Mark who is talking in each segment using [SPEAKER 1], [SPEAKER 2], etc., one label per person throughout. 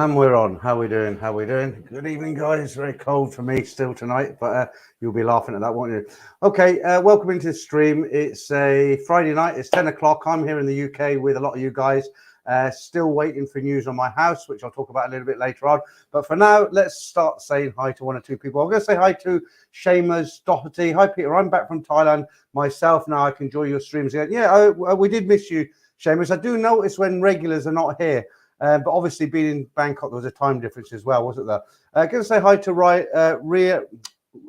[SPEAKER 1] And we're on. How we doing? How we doing? Good evening, guys. Very cold for me still tonight, but you'll be laughing at that, won't you? Okay, welcome into the stream. It's a Friday night. It's 10 o'clock. I'm here in the UK with a lot of you guys. Still waiting for news on my house, which I'll talk about a little bit later on. But for now, let's start saying hi to one or two people. I'm going to say hi to Seamus Doherty. Hi, Peter. I'm back from Thailand myself. Now I can enjoy your streams again. Yeah, we did miss you, Seamus. I do notice when regulars are not here. But obviously, being in Bangkok, there was a time difference as well, wasn't there? Going to say hi to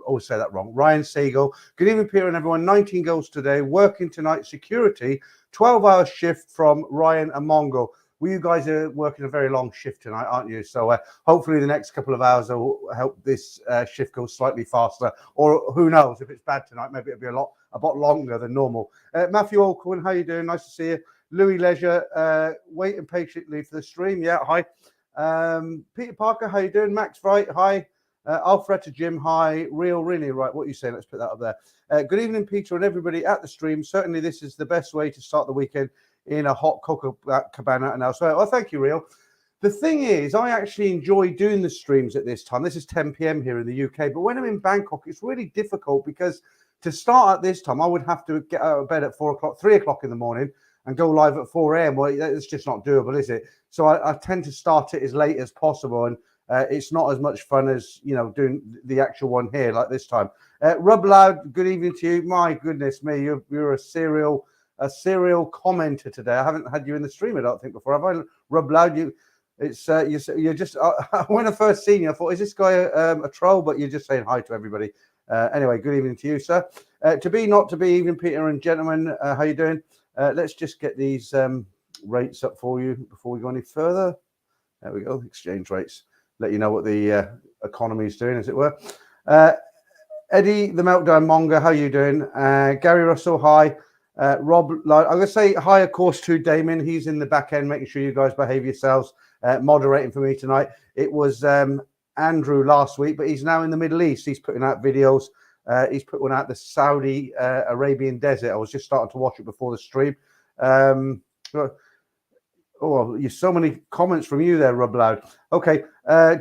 [SPEAKER 1] always say that wrong. Ryan Siegel. Good evening, Peter and everyone. 19 goals today. Working tonight. Security. 12-hour shift from Ryan and Mongo. Well, you guys are working a very long shift tonight, aren't you? So hopefully the next couple of hours will help this shift go slightly faster. Or who knows? If it's bad tonight, maybe it'll be a lot longer than normal. Matthew Olcoin, how you doing? Nice to see you. Louis Leisure, waiting patiently for the stream. Yeah, hi. Peter Parker, how you doing? Max Wright, hi. Alfreda Jim, hi. Real Rinny, right, what are you saying? Let's put that up there. Good evening, Peter, and everybody at the stream. Certainly this is the best way to start the weekend in a hot Copacabana and elsewhere. Well, thank you, Real. The thing is, I actually enjoy doing the streams at this time. This is 10 p.m. here in the UK, but when I'm in Bangkok, it's really difficult because to start at this time, I would have to get out of bed at 3 o'clock in the morning, and go live at 4 a.m. Well, it's just not doable, is it? So I tend to start it as late as possible, and it's not as much fun as, you know, doing the actual one here like this time. Rub Loud, good evening to you. My goodness me, you're a serial commenter today. I haven't had you in the stream, I don't think, before, have I? Rub Loud, you're just. When I first seen you, I thought, is this guy a troll? But you're just saying hi to everybody. Anyway, good evening to you, sir. To be, not to be, evening, Peter and gentlemen. How you doing? Let's just get these rates up for you before we go any further. There we go, exchange rates. Let you know what the economy is doing, as it were. Eddie, the Meltdown Monger, how you doing? Gary Russell, hi. Rob, I'm going to say hi, of course, to Damien. He's in the back end, making sure you guys behave yourselves, moderating for me tonight. It was Andrew last week, but he's now in the Middle East. He's putting out videos. He's put one out the Saudi Arabian desert. I was just starting to watch it before the stream. There's so many comments from you there, Rob Loud. Okay,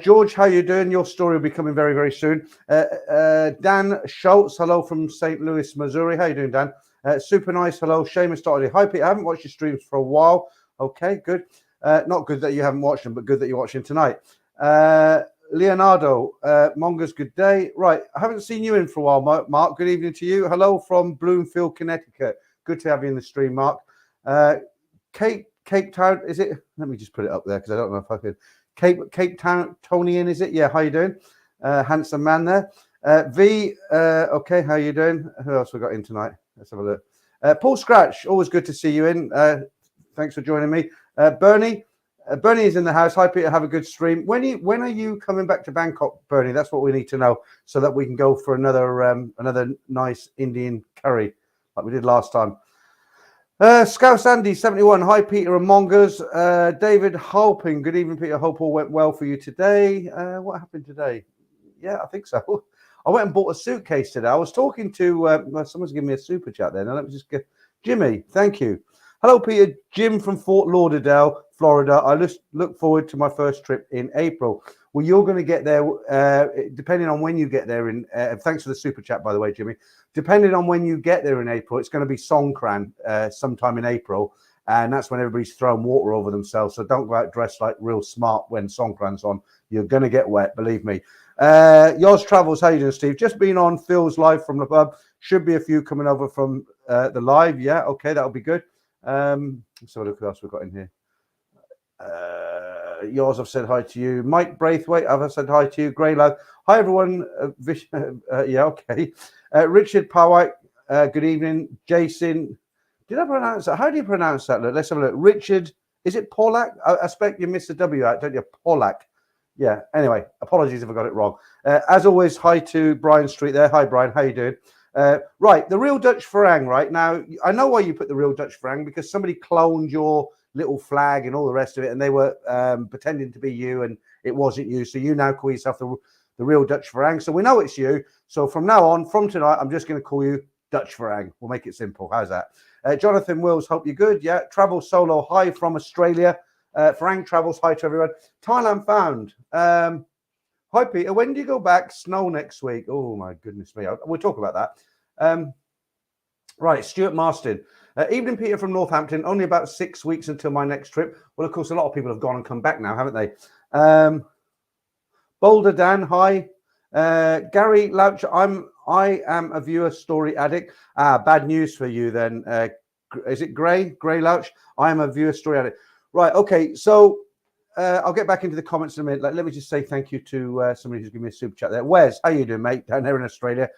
[SPEAKER 1] George, how you doing? Your story will be coming very, very soon. Dan Schultz, hello from St. Louis, Missouri. How you doing, Dan? Super nice. Hello, Seamus Doherty. Hi, Peter. I haven't watched your streams for a while. Okay, good. Not good that you haven't watched them, but good that you're watching tonight. Leonardo, Monga's good day. Right, I haven't seen you in for a while, Mark. Good evening to you. Hello from Bloomfield, Connecticut. Good to have you in the stream, Mark. Cape Town, is it? Let me just put it up there because I don't know if I could. Cape Town, Tonian, is it? Yeah, how you doing? Handsome man there. Okay, how you doing? Who else we got in tonight? Let's have a look. Paul Scratch, always good to see you in. Thanks for joining me. Bernie. Bernie is in the house. Hi, Peter. Have a good stream. When are you coming back to Bangkok, Bernie? That's what we need to know so that we can go for another nice Indian curry like we did last time. Scouse Andy 71. Hi, Peter and Mongers. David Halping. Good evening, Peter. Hope all went well for you today. What happened today? Yeah, I think so. I went and bought a suitcase today. I was talking to someone's giving me a super chat there. Now let me just get Jimmy. Thank you. Hello, Peter. Jim from Fort Lauderdale, Florida. I look forward to my first trip in April. Well, you're going to get there, depending on when you get there. Thanks for the super chat, by the way, Jimmy. Depending on when you get there in April, it's going to be Songkran sometime in April. And that's when everybody's throwing water over themselves. So don't go out dressed like real smart when Songkran's on. You're going to get wet, believe me. Yours Travels, how you doing, Steve? Just been on Phil's live from the pub. Should be a few coming over from the live. Yeah, okay, that'll be good. Let's have a look who else we've got in here. Yours, I've said hi to you. Mike Braithwaite, I've said hi to you. Grey Lad. Hi, everyone. Yeah, okay. Richard Powite, good evening. Jason, did I pronounce that? How do you pronounce that? Let's have a look. Richard, is it Pollack? I expect you missed the W out, don't you? Pollack. Yeah, anyway, apologies if I got it wrong. As always, hi to Brian Street there. Hi, Brian, how you doing? Right, the Real Dutch Farang, right? Now, I know why you put the Real Dutch Farang, because somebody cloned your little flag and all the rest of it, and they were pretending to be you, and it wasn't you. So you now call yourself the Real Dutch Farang. So we know it's you. So from now on, from tonight, I'm just going to call you Dutch Farang. We'll make it simple. How's that? Jonathan Wills, hope you're good. Yeah, travel solo. Hi from Australia. Frank Travels, hi to everyone. Thailand found. Hi, Peter. When do you go back? Snow next week. Oh, my goodness me. We'll talk about that. Right, Stuart Marston. Evening, Peter from Northampton. Only about 6 weeks until my next trip. Well, of course, a lot of people have gone and come back now, haven't they? Boulder Dan, hi. Gary Louch, I am a viewer story addict. Bad news for you then. Is it Gray Louch? I am a viewer story addict. Right, okay, so I'll get back into the comments in a minute. Let me just say thank you to somebody who's given me a super chat there. Wes, how you doing, mate? Down there in Australia.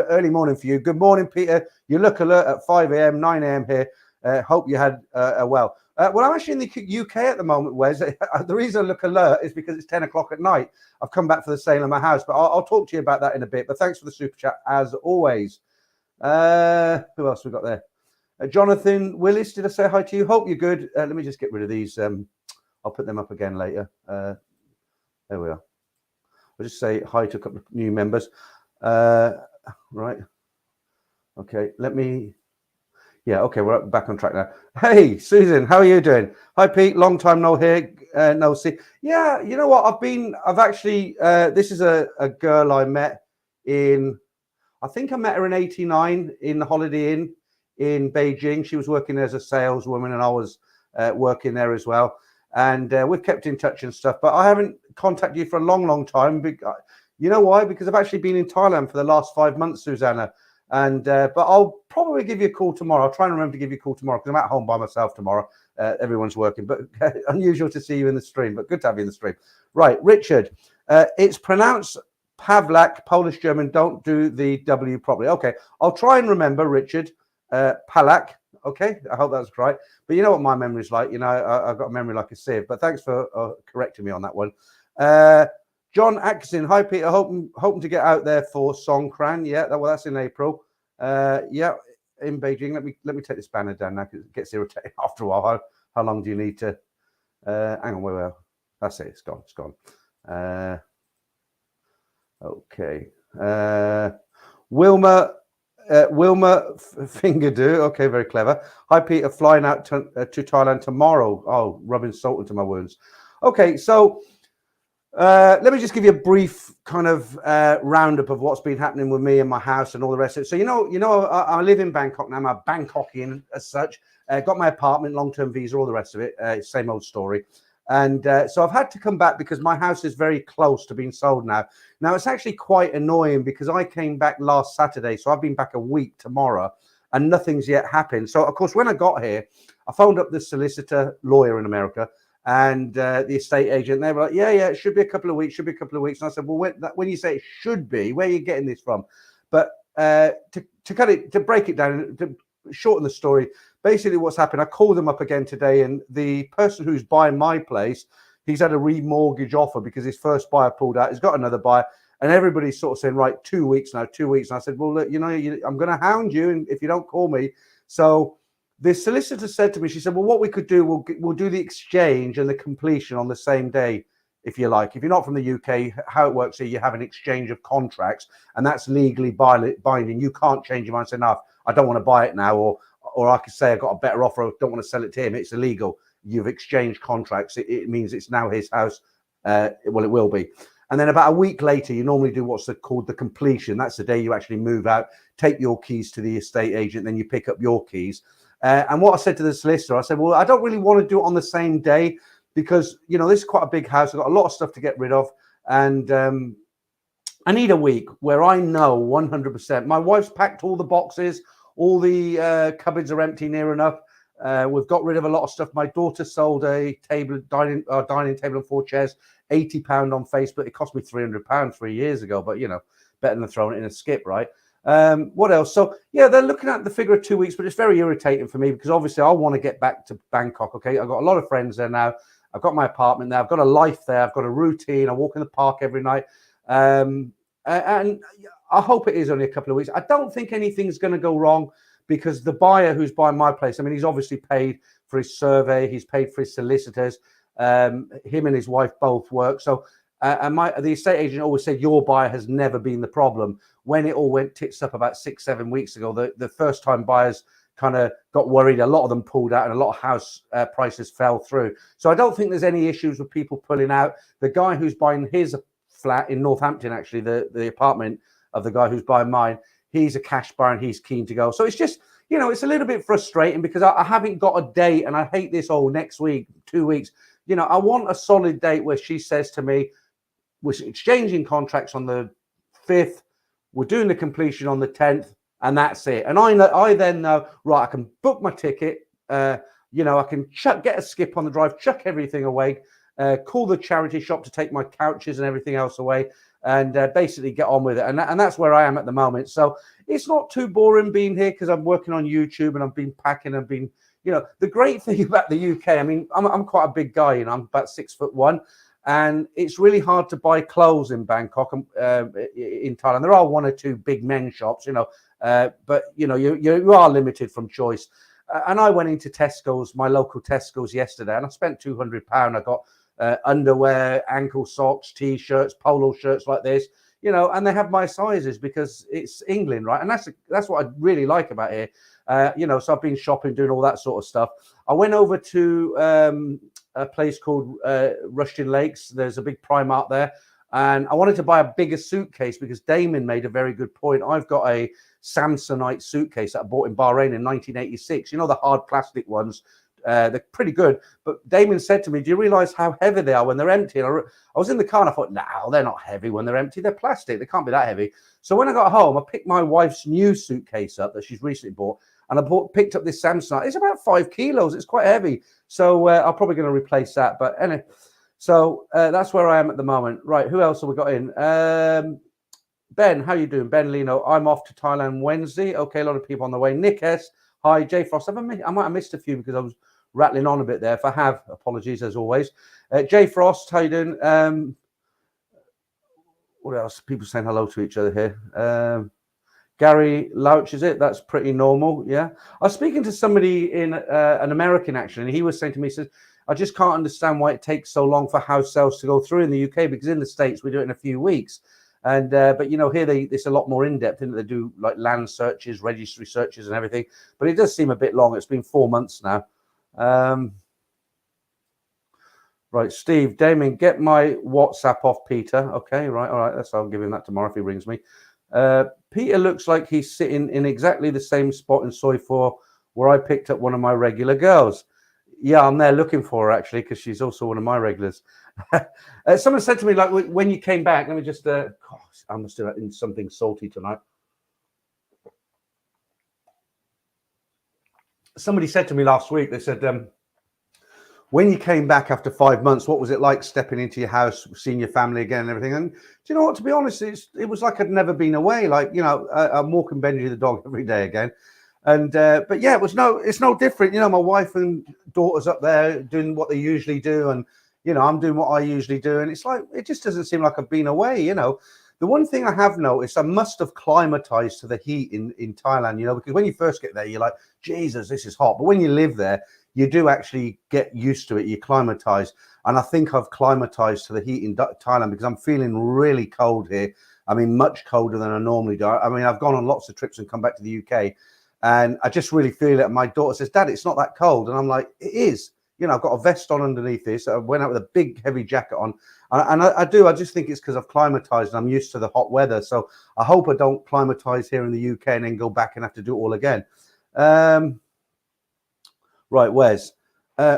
[SPEAKER 1] Early morning for you. Good morning, Peter. You look alert at 5 a.m., 9 a.m. here. Hope you had well, I'm actually in the UK at the moment, Wes. The reason I look alert is because it's 10 o'clock at night. I've come back for the sale of my house, but I'll talk to you about that in a bit. But thanks for the super chat, as always. Who else we got there? Jonathan Willis, did I say hi to you? Hope you're good. Let me just get rid of these. I'll put them up again later. There we are. I'll just say hi to a couple of new members. Right. Okay, okay, we're back on track now. Hey, Susan, how are you doing? Hi, Pete. Long time no hear, no see. Yeah, you know what? I've actually, this is a girl I met I think I met her in 89 in the Holiday Inn in Beijing. She was working as a saleswoman and I was working there as well. And we've kept in touch and stuff, but I haven't contacted you for a long, long time. You know why? Because I've actually been in Thailand for the last 5 months, Susanna. And but I'll probably give you a call tomorrow. I'll try and remember to give you a call tomorrow because I'm at home by myself tomorrow. Everyone's working, but unusual to see you in the stream, but good to have you in the stream. Right, Richard, it's pronounced Pavlak, Polish German. Don't do the W properly. Okay, I'll try and remember, Richard. Palak. Okay, I hope that's right. But you know what my memory's like. You know, I've got a memory like a sieve. But thanks for correcting me on that one. John Atkinson, hi Peter. Hoping to get out there for Songkran. Yeah, that's in April. Yeah, in Beijing. Let me take this banner down now because it gets irritating after a while. How long do you need to? Hang on, wait. That's it. It's gone. It's gone. Okay. Wilma Fingerdo. Okay, very clever. Hi Peter, flying out to Thailand tomorrow. Oh, rubbing salt into my wounds. Okay, so let me just give you a brief kind of roundup of what's been happening with me and my house and all the rest of it. So you know, I live in Bangkok now. I'm a Bangkokian as such. Got my apartment, long-term visa, all the rest of it. Same old story. And so I've had to come back because my house is very close to being sold now. Now, it's actually quite annoying because I came back last Saturday. So I've been back a week tomorrow and nothing's yet happened. So, of course, when I got here, I phoned up the solicitor lawyer in America and the estate agent. They were like, yeah, it should be a couple of weeks, And I said, well, when you say it should be, where are you getting this from? But to break it down, to shorten the story, basically what's happened, I called them up again today and the person who's buying my place, he's had a remortgage offer because his first buyer pulled out. He's got another buyer and everybody's sort of saying, right, 2 weeks now. And I said, well, look, I'm going to hound you if you don't call me. So the solicitor said to me, she said, well, what we could do, we'll do the exchange and the completion on the same day, if you like. If you're not from the UK, how it works here, you have an exchange of contracts and that's legally binding. You can't change your mind and say, no, I don't want to buy it now, or I could say I got a better offer, I don't want to sell it to him. It's illegal. You've exchanged contracts. It means it's now his house. Well, it will be. And then about a week later, you normally do what's called the completion. That's the day you actually move out, take your keys to the estate agent, then you pick up your keys. And what I said to the solicitor, I said, well, I don't really want to do it on the same day because, this is quite a big house. I've got a lot of stuff to get rid of. And I need a week where I know 100%. My wife's packed all the boxes. All the cupboards are empty near enough. We've got rid of a lot of stuff. My daughter sold a dining table and 4 chairs, £80 on Facebook. It cost me £300 3 years ago, but better than throwing it in a skip, right? What else? So yeah, they're looking at the figure of 2 weeks, but it's very irritating for me because obviously I want to get back to Bangkok. Okay, I've got a lot of friends there now. I've got my apartment there. I've got a life there. I've got a routine. I walk in the park every night. And I hope it is only a couple of weeks. I don't think anything's going to go wrong because the buyer who's buying my place, I mean, he's obviously paid for his survey. He's paid for his solicitors. Him and his wife both work. So, the estate agent always said your buyer has never been the problem. When it all went tits up about 6-7 weeks ago, the first time buyers kind of got worried. A lot of them pulled out, and a lot of house prices fell through. So I don't think there's any issues with people pulling out. The guy who's buying his flat in Northampton, actually, the apartment of the guy who's buying mine, he's a cash buyer and he's keen to go. So it's just, it's a little bit frustrating because I haven't got a date, and I hate this next week, 2 weeks. I want a solid date where she says to me, we're exchanging contracts on the 5th, we're doing the completion on the 10th, and that's it. And I then know, right, I can book my ticket, I can get a skip on the drive, chuck everything away, call the charity shop to take my couches and everything else away, and basically get on with it. And that's where I am at the moment. So it's not too boring being here because I'm working on YouTube and I've been packing and been, the great thing about the UK, I mean, I'm quite a big guy, I'm about 6'1", and it's really hard to buy clothes in Bangkok, in Thailand. There are one or two big men shops, but you are limited from choice. And I went into Tesco's, my local Tesco's yesterday, and I spent £200. I got underwear, ankle socks, T-shirts, polo shirts like this, and they have my sizes because it's England, right? And that's what I really like about here. So I've been shopping, doing all that sort of stuff. I went over to a place called Rushden Lakes. There's a big Primark there. And I wanted to buy a bigger suitcase because Damon made a very good point. I've got a Samsonite suitcase that I bought in Bahrain in 1986. The hard plastic ones. They're pretty good. But Damon said to me, do you realize how heavy they are when they're empty? And I was in the car and I thought, no, they're not heavy when they're empty. They're plastic. They can't be that heavy. So when I got home, I picked my wife's new suitcase up that she's recently bought. And I picked up this Samsonite. It's about 5 kilos. It's quite heavy. So I'm probably going to replace that. But anyway, so that's where I am at the moment. Right, who else have we got in? Ben, how you doing? Ben Lino, I'm off to Thailand Wednesday. Okay, a lot of people on the way. Nick S, hi. Jay Frost, I might have missed a few because I was rattling on a bit there. If I have, apologies as always. Jay Frost, how you doing? What else? People saying hello to each other here. Gary Louch, is it? That's pretty normal, yeah. I was speaking to somebody in an American, actually, and he was saying to me, he says, I just can't understand why it takes so long for house sales to go through in the UK, because in the States, we do it in a few weeks. And but here it's a lot more in-depth, and they do like land searches, registry searches and everything. But it does seem a bit long. It's been 4 months now. Right, Steve, Damien, get my WhatsApp off Peter. Okay, right, all right. I'll give him that tomorrow if he rings me. Peter looks like he's sitting in exactly the same spot in Soi 4 where I picked up one of my regular girls. Yeah, I'm there looking for her, actually, because she's also one of my regulars. Someone said to me, like, when you came back, let me just, gosh, I must have eaten something salty tonight. Somebody said to me last week, they said, when you came back after 5 months, what was it like stepping into your house, seeing your family again and everything? And do you know what, to be honest, it was like I'd never been away. Like, I'm walking Benji the dog every day again. And, but yeah, it's no different. My wife and daughter's up there doing what they usually do. And, I'm doing what I usually do. And it's like, it just doesn't seem like I've been away, The one thing I have noticed, I must have climatized to the heat in Thailand, because when you first get there, you're like, Jesus, this is hot. But when you live there, you do actually get used to it. You climatize. And I think I've climatized to the heat in Thailand because I'm feeling really cold here. I mean, much colder than I normally do. I mean, I've gone on lots of trips and come back to the UK, and I just really feel it. And my daughter says, Dad, it's not that cold. And I'm like, it is. I've got a vest on underneath this. I went out with a big, heavy jacket on. And I do. I just think it's because I've climatized and I'm used to the hot weather. So I hope I don't climatize here in the UK and then go back and have to do it all again. Right, Wes.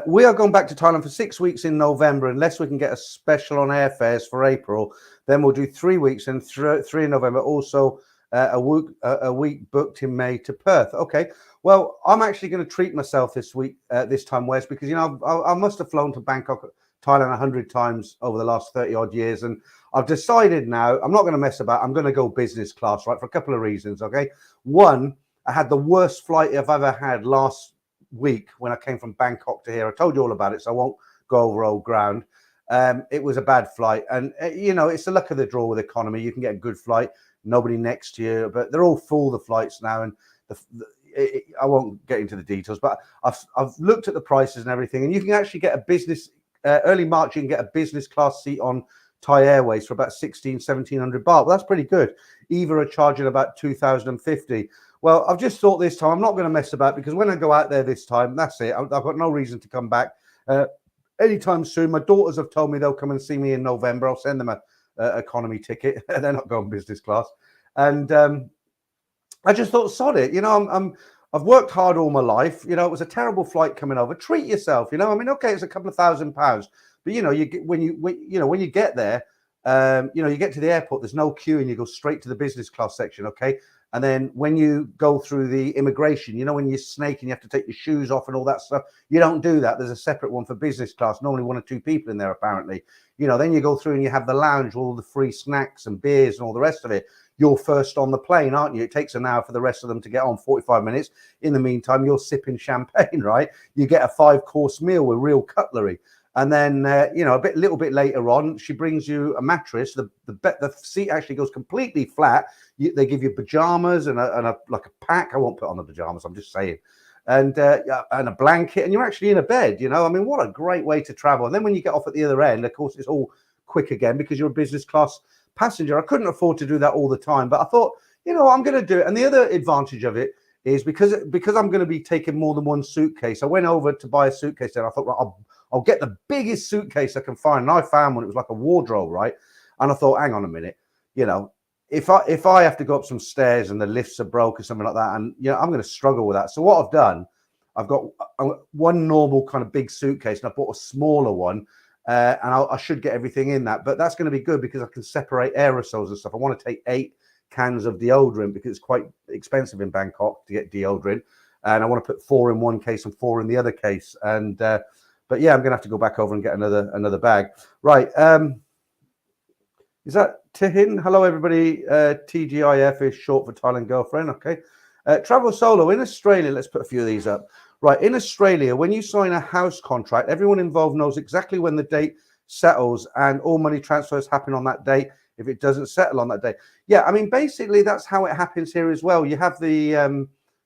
[SPEAKER 1] We are going back to Thailand for 6 weeks in November, unless we can get a special on airfares for April. Then we'll do 3 weeks and 3 in November. Also, a week booked in May to Perth. Okay. Well, I'm actually going to treat myself this week, this time, Wes, because, I must have flown to Bangkok, Thailand 100 times over the last 30 odd years. And I've decided now I'm not going to mess about. I'm going to go business class, right, for a couple of reasons. Okay. One, I had the worst flight I've ever had last week when I came from Bangkok to here. I told you all about it, so I won't go over old ground. It was a bad flight, and it's the luck of the draw with economy. You can get a good flight, nobody next to you, but they're all full, the flights now, and I won't get into the details, but I've looked at the prices and everything, and you can actually get a business early March. You can get a business class seat on Thai Airways for about 1,600-1,700 baht. Well, that's pretty good. Eva are charging about 2,050. Well, I've just thought this time I'm not going to mess about, because when I go out there this time, that's it. I've got no reason to come back anytime soon. My daughters have told me they'll come and see me in November. I'll send them a economy ticket. They're not going business class. And I just thought, sod it. You know, I've worked hard all my life. You know, it was a terrible flight coming over. Treat yourself. You know, I mean, okay, it's a couple of £1,000, but you know, when you get there, you know, you get to the airport. There's no queue, and you go straight to the business class section. Okay. And then when you go through the immigration, you know, when you're snaking, you have to take your shoes off and all that stuff. You don't do that. There's a separate one for business class. Normally 1 or 2 people in there, apparently. You know, then you go through and you have the lounge, all the free snacks and beers and all the rest of it. You're first on the plane, aren't you? It takes an hour for the rest of them to get on, 45 minutes. In the meantime, you're sipping champagne, right? You get a 5-course meal with real cutlery. And then, you know, a little bit later on, she brings you a mattress. The seat actually goes completely flat. They give you pajamas and a like a pack. I won't put on the pajamas, I'm just saying. And a blanket, and you're actually in a bed, you know. I mean, what a great way to travel. And then when you get off at the other end, of course, it's all quick again because you're a business class passenger. I couldn't afford to do that all the time, but I thought, you know, I'm going to do it. And the other advantage of it is because I'm going to be taking more than one suitcase. I went over to buy a suitcase, and I thought, right, I'll get the biggest suitcase I can find. And I found one. It was like a wardrobe, right? And I thought, hang on a minute, you know, if I have to go up some stairs and the lifts are broke or something like that, and you know, I'm going to struggle with that. So what I've done, I've got one normal kind of big suitcase, and I bought a smaller one, and I should get everything in that. But that's going to be good because I can separate aerosols and stuff. I want to take 8 cans of deodorant because it's quite expensive in Bangkok to get deodorant, and I want to put 4 in one case and 4 in the other case. And but yeah, I'm going to have to go back over and get another bag. Right. Is that Tihin? Hello, everybody. TGIF is short for Thailand Girlfriend. Okay. Travel solo in Australia. Let's put a few of these up. Right. In Australia, when you sign a house contract, everyone involved knows exactly when the date settles, and all money transfers happen on that date if it doesn't settle on that day. Yeah, I mean, basically, that's how it happens here as well. You have the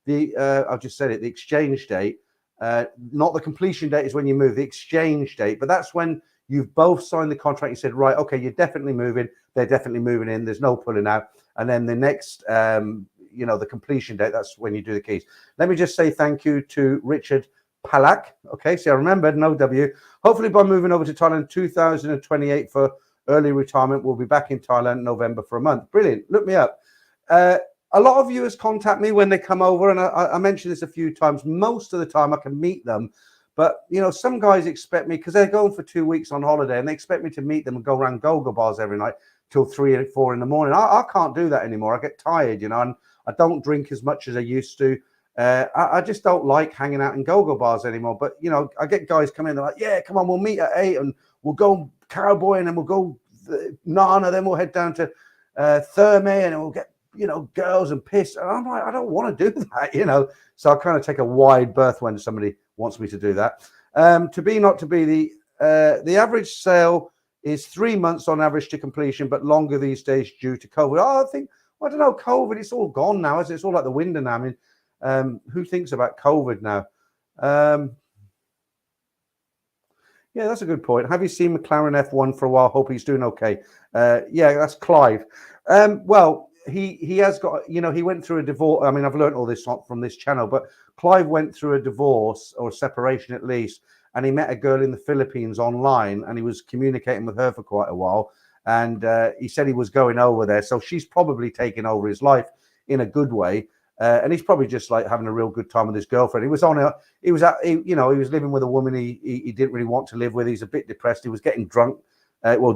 [SPEAKER 1] I've just said it, the exchange date. Not the completion date is when you move, the exchange date. But that's when you've both signed the contract. You said, right, okay, you're definitely moving. They're definitely moving in. There's no pulling out. And then the next, you know, the completion date, that's when you do the keys. Let me just say thank you to Richard Palak. Okay, so I remembered, no W. Hopefully by moving over to Thailand 2028 for early retirement, we'll be back in Thailand November for a month. Brilliant. Look me up. A lot of viewers contact me when they come over, and I mentioned this a few times. Most of the time I can meet them, but you know, some guys expect me, because they're going for 2 weeks on holiday, and they expect me to meet them and go around go-go bars every night till 3 or 4 in the morning. I can't do that anymore. I get tired, you know, and I don't drink as much as I used to. I just don't like hanging out in go-go bars anymore. But you know, I get guys come in, they're like, yeah, come on, we'll meet at 8 and we'll go cowboy, and then we'll go Nana, then we'll head down to Therme, and we'll get, you know, girls and piss. And I'm like, I don't want to do that, you know. So I kind of take a wide berth when somebody wants me to do that. To be, not to be, the average sale is 3 months on average to completion, but longer these days due to COVID. Oh, I don't know, COVID, it's all gone now, isn't it? It's all like the window now. I mean, who thinks about COVID now? Yeah, that's a good point. Have you seen McLaren F1 for a while? Hope he's doing okay. Yeah, that's Clive. Well, he has got, you know, he went through a divorce. I mean, I've learned all this from this channel, but Clive went through a divorce, or a separation at least, and he met a girl in the Philippines online, and he was communicating with her for quite a while. And he said he was going over there. So she's probably taken over his life in a good way. And he's probably just like having a real good time with his girlfriend. He was living with a woman he didn't really want to live with. He's a bit depressed. He was getting drunk,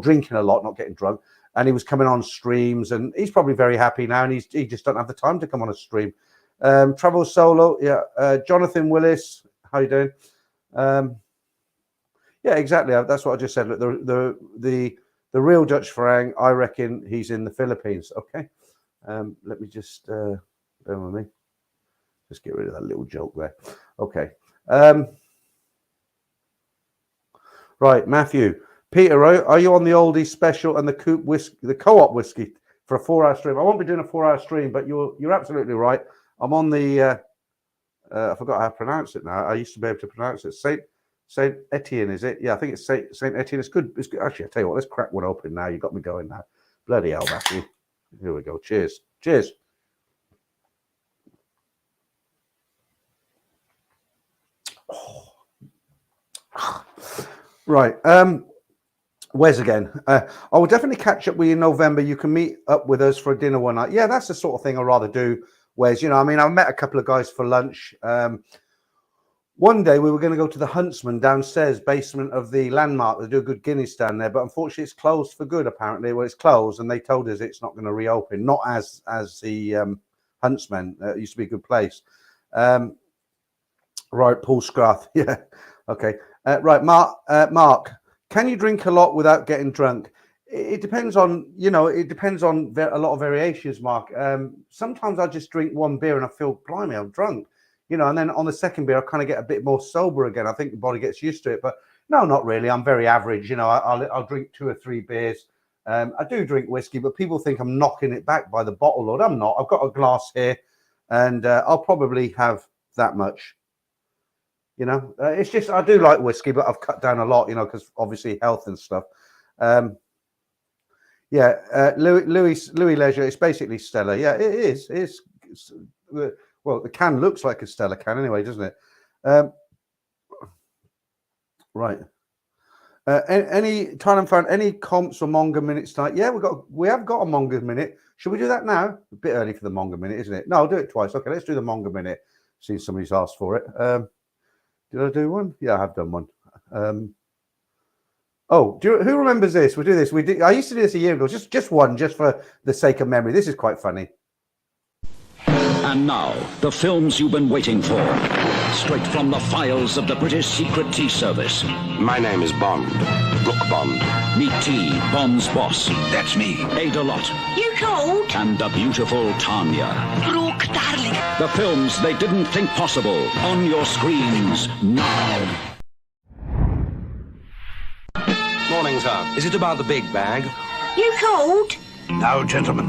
[SPEAKER 1] drinking a lot, not getting drunk. And he was coming on streams, and he's probably very happy now. And he just don't have the time to come on a stream. Travel solo, yeah. Jonathan Willis, how you doing? Yeah, exactly. That's what I just said. Look, the real Dutch Farang, I reckon he's in the Philippines. Okay, let me just. Bear with me. Just get rid of that little joke there. Okay. Right, Matthew. Peter, are you on the oldie special and the co-op whiskey for a 4-hour stream? I won't be doing a 4-hour stream, but you're absolutely right. I'm on the I forgot how to pronounce it now. I used to be able to pronounce it. Saint Etienne, is it? Yeah, I think it's Saint Etienne. It's good. It's good. Actually, I tell you what, let's crack one open now. You got me going now. Bloody hell, Matthew. Here we go. Cheers. Cheers. Right. Wes again. I will definitely catch up with you in November. You can meet up with us for a dinner one night. Yeah, that's the sort of thing I'd rather do. Wes, you know, I mean, I've met a couple of guys for lunch. One day we were going to go to the Huntsman downstairs basement of the Landmark. They do a good Guinness down there, but unfortunately it's closed for good. Apparently, well, it's closed, and they told us it's not going to reopen. Not as the Huntsman. It used to be a good place. Right, Paul Scrath. Yeah. Okay. Right, Mark. Can you drink a lot without getting drunk? It depends on, you know, it depends on a lot of variations, Mark. Sometimes I just drink one beer and I feel, blimey, I'm drunk, you know, and then on the second beer, I kind of get a bit more sober again. I think the body gets used to it, but no, not really. I'm very average. You know, I'll drink 2 or 3 beers. I do drink whiskey, but people think I'm knocking it back by the bottle load. I'm not. I've got a glass here and I'll probably have that much. You know, it's just I do like whiskey, but I've cut down a lot, you know, because obviously health and stuff. Louis Leisure. It's basically Stella. Yeah, it is. Well, the can looks like a Stella can anyway, doesn't it? Right. Any Thailand fan? Any comps or manga minutes tonight? Yeah, we have got a manga minute. Should we do that now? A bit early for the manga minute, isn't it? No, I'll do it twice. Okay, let's do the manga minute. See if somebody's asked for it. Did I do one? Yeah, I have done one. Who remembers this? We do this. I used to do this a year ago. Just one, just for the sake of memory. This is quite funny.
[SPEAKER 2] And now, the films you've been waiting for. Straight from the files of the British Secret Tea Service.
[SPEAKER 3] My name is Bond. Brooke Bond.
[SPEAKER 2] Meet T, Bond's boss.
[SPEAKER 3] That's me.
[SPEAKER 2] Ada Lot.
[SPEAKER 4] You called?
[SPEAKER 2] And the beautiful Tanya.
[SPEAKER 4] Brooke, darling.
[SPEAKER 2] The films they didn't think possible. On your screens now.
[SPEAKER 3] Morning, sir. Is it about the big bag?
[SPEAKER 4] You called?
[SPEAKER 5] Now, gentlemen,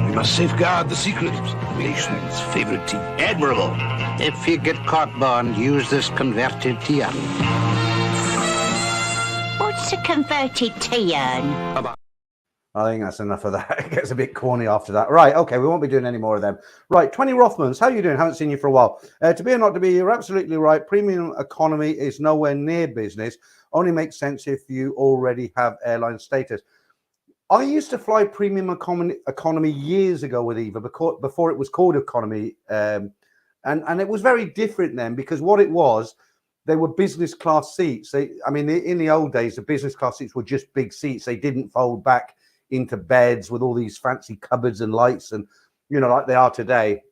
[SPEAKER 5] we must safeguard the secret of the nation's favorite tea.
[SPEAKER 6] Admirable. If you get caught, Bond, use this converted tea urn.
[SPEAKER 4] What's a converted tea urn?
[SPEAKER 1] I think that's enough of that. It gets a bit corny after that. Right, okay, we won't be doing any more of them. Right, 20 Rothmans, how are you doing? Haven't seen you for a while. To be or not to be, you're absolutely right. Premium economy is nowhere near business. Only makes sense if you already have airline status. I used to fly premium economy years ago with Eva before it was called economy. And it was very different then because what it was, they were business class seats. In the old days, the business class seats were just big seats. They didn't fold back into beds with all these fancy cupboards and lights and, you know, like they are today.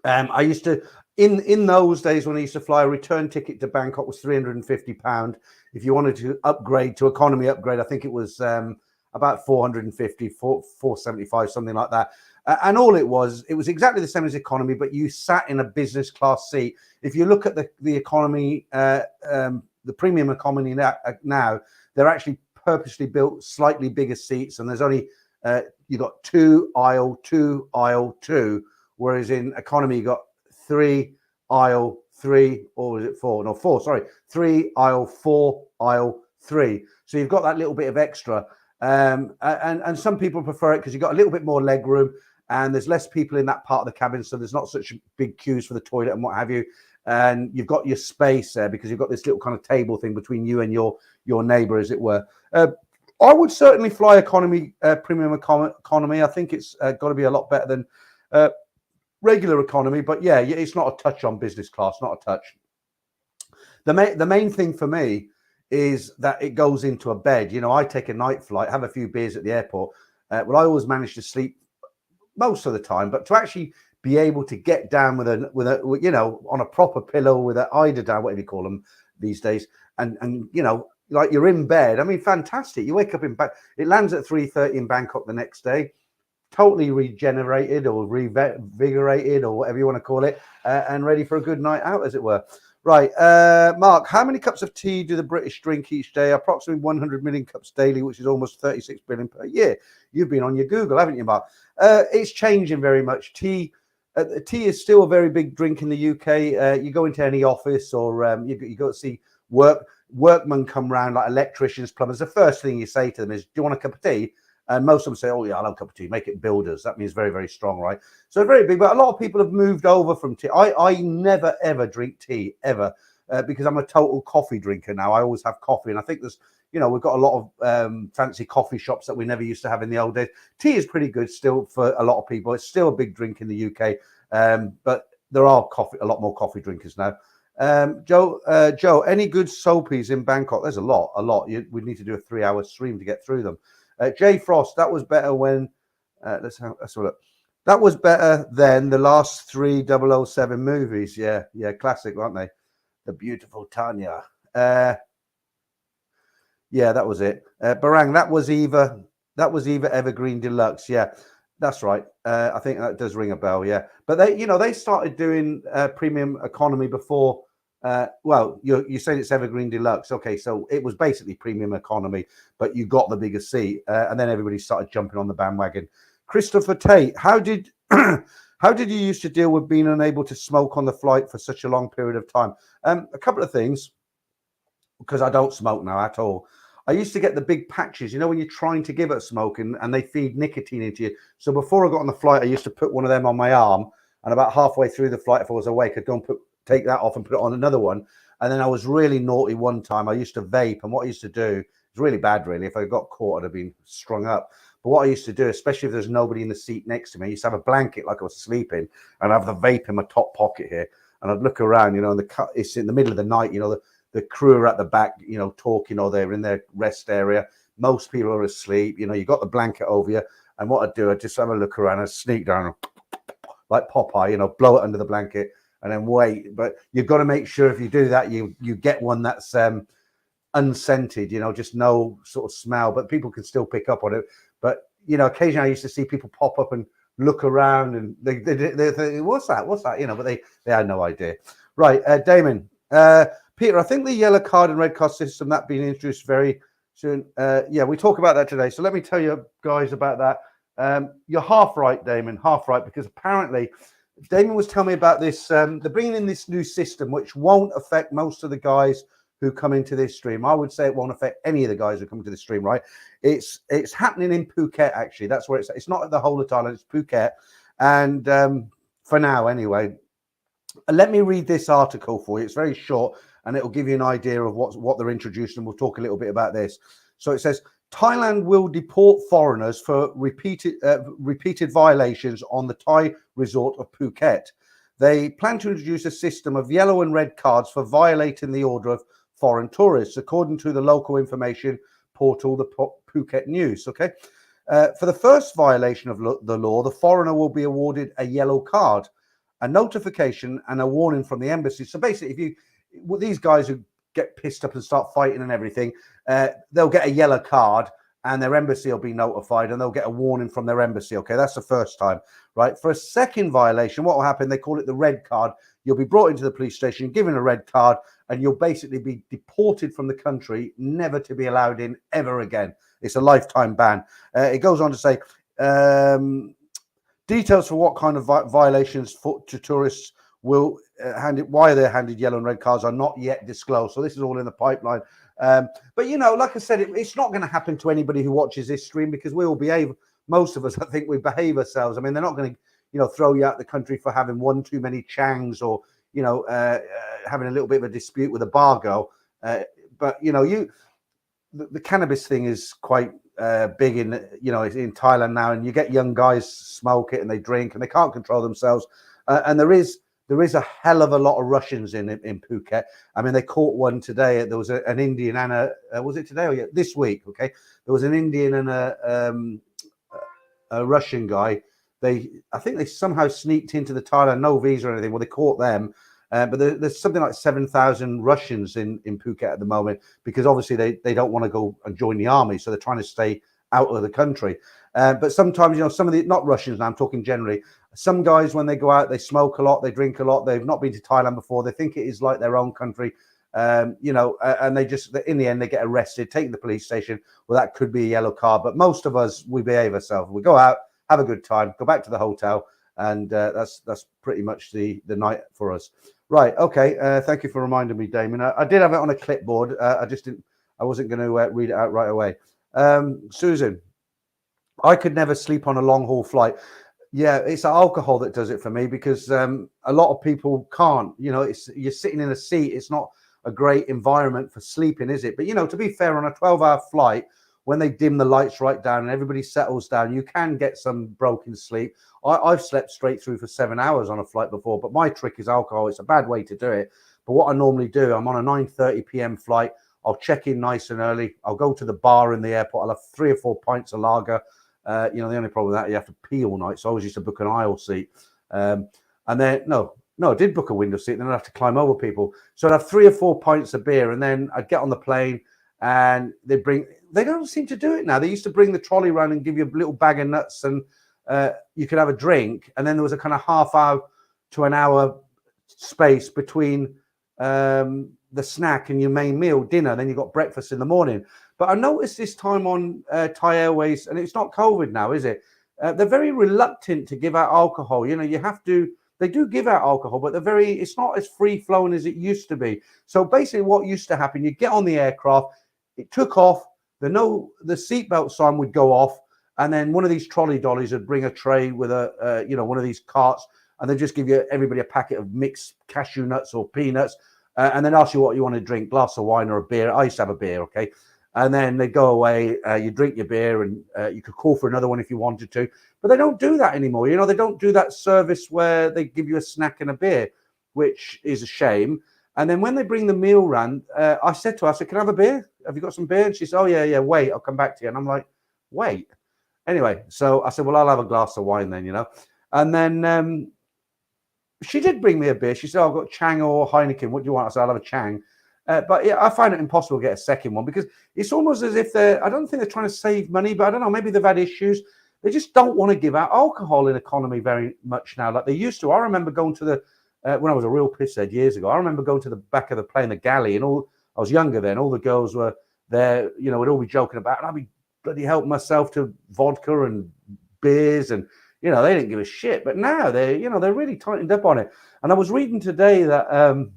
[SPEAKER 1] I used to, in those days when I used to fly, a return ticket to Bangkok was £350. If you wanted to upgrade to economy upgrade, I think it was about 450, 475, something like that. And all it was exactly the same as economy, but you sat in a business class seat. If you look at the economy, the premium economy now, they're actually purposely built slightly bigger seats, and there's only you got 2 aisle 2 aisle 2, whereas in economy you got 3 aisle 3, or was it 4? No, 4. Sorry, 3 aisle 4 aisle 3. So you've got that little bit of extra, and some people prefer it because you've got a little bit more leg room, and there's less people in that part of the cabin, so there's not such big queues for the toilet and what have you. And you've got your space there because you've got this little kind of table thing between you and your neighbor, as it were. I would certainly fly economy, premium economy. I think it's got to be a lot better than regular economy. But yeah, it's not a touch on business class, not a touch. The main thing for me is that it goes into a bed. You know, I take a night flight, have a few beers at the airport. Well, I always manage to sleep most of the time, but to actually be able to get down with a you know, on a proper pillow with an eiderdown, whatever you call them these days, and you know, like you're in bed. I mean, fantastic. You wake up in it lands at 3:30 in Bangkok the next day, totally regenerated or revigorated or whatever you want to call it, and ready for a good night out, as it were. Right, Mark, how many cups of tea do the British drink each day? Approximately 100 million cups daily, which is almost 36 billion per year. You've been on your Google, haven't you, Mark? It's changing very much. Tea is still a very big drink in the UK. You go into any office or you go to see workmen come round, like electricians, plumbers. The first thing you say to them is, do you want a cup of tea? And most of them say, oh, yeah, I'll have a cup of tea. Make it builders. That means very, very strong, right? So very big. But a lot of people have moved over from tea. I never, ever drink tea, ever. because I'm a total coffee drinker now. I always have coffee, and I think there's, we've got a lot of fancy coffee shops that we never used to have in the old days. Tea is pretty good still for a lot of people. It's still a big drink in the UK, but there are a lot more coffee drinkers now. Joe, any good soapies in Bangkok? There's a lot. We need to do a 3-hour stream to get through them. Jay Frost, that was better when. Let's have a look. That was better than the last 3 007 movies. Yeah, classic, aren't they? The Beautiful Tanya. Yeah, that was it. Barang, that was either Evergreen Deluxe. Yeah, that's right. I think that does ring a bell. Yeah, but they started doing premium economy before. Well, you're saying it's Evergreen Deluxe. Okay, so it was basically premium economy, but you got the bigger seat, and then everybody started jumping on the bandwagon. Christopher Tate, how did you used to deal with being unable to smoke on the flight for such a long period of time? A couple of things, because I don't smoke now at all. I used to get the big patches, when you're trying to give it a smoke and they feed nicotine into you. So before I got on the flight, I used to put one of them on my arm, and about halfway through the flight, if I was awake, I'd go and take that off and put it on another one. And then I was really naughty one time. I used to vape, and what I used to do, it's really bad, really. If I got caught, I'd have been strung up. But what I used to do, especially if there's nobody in the seat next to me, I used to have a blanket like I was sleeping, and I'd have the vape in my top pocket here, and I'd look around, and it's in the middle of the night, the crew are at the back, talking, or they're in their rest area. Most people are asleep. You got the blanket over you, and what I'd do, I'd just have a look around and sneak down like Popeye, blow it under the blanket and then wait. But you've got to make sure if you do that, you get one that's unscented, just no sort of smell, but people can still pick up on it. But occasionally I used to see people pop up and look around, and they what's that, but they had no idea. Right, Damon, Peter, I think the yellow card and red card system that being introduced very soon. Yeah, we talk about that today. So let me tell you guys about that. You're half right, Damon, half right, because apparently Damon was telling me about this. They're bringing in this new system which won't affect most of the guys who come into this stream. I would say it won't affect any of the guys who come to the stream, right? It's happening in Phuket, actually. That's where it's not at the whole of Thailand, it's Phuket. And for now, anyway, let me read this article for you. It's very short, and it'll give you an idea of what they're introducing, and we'll talk a little bit about this. So it says, Thailand will deport foreigners for repeated violations on the Thai resort of Phuket. They plan to introduce a system of yellow and red cards for violating the order of foreign tourists, according to the local information portal, the Phuket News. Okay, for the first violation of the law, the foreigner will be awarded a yellow card, a notification, and a warning from the embassy. So basically, these guys who get pissed up and start fighting and everything, they'll get a yellow card, and their embassy will be notified, and they'll get a warning from their embassy. Okay, that's the first time, right? For a second violation, what will happen? They call it the red card. You'll be brought into the police station, given a red card, and you'll basically be deported from the country, never to be allowed in ever again. It's a lifetime ban. It goes on to say, details for what kind of violations to tourists will why they're handed yellow and red cards are not yet disclosed. So this is all in the pipeline. But like I said, it's not going to happen to anybody who watches this stream, because we all behave. Most of us, I think, we behave ourselves. I mean, they're not going to, throw you out the country for having one too many changs, or having a little bit of a dispute with a bar girl. But the cannabis thing is quite big in in Thailand now, and you get young guys smoke it and they drink and they can't control themselves. And there is a hell of a lot of Russians in Phuket. I mean, they caught one today. There was an Indian and was it today or this week? Okay, there was an Indian and a Russian guy. I think they somehow sneaked into the Thailand, no visa or anything. Well, they caught them. But there's something like 7,000 Russians in Phuket at the moment, because obviously they don't want to go and join the army, so they're trying to stay out of the country. But sometimes, some of the, not Russians now, I'm talking generally, some guys, when they go out, they smoke a lot, they drink a lot, they've not been to Thailand before, they think it is like their own country, and they just, in the end, they get arrested, taken to the police station. Well, that could be a yellow card, but most of us, we behave ourselves. We go out, have a good time, go back to the hotel, and that's pretty much the night for us. Right, okay, thank you for reminding me, Damon. I did have it on a clipboard. I wasn't going to read it out right away. Susan, I could never sleep on a long haul flight. Yeah, it's alcohol that does it for me because a lot of people can't. You're sitting in a seat. It's not a great environment for sleeping, is it? But to be fair, on a 12-hour flight, when they dim the lights right down and everybody settles down, you can get some broken sleep. I've slept straight through for 7 hours on a flight before, but my trick is alcohol. It's a bad way to do it. But what I normally do, I'm on a 9:30 p.m. flight. I'll check in nice and early. I'll go to the bar in the airport. I'll have 3 or 4 pints of lager. The only problem with that, you have to pee all night. So I always used to book an aisle seat. And then, no, I did book a window seat. Then I'd have to climb over people. So I'd have 3 or 4 pints of beer. And then I'd get on the plane and they don't seem to do it now. They used to bring the trolley around and give you a little bag of nuts and you could have a drink. And then there was a kind of half hour to an hour space between the snack and your main meal, dinner. Then you got breakfast in the morning. But I noticed this time on Thai Airways, and it's not COVID now, is it? They're very reluctant to give out alcohol. You have to. They do give out alcohol, but it's not as free flowing as it used to be. So basically, what used to happen, you get on the aircraft, it took off, the seatbelt sign would go off, and then one of these trolley dollies would bring a tray with one of these carts, and they just give everybody a packet of mixed cashew nuts or peanuts, and then ask you what you want to drink, glass of wine or a beer. I used to have a beer, okay. And then they go away, you drink your beer, and you could call for another one if you wanted to. But they don't do that anymore. They don't do that service where they give you a snack and a beer, which is a shame. And then when they bring the meal round, I said to her, can I have a beer? Have you got some beer? And she said, oh, yeah, wait, I'll come back to you. And I'm like, wait. Anyway, so I said, well, I'll have a glass of wine then, And then she did bring me a beer. She said, I've got Chang or Heineken. What do you want? I said, I'll have a Chang. But yeah, I find it impossible to get a second one because it's almost as if I don't think they're trying to save money, but I don't know, maybe they've had issues. They just don't want to give out alcohol in economy very much now like they used to. I remember going to when I was a real pisshead years ago, I remember going to the back of the plane, the galley, and I was younger then, all the girls were there, would all be joking about, and I'd be bloody helping myself to vodka and beers, and, they didn't give a shit. But now they're really tightened up on it. And I was reading today that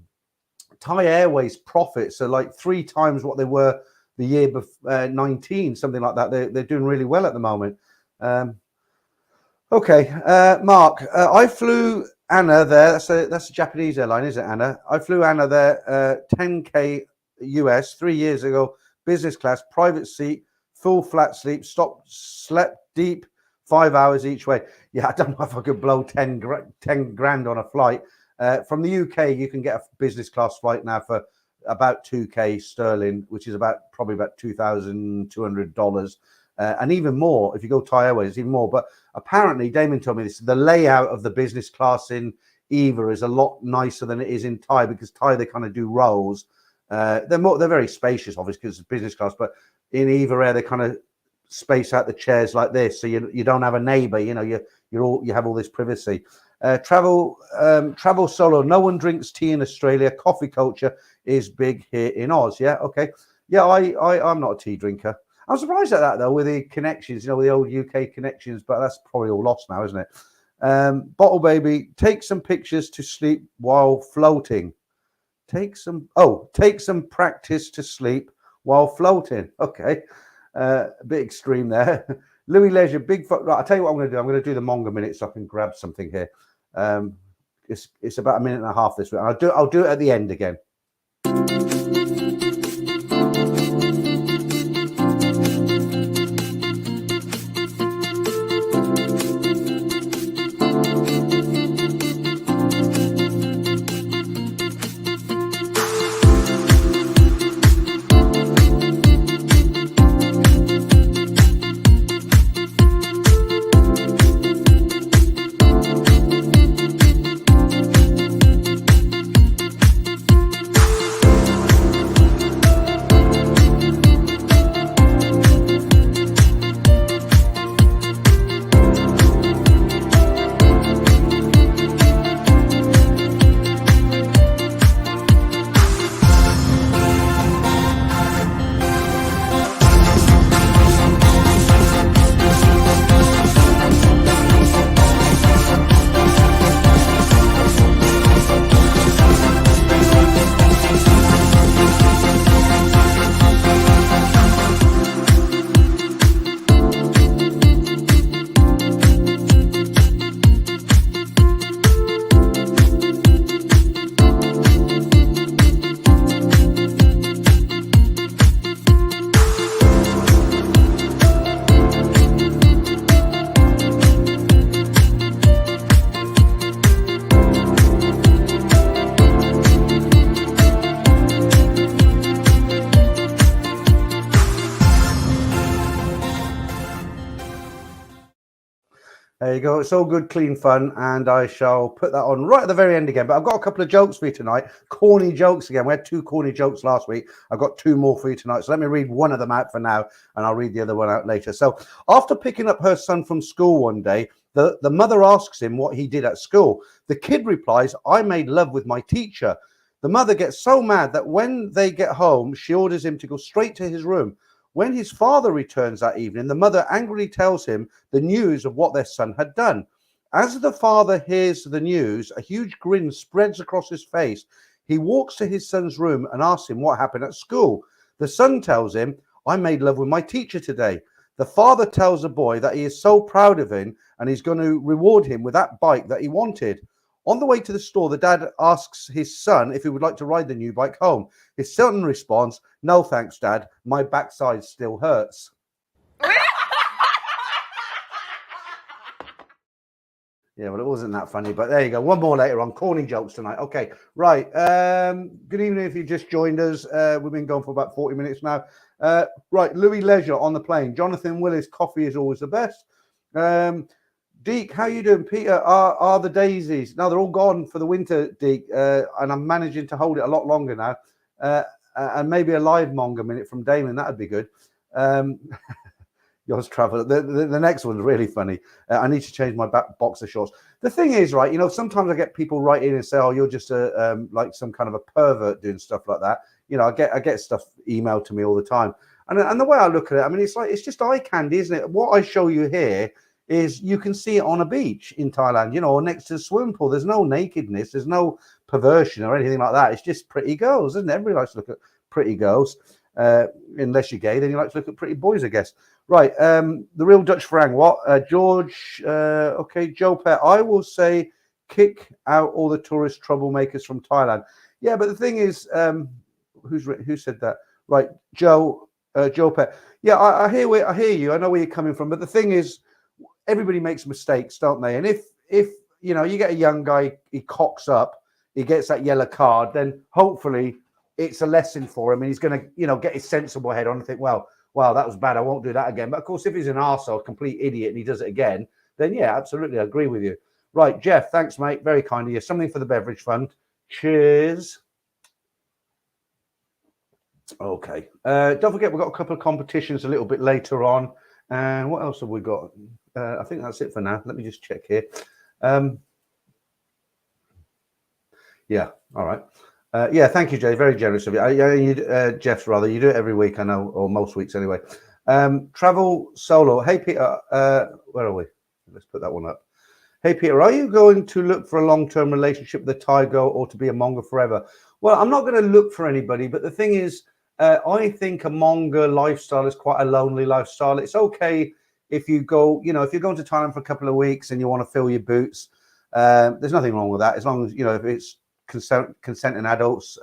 [SPEAKER 1] Thai Airways profits are like 3 times what they were the year before, 19, something like that. They're doing really well at the moment. Okay, Mark, I flew Anna there. That's a Japanese airline, is it, Anna? I flew Anna there, 10K US 3 years ago, business class, private seat, full flat slept deep, 5 hours each way. Yeah, I don't know if I could blow 10 grand on a flight. From the UK, you can get a business class flight now for about 2K sterling, which is probably about $2,200, and even more if you go Thai Airways, even more. But apparently, Damon told me this: the layout of the business class in EVA is a lot nicer than it is in Thai, because Thai they kind of do rows. They're very spacious, obviously, because it's business class. But in EVA Air, they kind of space out the chairs like this, so you don't have a neighbour. You have all this privacy. Travel solo. No one drinks tea in Australia. Coffee culture is big here in Oz. Yeah, okay. Yeah, I'm not a tea drinker. I'm surprised at that though, with the connections, with the old UK connections, but that's probably all lost now, isn't it? Bottle baby, take some pictures to sleep while floating. Take some practice to sleep while floating. Okay, a bit extreme there. Louis Leisure, big. Right, I'll tell you what I'm going to do. I'm going to do the Monga minute so I can grab something here. It's about a minute and a half this week. I'll do it at the end again. There you go. It's all good, clean fun, and I shall put that on right at the very end again. But I've got a couple of jokes for you tonight. Corny jokes again. We had 2 corny jokes last week. I've got 2 more for you tonight. So let me read one of them out for now, and I'll read the other one out later. So after picking up her son from school one day, the mother asks him what he did at school. The kid replies, "I made love with my teacher." The mother gets so mad that when they get home, she orders him to go straight to his room. When his father returns that evening, the mother angrily tells him the news of what their son had done. As the father hears the news, a huge grin spreads across his face. He walks to his son's room and asks him what happened at school. The son tells him, "I made love with my teacher today." The father tells the boy that he is so proud of him and he's going to reward him with that bike that he wanted. On the way to the store, the dad asks his son if he would like to ride the new bike home. His son responds, "No thanks, Dad. My backside still hurts." Yeah, well, it wasn't that funny, but there you go. One more later on. Corny jokes tonight. Okay, right. Good evening if you just joined us. We've been going for about 40 minutes now. Right, Louis Leisure on the plane. Jonathan Willis, coffee is always the best. Deke, how you doing? Peter, are the daisies? No, they're all gone for the winter, Deke, and I'm managing to hold it a lot longer now. And maybe a live monger minute from Damon. That'd be good. Yours travel. The next one's really funny. I need to change my boxer shorts. The thing is, right, you know, sometimes I get people write in and say, "Oh, you're just like some kind of a pervert doing stuff like that." You know, I get stuff emailed to me all the time, and the way I look at it, I mean, it's just eye candy, isn't it? What I show you here is you can see it on a beach in Thailand, you know, or next to a swimming pool. There's no nakedness, there's no perversion or anything like that. It's just pretty girls, isn't it? Everybody likes to look at pretty girls. Unless you're gay, then you like to look at pretty boys, I guess. Right, the real Dutch Farang, what? George, okay, Joe Pett, I will say kick out all the tourist troublemakers from Thailand. Yeah, but the thing is, who said that? Right, Joe Pett. Yeah, I hear you. I know where you're coming from, but the thing is, everybody makes mistakes, don't they? And if you know, you get a young guy, he cocks up, he gets that yellow card, then hopefully it's a lesson for him, and he's going to, you know, get his sensible head on and think, well, wow, that was bad. I won't do that again. But of course, if he's an arsehole, a complete idiot, and he does it again, then yeah, absolutely, I agree with you. Right, Jeff, thanks, mate. Very kind of you. Something for the beverage fund. Cheers. Okay. Don't forget, we've got a couple of competitions a little bit later on. And what else have we got? I think that's it for now. Let me just check here. Yeah, all right. Yeah, thank you, Jay. Very generous of you. Jeff's rather. You do it every week, I know, or most weeks anyway. Travel solo. Hey, Peter. Where are we? Let's put that one up. Hey, Peter, are you going to look for a long-term relationship with a Thai girl or to be a monger forever? Well, I'm not going to look for anybody, but the thing is, I think a monger lifestyle is quite a lonely lifestyle. It's okay if you go, you know, if you're going to Thailand for a couple of weeks and you want to fill your boots, there's nothing wrong with that. As long as, you know, if it's consenting adults,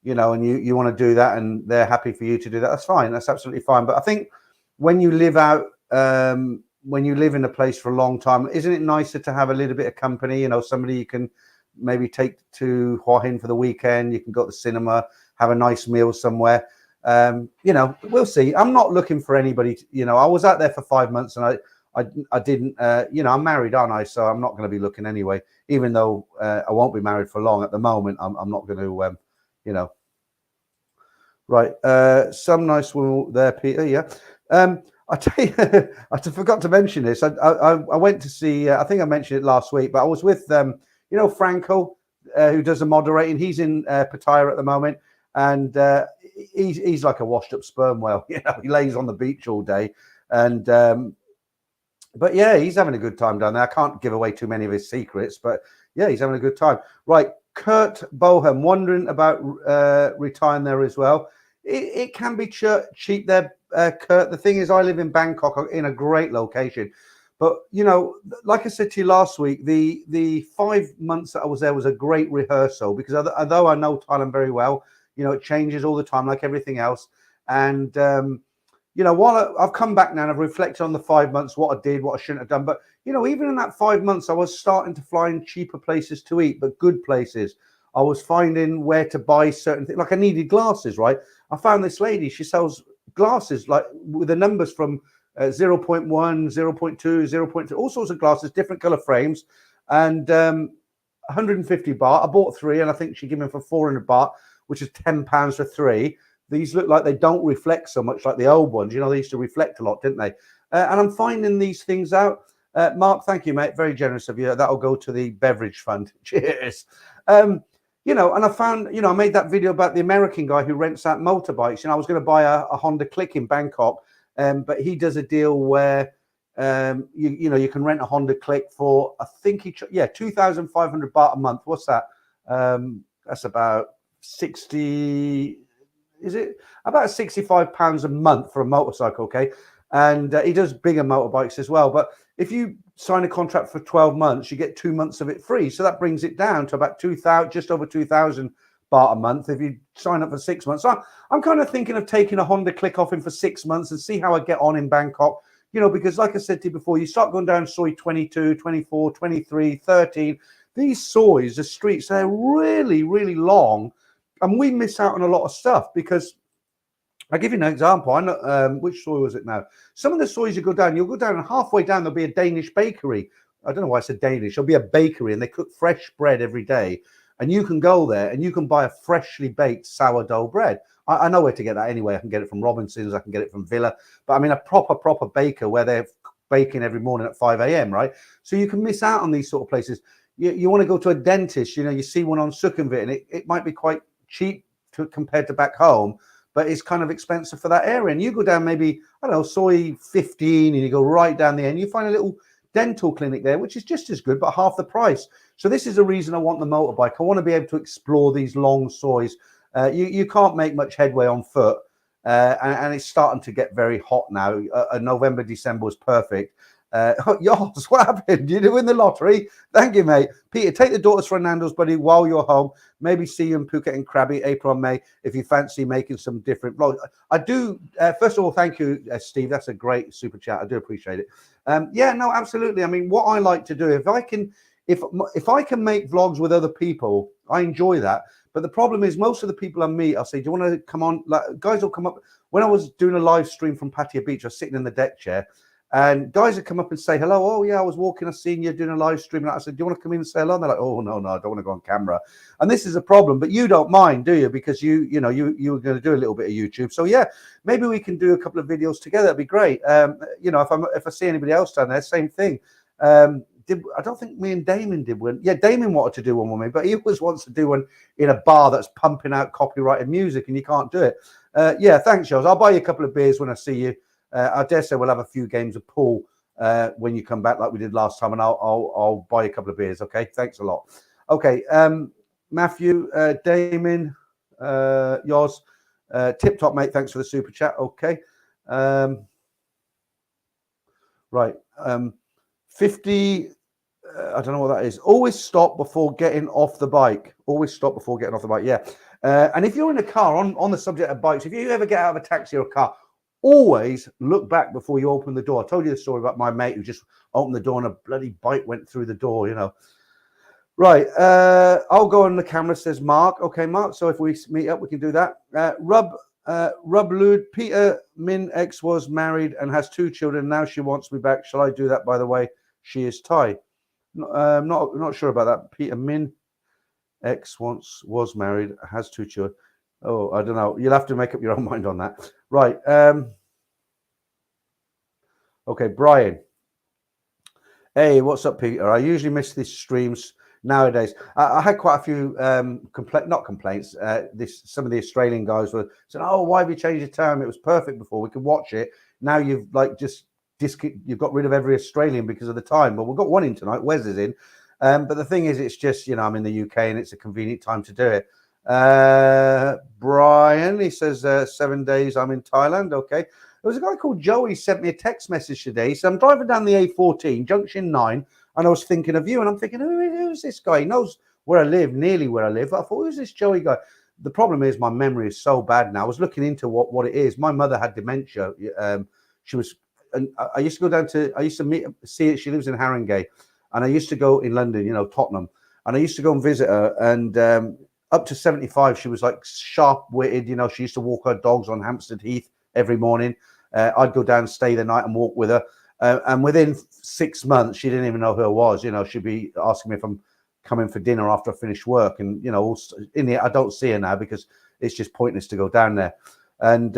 [SPEAKER 1] you know, and you want to do that and they're happy for you to do that, that's fine. That's absolutely fine. But I think when you live out, when you live in a place for a long time, isn't it nicer to have a little bit of company? You know, somebody you can maybe take to Hua Hin for the weekend. You can go to the cinema, have a nice meal somewhere. You know, we'll see. I'm not looking for anybody. You know, I was out there for 5 months and I didn't, you know, I'm married, aren't I? So I'm not going to be looking anyway, even though I won't be married for long at the moment. I'm not going to, you know. Right. Some nice woman there, Peter. Yeah. I tell you, I forgot to mention this. I went to see, I think I mentioned it last week, but I was with, you know, Franco, who does the moderating. He's in Pattaya at the moment. And he's like a washed up sperm whale. You know, he lays on the beach all day. And, but yeah, he's having a good time down there. I can't give away too many of his secrets, but yeah, he's having a good time. Right. Kurt Bohem, wondering about retiring there as well. It can be cheap there, Kurt. The thing is, I live in Bangkok in a great location. But, you know, like I said to you last week, the 5 months that I was there was a great rehearsal because although I know Thailand very well, you know, it changes all the time like everything else. And, you know, while I've come back now and I've reflected on the 5 months, what I did, what I shouldn't have done. But, you know, even in that 5 months, I was starting to fly in cheaper places to eat, but good places. I was finding where to buy certain things. Like I needed glasses, right? I found this lady, she sells glasses like with the numbers from 0.1, 0.2, 0.2, all sorts of glasses, different color frames, and 150 baht. I bought 3, and I think she gave me for 400 baht, which is £10 for 3. These look like they don't reflect so much like the old ones. You know, they used to reflect a lot, didn't they? And I'm finding these things out. Mark, thank you, mate. Very generous of you. That'll go to the beverage fund. Cheers. You know, and I found, you know, I made that video about the American guy who rents out motorbikes. You know, I was going to buy a Honda Click in Bangkok, but he does a deal where, you know, you can rent a Honda Click for, I think 2,500 baht a month. What's that? That's about 60. Is it about £65 a month for a motorcycle? Okay. And he does bigger motorbikes as well. But if you sign a contract for 12 months, you get 2 months of it free. So that brings it down to about 2,000, just over 2,000 baht a month if you sign up for 6 months. So I'm kind of thinking of taking a Honda Click off him for 6 months and see how I get on in Bangkok. You know, because like I said to you before, you start going down Soi 22, 24, 23, 13. These Sois, the streets, they're really, really long. And we miss out on a lot of stuff because I'll give you an example. I know which soy was it now? Some of the soys you'll go down and halfway down there'll be a Danish bakery. I don't know why I said Danish. There'll be a bakery and they cook fresh bread every day. And you can go there and you can buy a freshly baked sourdough bread. I know where to get that anyway. I can get it from Robinson's. I can get it from Villa. But I mean, a proper baker where they're baking every morning at 5 a.m., right? So you can miss out on these sort of places. You want to go to a dentist, you know, you see one on Sukhumvit and it might be quite cheap compared to back home, but it's kind of expensive for that area. And you go down maybe, I don't know, Soi 15, and you go right down the end, you find a little dental clinic there, which is just as good, but half the price. So this is the reason I want the motorbike. I want to be able to explore these long Sois. You can't make much headway on foot, and it's starting to get very hot now. November, December was perfect. Yours, what happened? Did you win the lottery? Thank you, mate. Peter, take the daughters for Nando's, buddy, while you're home. Maybe see you in Phuket and Krabi, April and May, if you fancy making some different vlogs. I do. First of all, thank you, Steve. That's a great super chat. I do appreciate it. Yeah, no, absolutely. I mean, what I like to do, if I can make vlogs with other people, I enjoy that. But the problem is, most of the people I meet, I'll say, do you want to come on? Like, guys will come up. When I was doing a live stream from Pattaya Beach, I was sitting in the deck chair. And guys would come up and say hello. Oh yeah, I was walking. I seen you doing a live stream. And I said, "Do you want to come in and say hello?" And they're like, "Oh no, I don't want to go on camera." And this is a problem. But you don't mind, do you? Because you were going to do a little bit of YouTube. So yeah, maybe we can do a couple of videos together. That'd be great. You know, if I see anybody else down there, same thing. I don't think me and Damon did one. Yeah, Damon wanted to do one with me, but he always wants to do one in a bar that's pumping out copyrighted music, and you can't do it. Yeah, thanks, Charles. I'll buy you a couple of beers when I see you. I dare say we'll have a few games of pool when you come back, like we did last time, and I'll buy you a couple of beers. Okay, thanks a lot. Okay, Matthew, Damon, yours, tip top, mate. Thanks for the super chat. Okay, right, 50. I don't know what that is. Always stop before getting off the bike. Always stop before getting off the bike. Yeah, and if you're in a car, on the subject of bikes, if you ever get out of a taxi or a car, always look back before you open the door. I told you the story about my mate who just opened the door and a bloody bike went through the door, you know. Right. I'll go on the camera, says Mark. Okay, Mark. So if we meet up, we can do that. Rublud, Peter Min ex was married and has 2 children. Now she wants me back. Shall I do that? By the way, she is Thai. Not sure about that. Peter Min ex was married, has 2 children. Oh, I don't know. You'll have to make up your own mind on that. Right. Okay, Brian. Hey, what's up, Peter? I usually miss these streams nowadays. I had quite a few not complaints. Some of the Australian guys were saying, "Oh, why have you changed your time? It was perfect before. We could watch it. Now you've you've got rid of every Australian because of the time." Well, we've got one in tonight. Wes is in. But the thing is, it's just, you know, I'm in the UK and it's a convenient time to do it. Brian, he says 7 days I'm in Thailand. Okay. There was a guy called Joey sent me a text message today. So I'm driving down the A14, junction 9, and I was thinking of you, and I'm thinking, who's this guy? He knows where I live, nearly where I live. I thought, who's this Joey guy? The problem is my memory is so bad now. I was looking into what it is. My mother had dementia. She was, and I used to go down to, I used to see it. She lives in Haringey, and I used to go in London, you know, Tottenham, and I used to go and visit her, and up to 75, she was like sharp-witted. You know, she used to walk her dogs on Hampstead Heath every morning. I'd go down, stay the night, and walk with her. And within 6 months, she didn't even know who I was. You know, she'd be asking me if I'm coming for dinner after I finish work. And, you know, in the I don't see her now because it's just pointless to go down there. And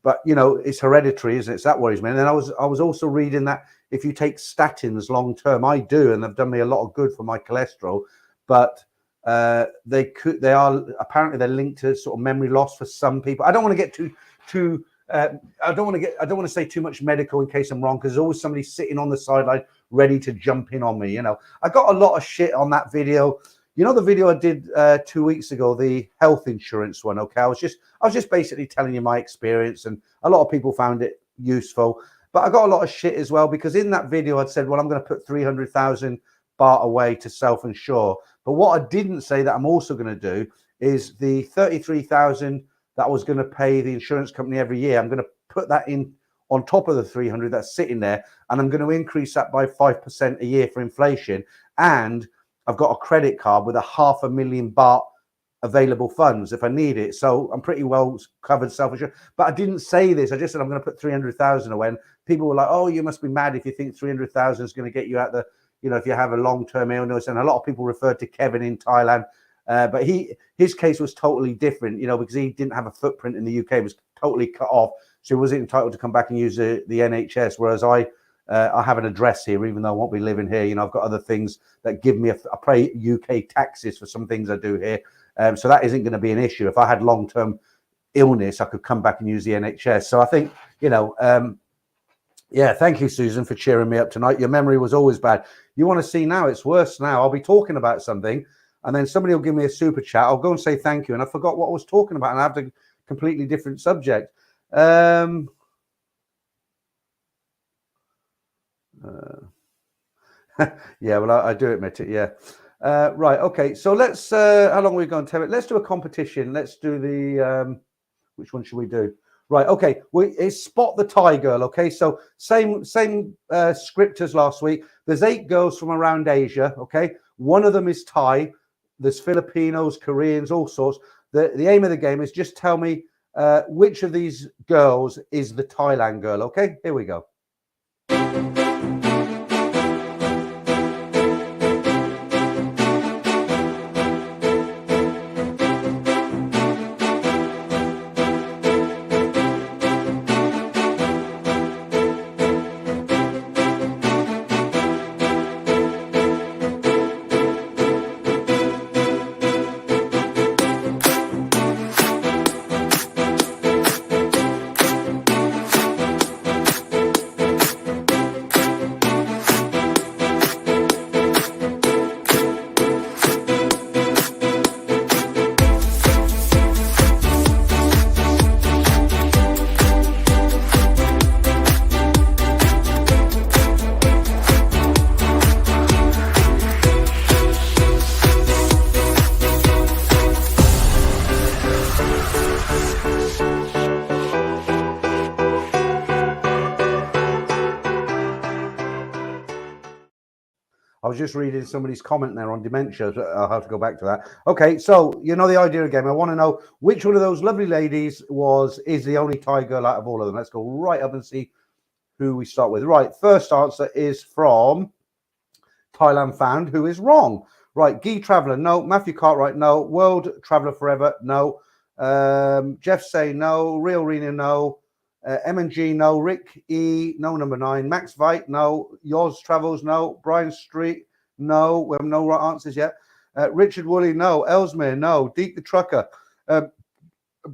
[SPEAKER 1] but, you know, it's hereditary, isn't it? So that worries me. And then I was also reading that if you take statins long term, I do, and they've done me a lot of good for my cholesterol, but they are apparently they're linked to sort of memory loss for some people. I don't want to get too I don't want to say too much medical in case I'm wrong, because there's always somebody sitting on the sideline ready to jump in on me. You know, I got a lot of shit on that video. You know, the video I did 2 weeks ago, the health insurance one. Okay, I was just basically telling you my experience, and a lot of people found it useful. But I got a lot of shit as well, because in that video I'd said, well, I'm going to put 300,000 baht away to self-insure. But what I didn't say that I'm also going to do is the 33,000 that I was going to pay the insurance company every year. I'm going to put that in on top of the 300 that's sitting there, and I'm going to increase that by 5% a year for inflation. And I've got a credit card with 500,000 baht available funds if I need it. So I'm pretty well covered self-insurance. But I didn't say this. I just said I'm going to put 300,000 away. And people were like, oh, you must be mad if you think 300,000 is going to get you out the, you know, if you have a long-term illness. And a lot of people referred to Kevin in Thailand. But his case was totally different, you know, because he didn't have a footprint in the UK. It was totally cut off. So he wasn't entitled to come back and use the NHS. Whereas I have an address here, even though I won't be living here. You know, I've got other things that give me I pay UK taxes for some things I do here. So that isn't going to be an issue. If I had long-term illness, I could come back and use the NHS. So I think, you know, yeah, thank you, Susan, for cheering me up tonight. Your memory was always bad. You want to see now, it's worse now. I'll be talking about something, and then somebody will give me a super chat. I'll go and say thank you, and I forgot what I was talking about, and I have a completely different subject. Yeah, well, I do admit it, yeah. Right, okay, so let's, how long are we going, 10 minutes? Let's do a competition. Let's do the, which one should we do? Right, okay, it's Spot the Thai Girl, okay? So same script as last week. There's 8 girls from around Asia, okay? One of them is Thai. There's Filipinos, Koreans, all sorts. The aim of the game is just tell me which of these girls is the Thailand girl, okay? Here we go. I was just reading somebody's comment there on dementia. So I'll have to go back to that. Okay, so you know the idea again. I want to know which one of those lovely ladies is the only Thai girl out of all of them. Let's go right up and see who we start with. Right, first answer is from Thailand Found, who is wrong. Right, Guy Traveller, no. Matthew Cartwright, no. World Traveller Forever, no. Jeff Say, no. Real Rena, no. M&G, no. Rick E, no. Number 9. Max Veit, no. Yours Travels, no. Brian Street, no. We have no right answers yet. Richard Woolley, no. Ellesmere, no. Deek the Trucker,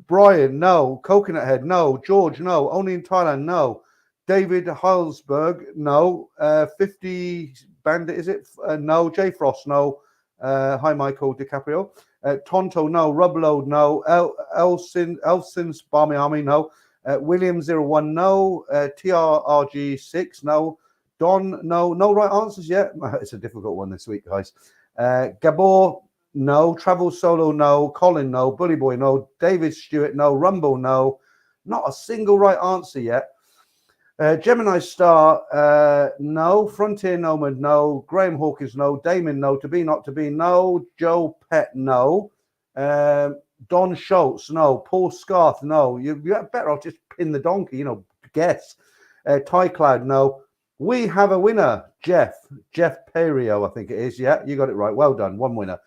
[SPEAKER 1] Brian, no. Coconut Head, no. George, no. Only in Thailand, no. David Heilsberg, no. 50 Bandit, is it? No. J Frost, no. Hi, Michael DiCaprio. Tonto, no. Rubload, no. Elson's Barmy Army, no. William01, no. TRRG6, no. Don, no. No right answers yet. It's a difficult one this week, guys. Gabor, no. Travel Solo, no. Colin, no. Bully Boy, no. David Stewart, no. Rumble, no. Not a single right answer yet. Gemini Star, no. Frontier Nomad, no. Graham Hawkins, no. Damon, no. To be not to be, no. Joe Pett, no. Don Schultz, no. Paul Scarth, no. You better off just pin the donkey, you know, guess. Ty Cloud, no. We have a winner, Jeff Perio, I think it is. Yeah, you got it right. Well done. One winner.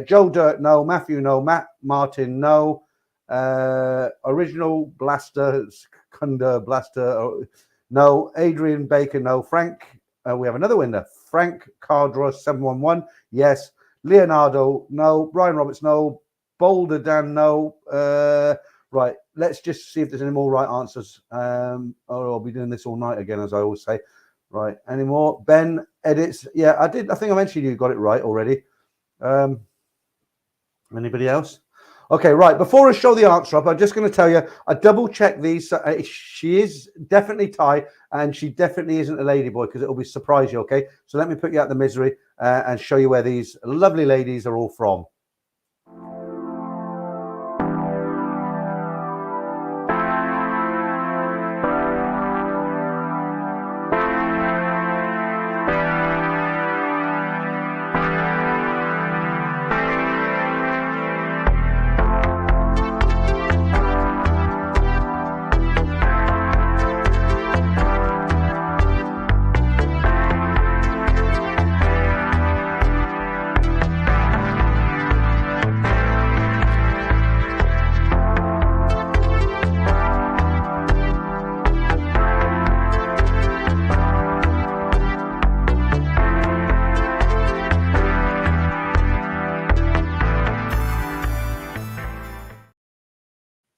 [SPEAKER 1] Joe Dirt, no. Matthew, no. Matt Martin, no. Original Blaster, Kunda Blaster, no. Adrian Baker, no. Frank, we have another winner. Frank Cardra 711, yes. Leonardo, no. Brian Roberts, no. Boulder Dan, no. Right, let's just see if there's any more right answers. Or I'll be doing this all night again, as I always say. Right, any more? Ben edits. Yeah, I did. I think I mentioned you got it right already. Anybody else? Okay, right. Before I show the answer up, I'm just going to tell you, I double checked these. She is definitely Thai, and she definitely isn't a ladyboy because it will surprise you. Okay, so let me put you out the misery and show you where these lovely ladies are all from.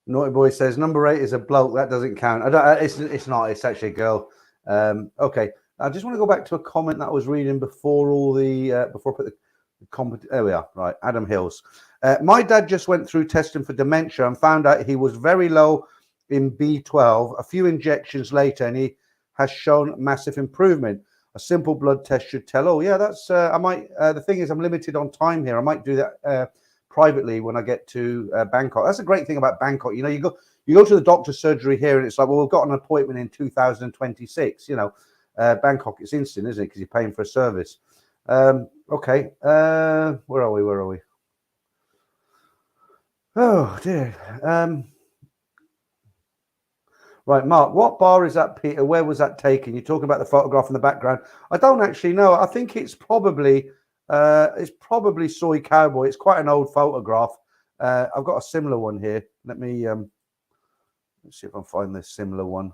[SPEAKER 1] Naughty Boy says number 8 is a bloke. That doesn't count. I don't. It's not. It's actually a girl. Okay. I just want to go back to a comment that I was reading before all the before I put the comment. There we are. Right. Adam Hills. My dad just went through testing for dementia and found out he was very low in B12. A few injections later, and he has shown massive improvement. A simple blood test should tell. Oh yeah, that's. I might. The thing is, I'm limited on time here. I might do that. Privately when I get to Bangkok. That's a great thing about Bangkok. You know, you go to the doctor's surgery here and it's like, well, we've got an appointment in 2026. You know, Bangkok, it's instant, isn't it? Because you're paying for a service. Okay. Where are we? Oh dear. Right, Mark, what bar is that, Peter? Where was that taken? You talk about the photograph in the background. I don't actually know. I think it's probably Soy Cowboy. It's quite an old photograph. I've got a similar one here. Let me let's see if I can find this similar one.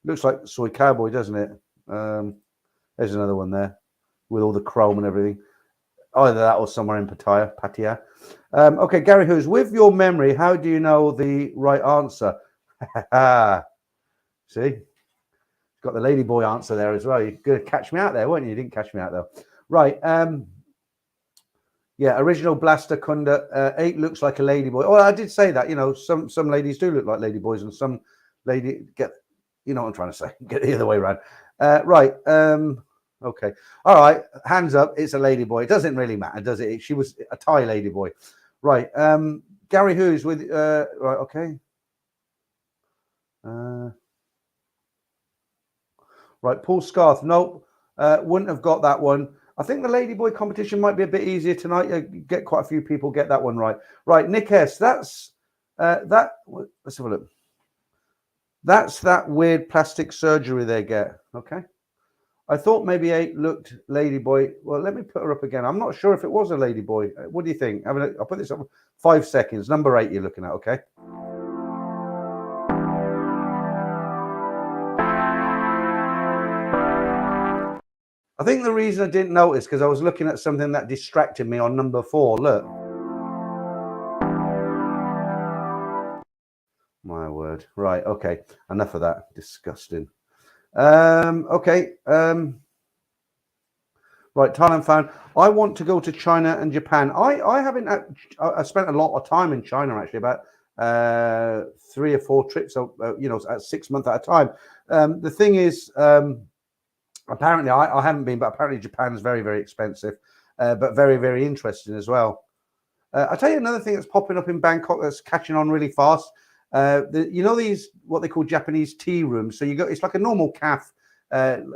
[SPEAKER 1] Looks like Soy Cowboy, doesn't it? There's another one there with all the chrome and everything. Either that or somewhere in Pattaya. Okay, Gary Hughes, with your memory, how do you know the right answer? See? Got the ladyboy answer there as well. You're going to catch me out there, weren't you? You didn't catch me out though. Right. Yeah, original Blaster Kunda 8 looks like a ladyboy. Oh, I did say that. You know, some ladies do look like ladyboys, and some lady get. You know what I'm trying to say? Get the other way around. Right. Okay. All right. Hands up. It's a ladyboy. It doesn't really matter, does it? She was a Thai ladyboy. Right. Gary Hughes with. Right. Okay. Right. Paul Scarth. Nope. Wouldn't have got that one. I think the ladyboy competition might be a bit easier tonight. Get quite a few people get that one right. Right, Nick S. That's that. Let's have a look. That's that weird plastic surgery they get. Okay. I thought maybe 8 looked ladyboy. Well, let me put her up again. I'm not sure if it was a ladyboy. What do you think? I'll put this up 5 seconds. Number 8 you're looking at. Okay. I think the reason I didn't notice because I was looking at something that distracted me on number 4. Look. My word. Right. Okay. Enough of that. Disgusting. Okay. Right. Thailand fan. I want to go to China and Japan. I haven't. I spent a lot of time in China actually. About 3 or 4 trips. You know, at 6 months at a time. The thing is. Apparently, I haven't been, but apparently Japan's very, very expensive, but very, very interesting as well. I'll tell you another thing that's popping up in Bangkok that's catching on really fast. You know these what they call Japanese tea rooms. So you go, it's like a normal cafe,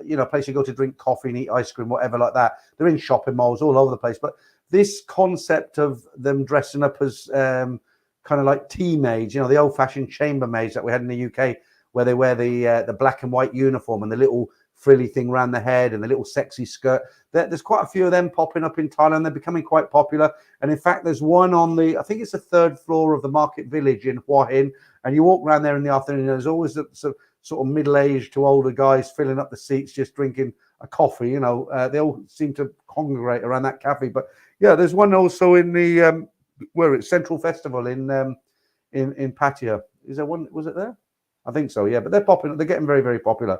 [SPEAKER 1] you know, a place you go to drink coffee and eat ice cream, whatever like that. They're in shopping malls all over the place. But this concept of them dressing up as kind of like tea maids, you know, the old-fashioned chambermaids that we had in the UK. where they wear the black and white uniform and the little frilly thing around the head and the little sexy skirt. There's quite a few of them popping up in Thailand. They're becoming quite popular. And in fact, there's one on I think it's the third floor of the Market Village in Hua Hin. And you walk around there in the afternoon, there's always the sort of middle-aged to older guys filling up the seats, just drinking a coffee. You know, they all seem to congregate around that cafe. But yeah, there's one also in the where it's Central Festival in Pattaya. Is there one? Was it there? I think so. Yeah, but they're popping. They're getting very, very popular.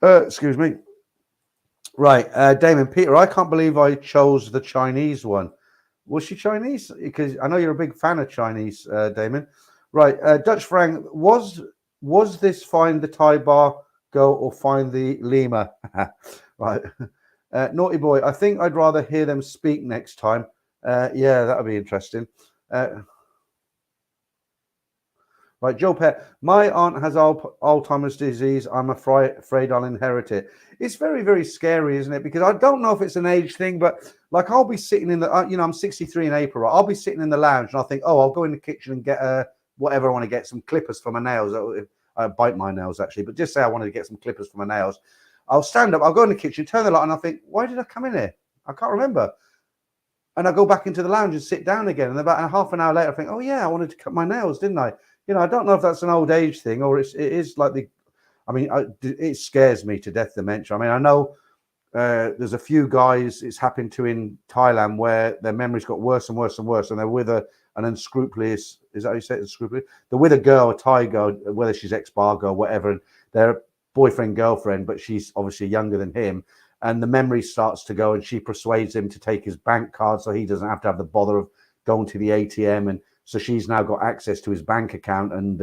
[SPEAKER 1] Excuse me. Right, Damon, Peter, I can't believe I chose the Chinese one. Was she Chinese? Because I know you're a big fan of Chinese, Damon. Right, Dutch Frank, was this find the Thai bar girl or find the Lima? Right. Naughty boy, I think I'd rather hear them speak next time. Yeah, that would be interesting. Right, Joe Pett, my aunt has Alzheimer's disease. I'm afraid I'll inherit it. It's very, very scary, isn't it? Because I don't know if it's an age thing, but like I'll be sitting in the, I'm 63 in April, right? I'll be sitting in the lounge and I'll think, oh, I'll go in the kitchen and get whatever I want to get, some clippers for my nails. I bite my nails actually, but just say I wanted to get some clippers for my nails. I'll stand up, I'll go in the kitchen, turn the light on, and I'll think, why did I come in here? I can't remember. And I go back into the lounge and sit down again. And about half an hour later, I think, oh yeah, I wanted to cut my nails, didn't I? You know, I don't know if that's an old age thing or it is like it scares me to death, dementia. I mean, I know there's a few guys it's happened to in Thailand where their memories got worse and worse and worse, and they're with an unscrupulous, is that how you say it, unscrupulous? They're with a girl, a Thai girl, whether she's ex-bar girl, whatever, and they're boyfriend, girlfriend, but she's obviously younger than him, and the memory starts to go, and she persuades him to take his bank card so he doesn't have to have the bother of going to the ATM, and so she's now got access to his bank account, and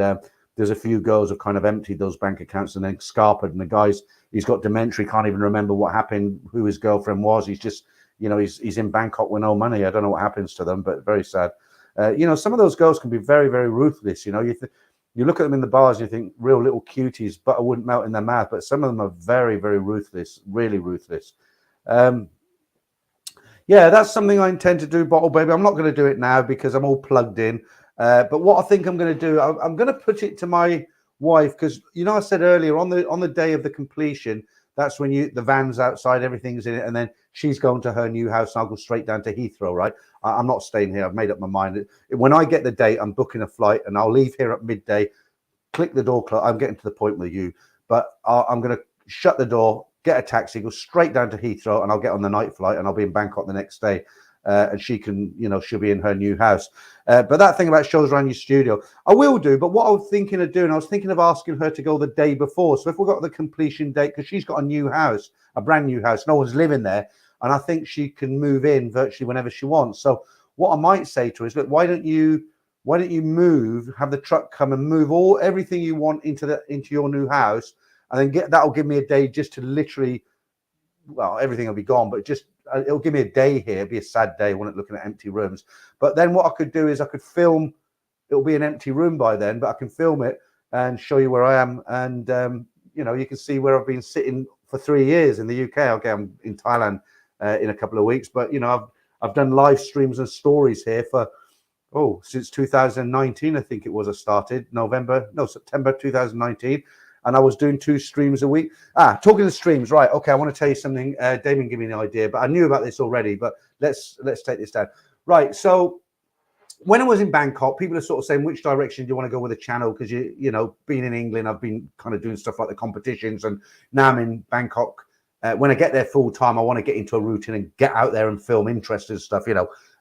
[SPEAKER 1] there's a few girls who kind of emptied those bank accounts and then scarpered. And the guy's, he's got dementia, he can't even remember what happened, who his girlfriend was. He's just, you know, he's in Bangkok with no money. I don't know what happens to them, but very sad. You know, some of those girls can be very, very ruthless. You know, you look at them in the bars and you think real little cuties, butter wouldn't melt in their mouth. But some of them are very, very ruthless, really ruthless. Yeah, that's something I intend to do, Bottle Baby. I'm not going to do it now because I'm all plugged in. But what I think I'm going to do, I'm going to put it to my wife because, you know, I said earlier on the day of the completion, that's when the van's outside, everything's in it, and then she's going to her new house, and I'll go straight down to Heathrow, right? I'm not staying here. I've made up my mind. When I get the date, I'm booking a flight, and I'll leave here at midday, click the door close. I'm getting to the point with you, but I'm going to shut the door, get a taxi, go straight down to Heathrow, and I'll get on the night flight, and I'll be in Bangkok the next day. And she can, you know, she'll be in her new house. But that thing about shows around your studio, I will do. But what I was thinking of doing, I was thinking of asking her to go the day before. So if we've got the completion date, because she's got a new house, a brand new house, no one's living there, and I think she can move in virtually whenever she wants. So what I might say to her is, look, why don't you move, have the truck come and move everything you want into your new house, and then that'll give me a day just to literally, well, everything will be gone, but just it'll give me a day here. It'll be a sad day when I'm looking at empty rooms. But then what I could do is I could film. It'll be an empty room by then, but I can film it and show you where I am. And you know, you can see where I've been sitting for 3 years in the UK. Okay, I'm in Thailand in a couple of weeks, but you know, I've done live streams and stories here for since 2019. I think it was. I started September 2019. And I was doing 2 streams a week. Talking of streams, right? Okay, I want to tell you something. Damien gave me an idea, but I knew about this already. But let's take this down. Right. So when I was in Bangkok, people are sort of saying, which direction do you want to go with the channel? Because you know, being in England, I've been kind of doing stuff like the competitions, and now I'm in Bangkok. When I get there full time, I want to get into a routine and get out there and film interesting stuff. You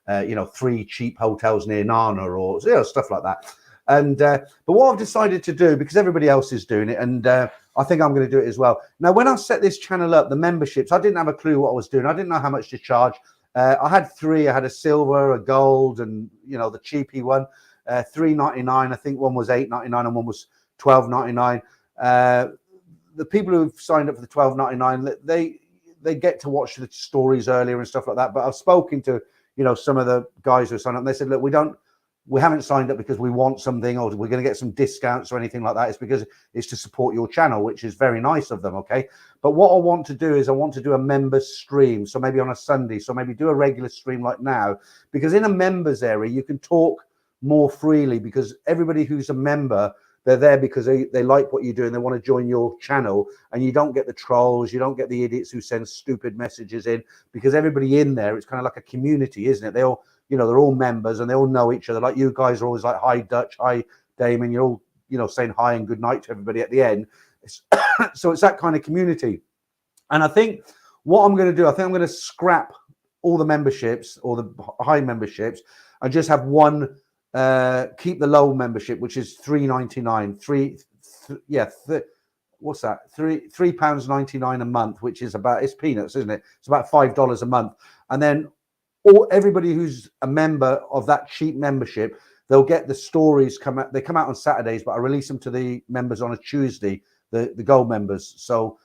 [SPEAKER 1] know, 3 cheap hotels near Nana, or stuff like that. And but what I've decided to do, because everybody else is doing it, and I think I'm going to do it as well. Now, when I set this channel up, the memberships, I didn't have a clue what I was doing. I didn't know how much to charge. I had 3. I had a silver, a gold, and you know, the cheapy one, $3.99. I think one was $8.99 and one was $12.99. The people who've signed up for the $12.99, they get to watch the stories earlier and stuff like that. But I've spoken to, you know, some of the guys who signed up, and they said, look, we haven't signed up because we want something or we're going to get some discounts or anything like that. It's because it's to support your channel, which is very nice of them. Okay. But what I want to do is I want to do a members stream. So maybe on a Sunday, so maybe do a regular stream like now, because in a members area, you can talk more freely because everybody who's a member, they're there because they like what you do and they want to join your channel, and you don't get the trolls, you don't get the idiots who send stupid messages in, because everybody in there, it's kind of like a community, isn't it? They all, you know, they're all members and they all know each other. Like you guys are always like, hi Dutch, hi Damon, you're all, you know, saying hi and good night to everybody at the end. So it's that kind of community. And I think what I'm going to do, I think I'm going to scrap all the memberships or the high memberships and just have one, keep the low membership, which is £3.99. What's that? £3.99 a month, which is about, it's peanuts, isn't it? It's about $5 a month. And then everybody who's a member of that cheap membership, they'll get the stories come out. They come out on Saturdays, but I release them to the members on a Tuesday, the gold members. So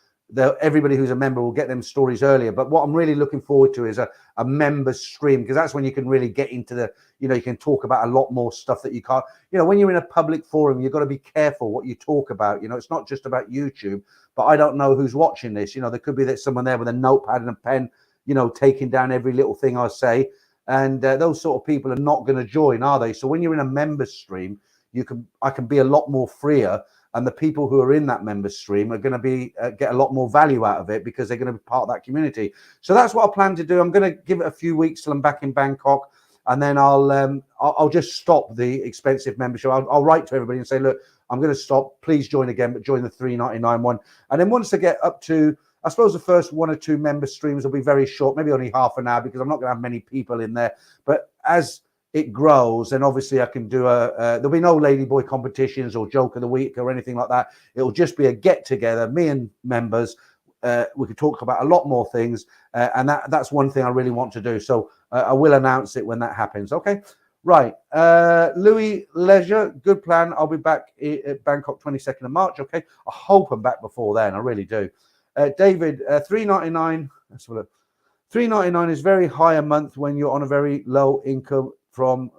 [SPEAKER 1] everybody who's a member will get them stories earlier. But what I'm really looking forward to is a member stream, because that's when you can really get into the, you know, you can talk about a lot more stuff that you can't, you know, when you're in a public forum, you've got to be careful what you talk about. You know, it's not just about YouTube, but I don't know who's watching this. You know, there could be that someone there with a notepad and a pen, you know, taking down every little thing I say. And those sort of people are not going to join, are they? So when you're in a member stream, I can be a lot more freer. And the people who are in that member stream are going to be get a lot more value out of it, because they're going to be part of that community. So that's what I plan to do. I'm going to give it a few weeks till I'm back in Bangkok, and then I'll just stop the expensive membership. I'll write to everybody and say, look, I'm going to stop. Please join again, but join the $3.99 one. And then once I get up to, I suppose the first 1 or 2 member streams will be very short, maybe only half an hour, because I'm not going to have many people in there. But as it grows, and obviously I can do there'll be no Ladyboy competitions or joke of the week or anything like that. It'll just be a get together, me and members. We could talk about a lot more things, and that's one thing I really want to do. So I will announce it when that happens. Okay, right. Louis Leisure, good plan. I'll be back at Bangkok 22nd of March. Okay, I hope I'm back before then. I really do. David, $3.99. Let's have a look. $3.99 is very high a month when you're on a very low income from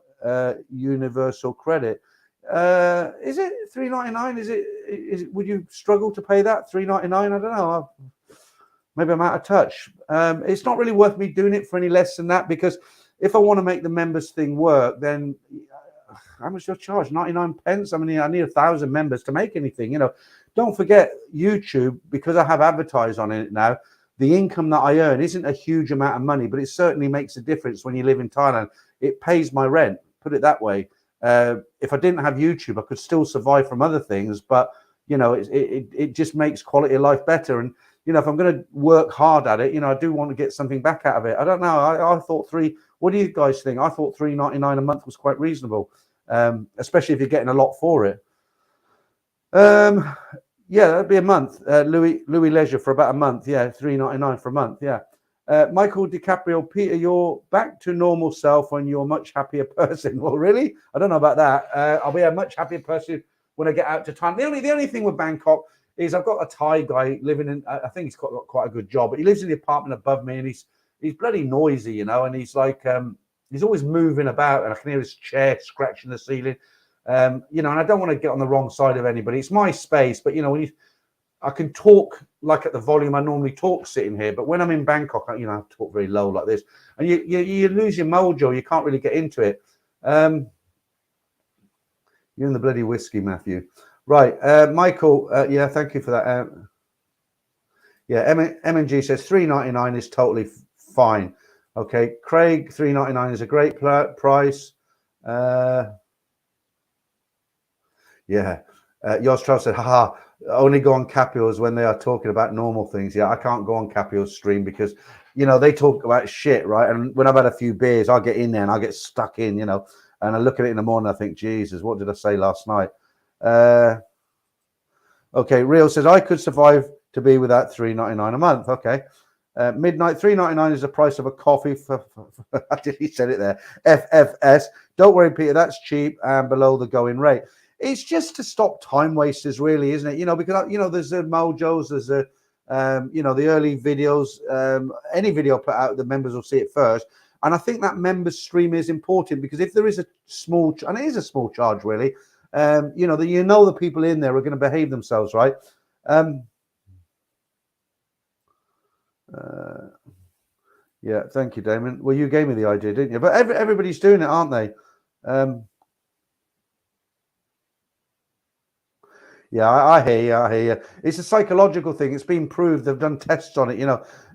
[SPEAKER 1] Universal Credit. Is it $3.99? Is it? Would you struggle to pay that $3.99? I don't know. Maybe I'm out of touch. It's not really worth me doing it for any less than that, because if I want to make the members thing work, then how much do I charge? 99 pence. I mean, I need 1,000 members to make anything. You know, don't forget YouTube, because I have advertised on it now. The income that I earn isn't a huge amount of money, but it certainly makes a difference when you live in Thailand. It pays my rent, put it that way. If I didn't have YouTube, I could still survive from other things, but you know, it just makes quality of life better. And you know, if I'm going to work hard at it, you know, I do want to get something back out of it. I don't know. I thought what do you guys think? I thought $3.99 a month was quite reasonable, especially if you're getting a lot for it. Yeah, that'd be a month. Louis Leisure for about a month. Yeah, $3.99 for a month. Yeah. Michael DiCaprio, Peter, you're back to normal self when you're a much happier person. Well, really? I don't know about that. I'll be a much happier person when I get out to Thailand. The only thing with Bangkok is I've got a Thai guy living in. I think he's got quite a good job, but he lives in the apartment above me, and he's bloody noisy, you know. And he's like he's always moving about, and I can hear his chair scratching the ceiling. You know, and I don't want to get on the wrong side of anybody. It's my space, but you know, I can talk like at the volume I normally talk sitting here, but when I'm in Bangkok, I talk very low like this, and you lose your mojo. You can't really get into it. You and the bloody whiskey, Matthew. Right, Michael. Yeah, thank you for that. Yeah, M&G says $3.99 is totally fine. Okay, Craig, $3.99 is a great price. Yeah, Yosh Trav said, haha, only go on Capio's when they are talking about normal things. Yeah, I can't go on Capio's stream because, you know, they talk about shit, right? And when I've had a few beers, I'll get in there and I'll get stuck in, you know, and I look at it in the morning, I think, Jesus, what did I say last night? Okay, Real says, I could survive to be without $3.99 a month. Okay. Midnight, $3.99 is the price of a coffee for he said it there. FFS. Don't worry, Peter, that's cheap and below the going rate. It's just to stop time wasters, really, isn't it? You know, because, you know, there's the mojos, there's the, you know, the early videos, any video put out, the members will see it first. And I think that members stream is important because if there is a small, and it is a small charge, really, you know, the people in there are going to behave themselves, right? Yeah, thank you, Damon. Well, you gave me the idea, didn't you? But everybody's doing it, aren't they? Yeah, I hear you. I hear you. It's a psychological thing. It's been proved. They've done tests on it.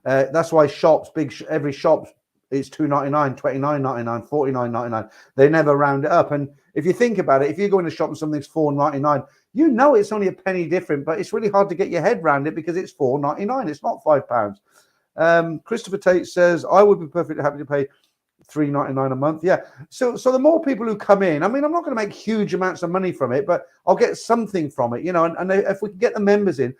[SPEAKER 1] That's why shops, every shop, it's $2.99, $29.99, $49.99. They never round it up. And if you think about it, if you go in a shop and something's $4.99, you know it's only a penny different, but it's really hard to get your head around it because it's $4.99. It's not £5. Christopher Tate says, I would be perfectly happy to pay $3.99 a month. Yeah. So the more people who come in, I mean, I'm not going to make huge amounts of money from it, but I'll get something from it, and if we can get the members in,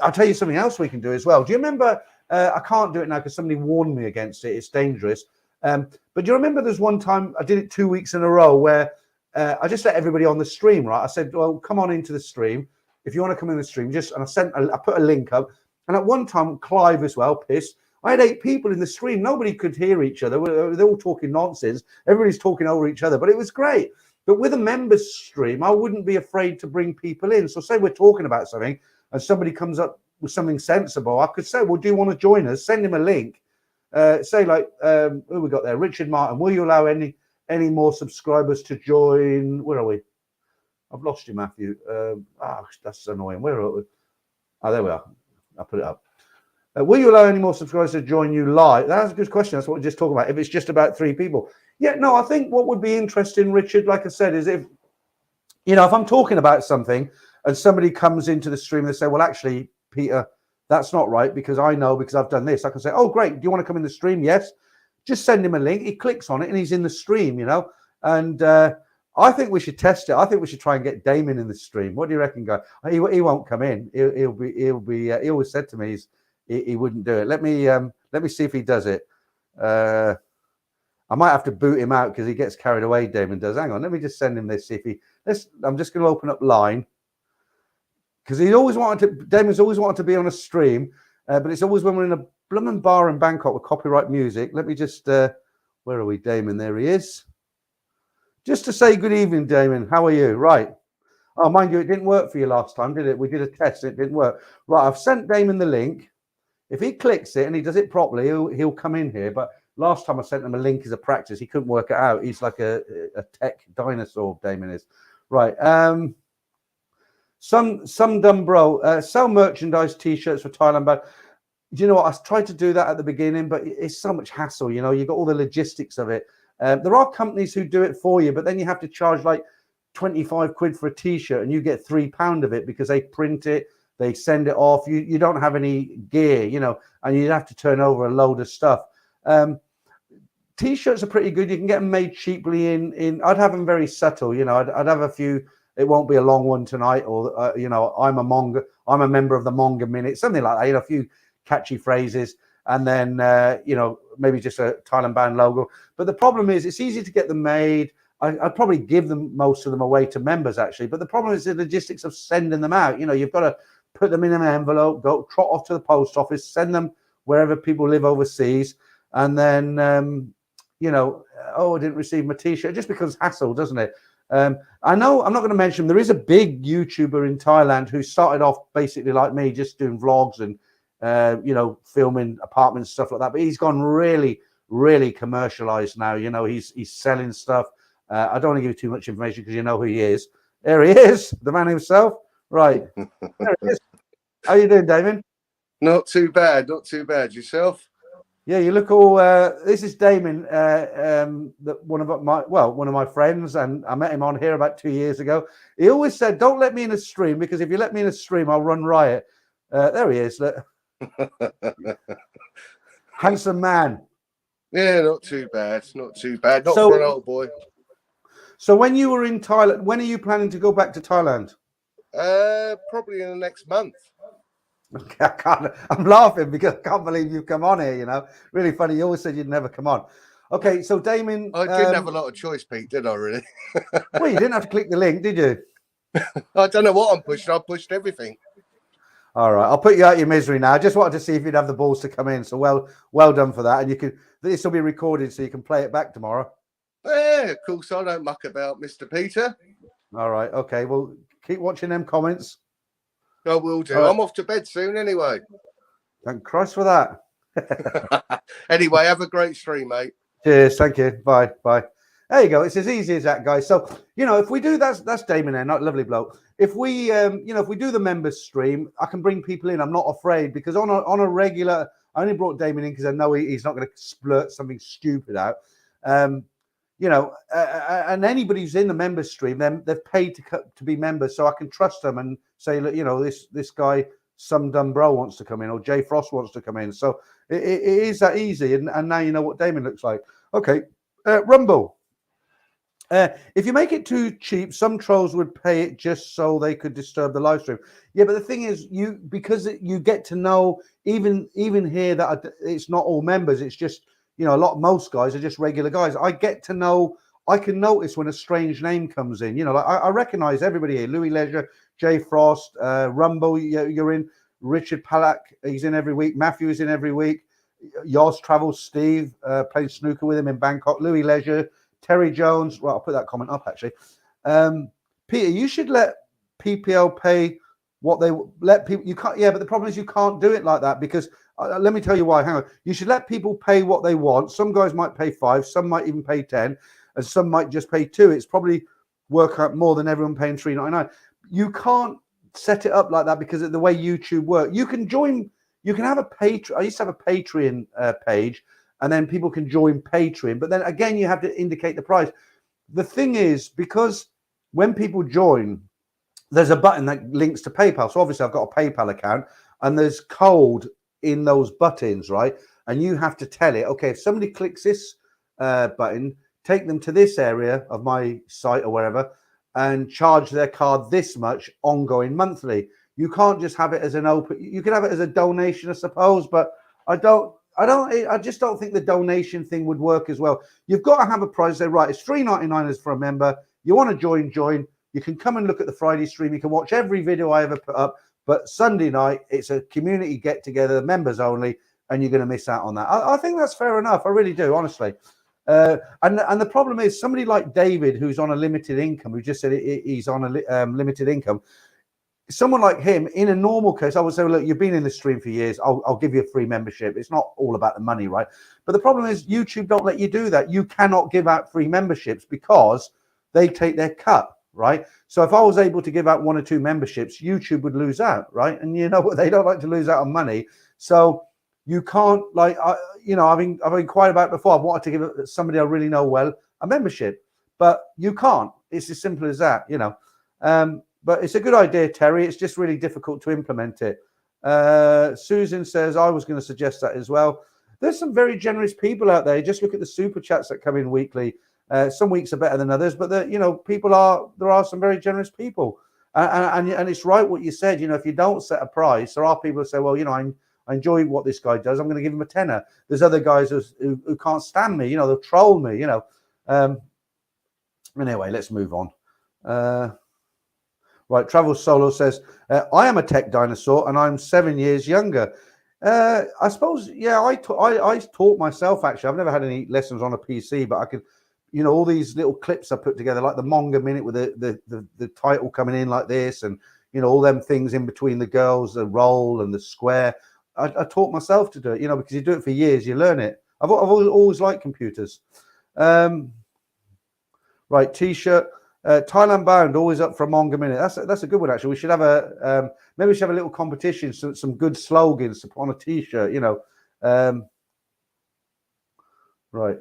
[SPEAKER 1] I'll tell you something else we can do as well. Do you remember, I can't do it now because somebody warned me against it. It's dangerous. But do you remember there's one time I did it 2 weeks in a row where I just let everybody on the stream, right? I said, well, come on into the stream. If you want to come in the stream, I put a link up. And at one time, Clive as well, pissed. I had 8 people in the stream. Nobody could hear each other. They're all talking nonsense. Everybody's talking over each other, but it was great. But with a members stream, I wouldn't be afraid to bring people in. So say we're talking about something and somebody comes up with something sensible, I could say, well, do you want to join us? Send him a link. Say like, who we got there? Richard Martin, will you allow any more subscribers to join? Where are we? I've lost you, Matthew. That's annoying. Where are we? Oh, there we are. I'll put it up. Will you allow any more subscribers to join you live? That's a good question. That's what we're just talking about. If it's just about 3 people. Yeah, no, I think what would be interesting, Richard, like I said, is if I'm talking about something and somebody comes into the stream and they say, well, actually, Peter, that's not right because I've done this. I can say, oh, great. Do you want to come in the stream? Yes. Just send him a link. He clicks on it and he's in the stream, and I think we should test it. I think we should try and get Damon in the stream. What do you reckon, guy? He won't come in. He'll be. He always said to me he wouldn't do it. Let me see if he does it. I might have to boot him out because he gets carried away. Damon does. Hang on. Let me just send him this. I'm just going to open up Line because Damon's always wanted to be on a stream, but it's always when we're in a blooming bar in Bangkok with copyright music. Let me just. Where are we, Damon? There he is. Just to say good evening, Damon. How are you? Right. Oh, mind you, it didn't work for you last time, did it? We did a test. It didn't work. Right. I've sent Damon the link. If he clicks it and he does it properly, he'll come in here. But last time I sent him a link as a practice, he couldn't work it out. He's like a tech dinosaur, Damon is. Right. Some dumb bro. Sell merchandise, T-shirts for Thailand. But do you know what? I tried to do that at the beginning, but it's so much hassle. You've got all the logistics of it. There are companies who do it for you, but then you have to charge like 25 quid for a T-shirt and you get £3 of it because they print it, they send it off. You don't have any gear, and you'd have to turn over a load of stuff. T-shirts are pretty good. You can get them made cheaply I'd have them very subtle, I'd have a few. It won't be a long one tonight, or I'm a member of the Monga Minute, something like that. A few catchy phrases. And then, maybe just a Thailand band logo. But the problem is it's easy to get them made. I'd probably give most of them away to members, actually. But the problem is the logistics of sending them out. You've got to put them in an envelope, go trot off to the post office, send them wherever people live overseas. And then, I didn't receive my T-shirt. Just because hassle, doesn't it? I know I'm not going to mention, there is a big YouTuber in Thailand who started off basically like me, just doing vlogs and filming apartments, stuff like that. But he's gone really, really commercialized now. He's selling stuff. I don't want to give you too much information because you know who he is. There he is, the man himself. Right. There he is. How you doing, Damon?
[SPEAKER 7] Not too bad. Not too bad. Yourself?
[SPEAKER 1] Yeah, you look all. This is Damon, one of my friends, and I met him on here about 2 years ago. He always said, "Don't let me in a stream because if you let me in a stream, I'll run riot." There he is. Look. Handsome man.
[SPEAKER 7] Yeah, not too bad. Not too bad. Not for an old boy.
[SPEAKER 1] So when you were in Thailand, when are you planning to go back to Thailand?
[SPEAKER 7] Probably in the next month.
[SPEAKER 1] Okay, I'm laughing because I can't believe you've come on here, Really funny. You always said you'd never come on. Okay, so Damon...
[SPEAKER 7] I didn't have a lot of choice, Pete, did I, really?
[SPEAKER 1] Well, you didn't have to click the link, did you?
[SPEAKER 7] I don't know what I'm pushing. I pushed everything.
[SPEAKER 1] All right, I'll put you out of your misery now. I just wanted to see if you'd have the balls to come in. So well done for that. And this will be recorded so you can play it back tomorrow.
[SPEAKER 7] Yeah, of course, I don't muck about, Mr. Peter.
[SPEAKER 1] All right, okay. Well, keep watching them comments.
[SPEAKER 7] I will do.
[SPEAKER 1] Right.
[SPEAKER 7] I'm off to bed soon anyway.
[SPEAKER 1] Thank Christ for that.
[SPEAKER 7] Anyway, have a great stream, mate.
[SPEAKER 1] Cheers. Thank you. Bye. There you go. It's as easy as that, guys. So, if we do that's Damon there, not lovely bloke. If we, if we do the members stream, I can bring people in. I'm not afraid because on a regular, I only brought Damon in because I know he's not going to splurt something stupid out. And anybody who's in the members stream, they've paid to be members, so I can trust them and say, look, this guy, some dumb bro wants to come in, or Jay Frost wants to come in. So it is that easy, and now you know what Damon looks like. Okay, Rumble. If you make it too cheap, some trolls would pay it just so they could disturb the live stream. Yeah, but the thing is, because you get to know even here that it's not all members. It's just most guys are just regular guys. I get to know. I can notice when a strange name comes in. Like I recognize everybody here: Louis Leisure, Jay Frost, Rumble. You're in. Richard Palak, he's in every week. Matthew is in every week. Yours Travels, Steve playing snooker with him in Bangkok. Louis Leisure. Terry Jones, well, I'll put that comment up actually. Peter, you should let PPL pay what they let people. You can't, yeah, but the problem is you can't do it like that because let me tell you why. Hang on, you should let people pay what they want. Some guys might pay 5, some might even pay 10, and some might just pay 2. It's probably work out more than everyone paying $3.99. You can't set it up like that because of the way YouTube works. You can join. You can have a Patreon. I used to have a Patreon page. And then people can join Patreon. But then again, you have to indicate the price. The thing is, because when people join, there's a button that links to PayPal. So obviously I've got a PayPal account and there's code in those buttons, right? And you have to tell it, okay, if somebody clicks this button, take them to this area of my site or wherever and charge their card this much ongoing monthly. You can't just have it as an open, you can have it as a donation, I suppose, but I just don't think the donation thing would work as well. You've got to have a price. Say, right, it's $3.99 for a member. You want to join. You can come and look at the Friday stream. You can watch every video I ever put up. But Sunday night, it's a community get together, members only, and you're going to miss out on that. I think that's fair enough. I really do, honestly. And the problem is somebody like David, who's on a limited income, who just said he's on a limited income. Someone like him, in a normal case, I would say, look, you've been in the stream for years. I'll give you a free membership. It's not all about the money, right? But the problem is YouTube don't let you do that. You cannot give out free memberships because they take their cut, right? So if I was able to give out 1 or 2 memberships, YouTube would lose out, right? And you know what? They don't like to lose out on money. So you can't, like, I've inquired about it before. I've wanted to give somebody I really know well a membership, but you can't. It's as simple as that, But it's a good idea, Terry. It's just really difficult to implement it. Susan says, I was going to suggest that as well. There's some very generous people out there. Just look at the super chats that come in weekly. Some weeks are better than others, but there are some very generous people. And it's right what you said. If you don't set a price, there are people who say, well, I enjoy what this guy does. I'm going to give him a tenner. There's other guys who can't stand me. They'll troll me. Anyway, let's move on. Right, Travel Solo says, I am a tech dinosaur and I'm 7 years younger. I suppose, yeah, I taught myself, actually. I've never had any lessons on a PC, but I could, all these little clips I put together, like the Manga Minute with the title coming in like this and, all them things in between the girls, the roll and the square. I taught myself to do it, because you do it for years, you learn it. I've always liked computers. Right, T-shirt. Thailand bound, always up for a Manga Minute. That's a good one, actually. We should have maybe we should have a little competition, some good slogans to put on a T-shirt, right.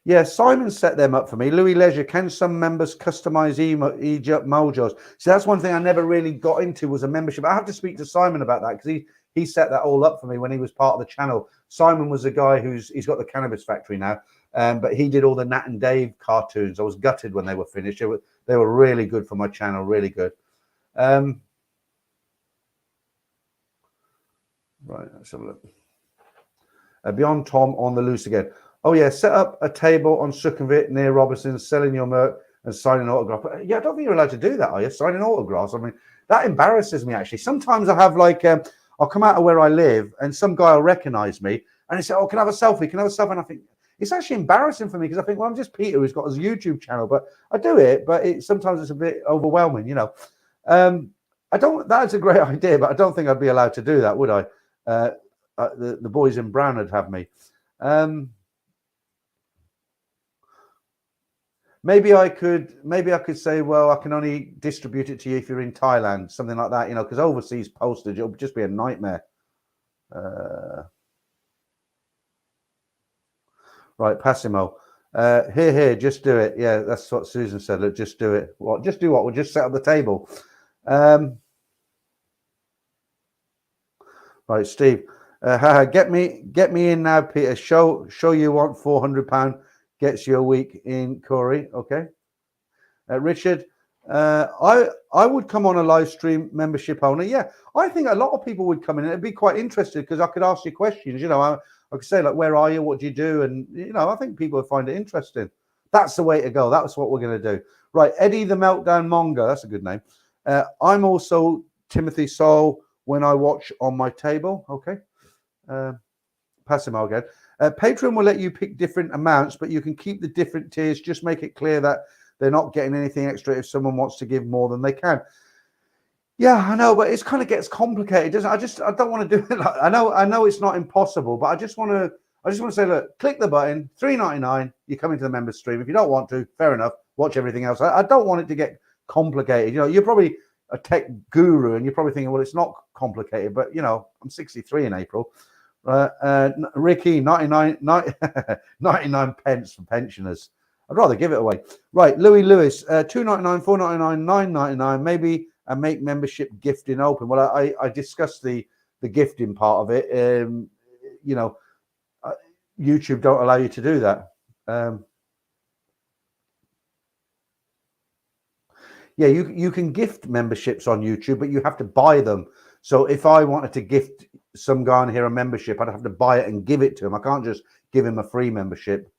[SPEAKER 1] Yeah, Simon set them up for me. Louis Leisure, can some members customize Egypt mojos? So that's one thing I never really got into was a membership. I have to speak to Simon about that because he set that all up for me when he was part of the channel. Simon was a guy he's got the cannabis factory now. But he did all the Nat and Dave cartoons. I was gutted when they were finished. They were really good for my channel, really good. Right, let's have a look. Beyond Tom on the loose again. Oh, yeah, set up a table on Sukhumvit near Robinson, selling your merch and signing autographs. Yeah, I don't think you're allowed to do that, are you? Signing autographs. I mean, that embarrasses me, actually. Sometimes I have, like, I'll come out of where I live and some guy will recognize me and he say, oh, can I have a selfie? Can I have a selfie? And I think, it's actually embarrassing for me because I think, well, I'm just Peter who's got his YouTube channel, but I do it, but sometimes it's a bit overwhelming, that's a great idea, but I don't think I'd be allowed to do that, would I? The boys in brown would have me. maybe I could say, well, I can only distribute it to you if you're in Thailand, something like that, you know, because overseas postage, it'll just be a nightmare. Right, Passimo. Here, just do it. Yeah, that's what Susan said. Look, just do it. What? Just do what? We'll just set up the table. Right, Steve. Get me in now, Peter. Show you want £400 gets you a week in Corey. Okay. Richard, I would come on a live stream membership owner. Yeah, I think a lot of people would come in. It'd be quite interested because I could ask you questions. You know, I could say like, "Where are you? What do you do?" And you know, I think people would find it interesting. That's the way to go. That's what we're going to do. Right, Eddie the Meltdown Monger. That's a good name. I'm also Timothy Soul when I watch on my table. Okay, pass him out again. Patreon will let you pick different amounts, but you can keep the different tiers. Just make it clear that they're not getting anything extra if someone wants to give more than they can. Yeah, I know, but it kind of gets complicated, doesn't it? I don't want to do it. Like, I know it's not impossible, but I just want to say, look, click the button, $3.99. You come into the member stream. If you don't want to, fair enough. Watch everything else. I don't want it to get complicated. You know, you're probably a tech guru, and you're probably thinking, well, it's not complicated. But you know, I'm 63 in April. Ricky, 99 pence for pensioners. I'd rather give it away. Right, Louis Lewis, $2.99, $4.99, $9.99. Maybe a make membership gifting open. Well, I discussed the gifting part of it. You know, YouTube don't allow you to do that. Yeah, you can gift memberships on YouTube, but you have to buy them. So if I wanted to gift some guy on here a membership, I'd have to buy it and give it to him. I can't just give him a free membership.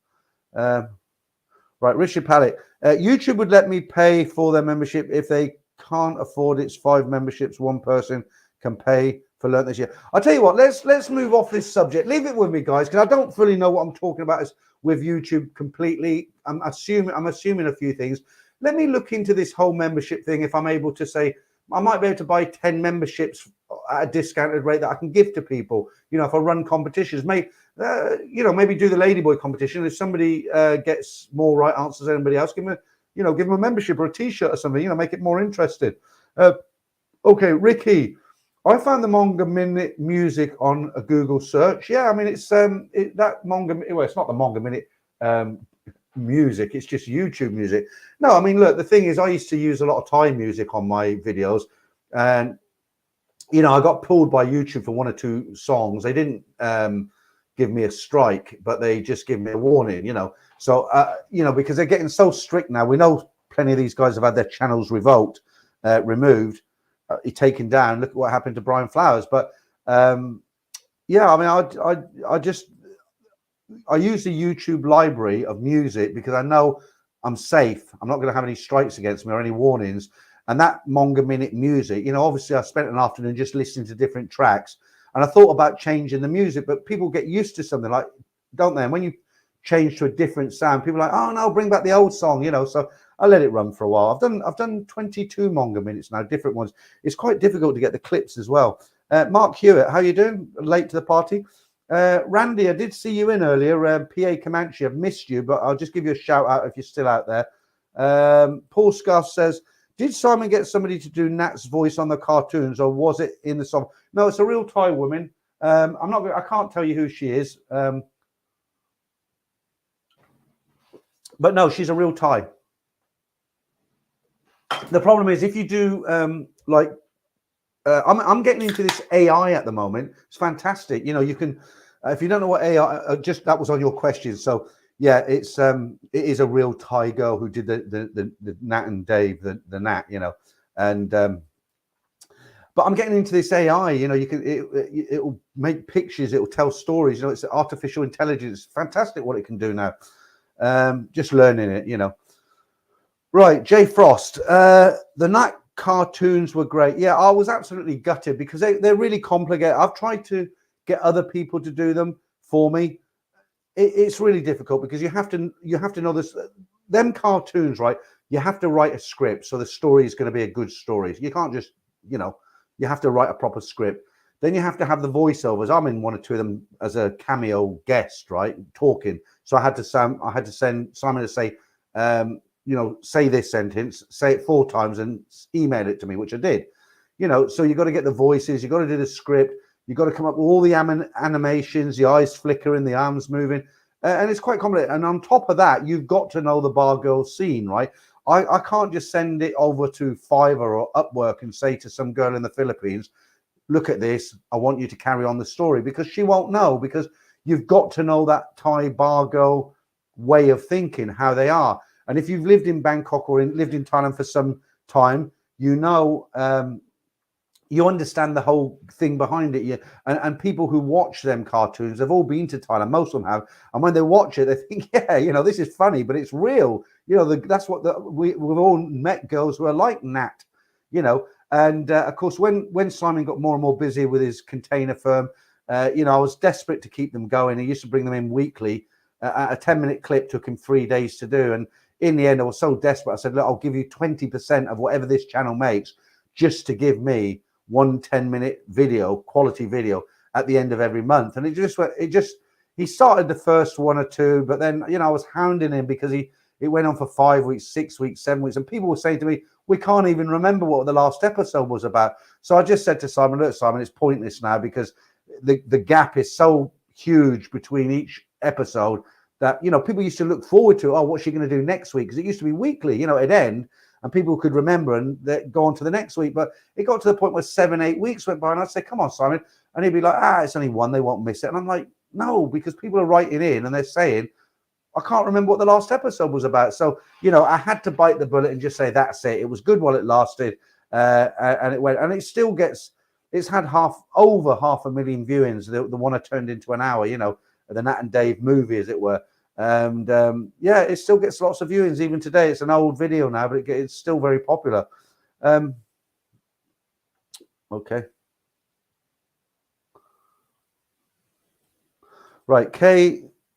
[SPEAKER 1] Right, Richard Pallet. YouTube would let me pay for their membership if they can't afford its 5 memberships. One person can pay for Learn This Year. I'll tell you what, let's move off this subject. Leave it with me, guys, because I don't fully know what I'm talking about with YouTube completely. I'm assuming a few things. Let me look into this whole membership thing. If I'm able to say, I might be able to buy 10 memberships at a discounted rate that I can give to people. You know, if I run competitions, maybe do the Ladyboy competition. If somebody gets more right answers than anybody else, give them a membership or a T-shirt or something. You know, make it more interesting. Okay, Ricky, I found the Manga Minute music on a Google search. Yeah, I mean it's that Manga. Well, it's not the Manga Minute music. It's just YouTube music. No, I mean, look, the thing is, I used to use a lot of Thai music on my videos, and you know, I got pulled by YouTube for 1 or 2 songs. They didn't give me a strike, but they just give me a warning. You know, so you know, because they're getting so strict now. We know plenty of these guys have had their channels revoked, removed, taken down. Look at what happened to Brian Flowers. But yeah, I mean, I use the YouTube library of music because I know I'm safe. I'm not going to have any strikes against me or any warnings. And that Manga Minute music, you know, obviously I spent an afternoon just listening to different tracks, and I thought about changing the music, but people get used to something, like, don't they? And when you change to a different sound, people are like, oh no, bring back the old song, you know. So I let it run for a while. I've done 22 Manga Minutes now, different ones. It's quite difficult to get the clips as well. Mark Hewitt, how you doing? Late to the party. Randy, I did see you in earlier. PA Comanche, I've missed you, but I'll just give you a shout out if you're still out there. Paul Scuff says, did Simon get somebody to do Nat's voice on the cartoons, or was it in the song? No, it's a real Thai woman. I can't tell you who she is. But no, she's a real Thai. The problem is, if you do I'm getting into this AI at the moment. It's fantastic. You know, you can, if you don't know what AI, just that was on your question. So yeah, it is a real Thai girl who did the Nat and Dave, the Nat, you know, and but I'm getting into this AI. You know, it'll make pictures, it'll tell stories. You know, it's artificial intelligence. Fantastic what it can do now. Just learning it, you know. Right, Jay Frost. The Nat cartoons were great. Yeah, I was absolutely gutted because they're really complicated. I've tried to get other people to do them for me. It's really difficult because you have to know this. Them cartoons, right? You have to write a script, so the story is going to be a good story. You can't just, you know, you have to write a proper script. Then you have to have the voiceovers. I'm in 1 or 2 of them as a cameo guest, right, talking. So I had to send Simon to say, say this sentence, say it 4 times and email it to me, which I did. So you got to get the voices, you got to do the script, you got to come up with all the animations, the eyes flickering, the arms moving, and it's quite complicated. And on top of that, you've got to know the bar girl scene, right? I can't just send it over to Fiverr or Upwork and say to some girl in the Philippines, look at this, I want you to carry on the story, because she won't know, because you've got to know that Thai bar girl way of thinking, how they are. And if you've lived in Bangkok or lived in Thailand for some time, you understand the whole thing behind it. And people who watch them cartoons have all been to Thailand. Most of them have. And when they watch it, they think, yeah, this is funny, but it's real. That's what we've all met girls who are like Nat, And of course, when Simon got more and more busy with his container firm, I was desperate to keep them going. He used to bring them in weekly. A 10-minute clip took him 3 days to do. And in the end, I was so desperate. I said, look, I'll give you 20% of whatever this channel makes just to give me one 10-minute video, quality video at the end of every month. And he started the first 1 or 2, but then, I was hounding him because it went on for 5 weeks, 6 weeks, 7 weeks. And people were saying to me, we can't even remember what the last episode was about. So I just said to Simon, look, Simon, it's pointless now, because the gap is so huge between each episode that, people used to look forward to, what's she going to do next week? Because it used to be weekly, it'd end and people could remember and go on to the next week. But it got to the point where 7-8 weeks went by and I'd say, come on, Simon. And he'd be like, it's only one, they won't miss it. And I'm like, no, because people are writing in and they're saying, I can't remember what the last episode was about. So, I had to bite the bullet and just say, that's it. It was good while it lasted. And it went, and it still it's had over 500,000 viewings. The one I turned into an hour, the Nat and Dave movie, as it were. And it still gets lots of viewings even today. It's an old video now, but it's still very popular. Okay. Right,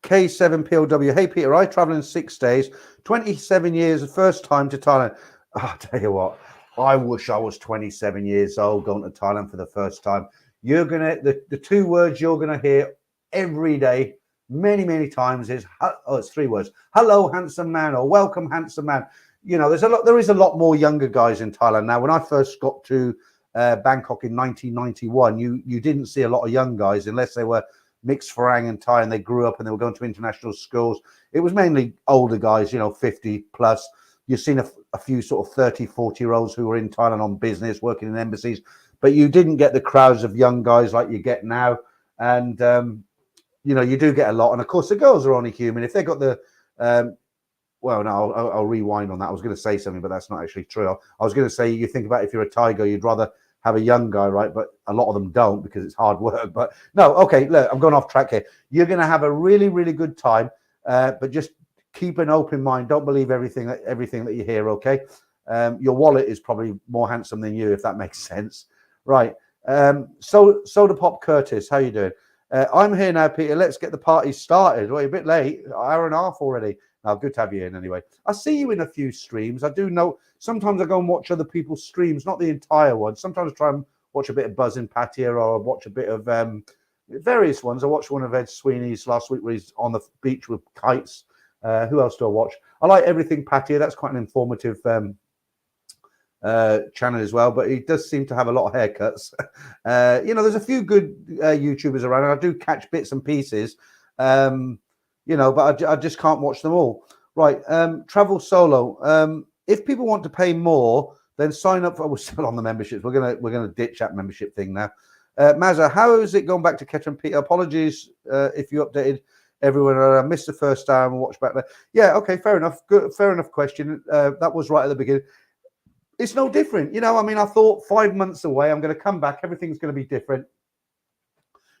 [SPEAKER 1] K7POW. Hey, Peter, I travel in 6 days, 27 years, the first time to Thailand. I'll tell you what, I wish I was 27 years old going to Thailand for the first time. The 2 words you're going to hear every day, many times is, it's 3 words. Hello, handsome man, or welcome, handsome man. There is a lot more younger guys in Thailand now. When I first got to Bangkok in 1991, you didn't see a lot of young guys unless they were mixed Farang and Thai and they grew up and they were going to international schools. It was mainly older guys, 50 plus. You've seen a few sort of 30, 40-year-olds who were in Thailand on business, working in embassies, but you didn't get the crowds of young guys like you get now. And you do get a lot. And of course, the girls are only human. If they got the, I'll rewind on that. I was going to say something, but that's not actually true. I was going to say, you think about if you're a Thai girl, you'd rather have a young guy, right? But a lot of them don't because it's hard work. But no, okay, look, I'm going off track here. You're going to have a really, really good time, but just keep an open mind. Don't believe everything that you hear, okay? Your wallet is probably more handsome than you, if that makes sense. Right. Soda Pop Curtis, how you doing? I'm here now, Peter. Let's get the party started. Well, you're a bit late, an hour and a half already. Now, good to have you in anyway. I see you in a few streams. I do know sometimes I go and watch other people's streams, not the entire one. Sometimes I try and watch a bit of Buzz in Pattaya or watch a bit of various ones. I watched one of Ed Sweeney's last week where he's on the beach with kites. Who else do I watch? I like everything Pattaya. That's quite an informative channel as well, but he does seem to have a lot of haircuts. There's a few good YouTubers around, and I do catch bits and pieces, but I just can't watch them all. Right, travel solo. If people want to pay more, then sign up for. We're still on the memberships. We're gonna ditch that membership thing now. Mazza, how is it going back to Ketch and Peter? Apologies if you updated everyone. I missed the first time and watched back there. Yeah, okay, fair enough. Good, fair enough question. That was right at the beginning. It's no different. I thought 5 months away, I'm going to come back. Everything's going to be different.